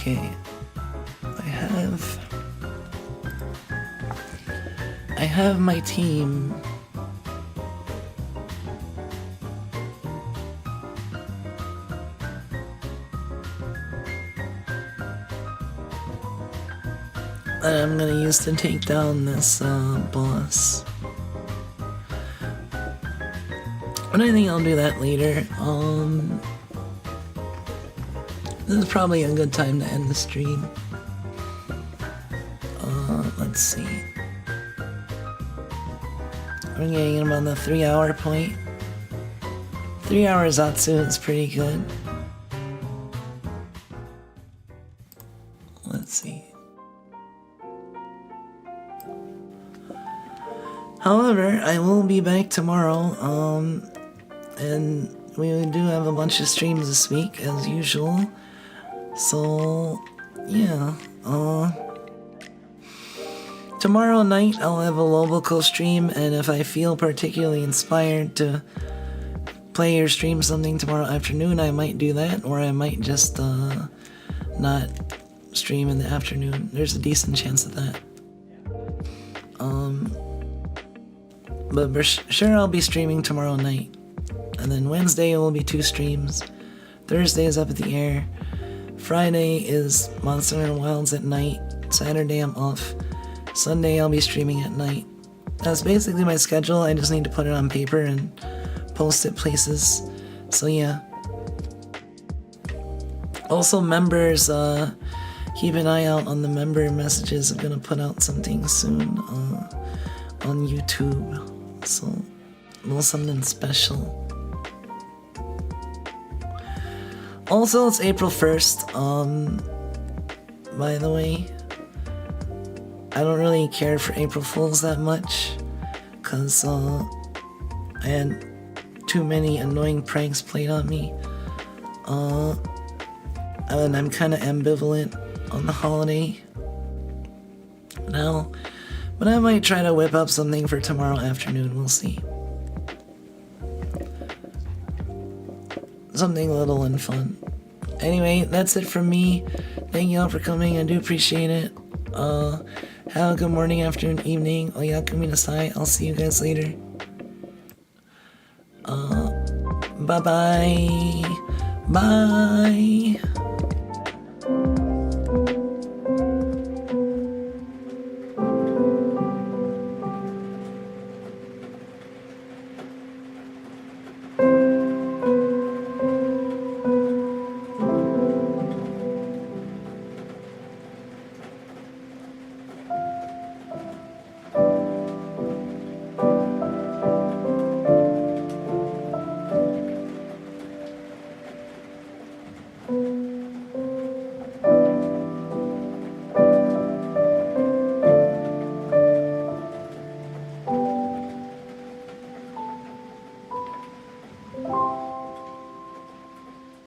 Okay, I have my team. That I'm gonna use to take down this boss. But I think I'll do that later. This is probably a good time to end the stream. Let's see. We're getting about the 3-hour point. 3 hours Zatsu is pretty good. Let's see. However, I will be back tomorrow, and we do have a bunch of streams this week, as usual. So, yeah, tomorrow night I'll have a Loboco stream, and if I feel particularly inspired to play or stream something tomorrow afternoon, I might do that, or I might just, not stream in the afternoon. There's a decent chance of that. But for sure I'll be streaming tomorrow night. And then Wednesday will be 2 streams. Thursday is Up at the Air. Friday is Monster Hunter Wilds at night. Saturday I'm off. Sunday I'll be streaming at night. That's basically my schedule. I just need to put it on paper and post it places. So yeah. Also members, keep an eye out on the member messages. I'm gonna put out something soon on YouTube. So a little something special. Also, it's April 1st, by the way. I don't really care for April Fools that much, cause, I had too many annoying pranks played on me. And I'm kinda ambivalent on the holiday now, but I might try to whip up something for tomorrow afternoon, we'll see. Something little and fun. Anyway, that's it from me. Thank you all for coming. I do appreciate it. Have a good morning, afternoon, evening. Oyakumi nasai. I'll see you guys later. Bye-bye. Bye.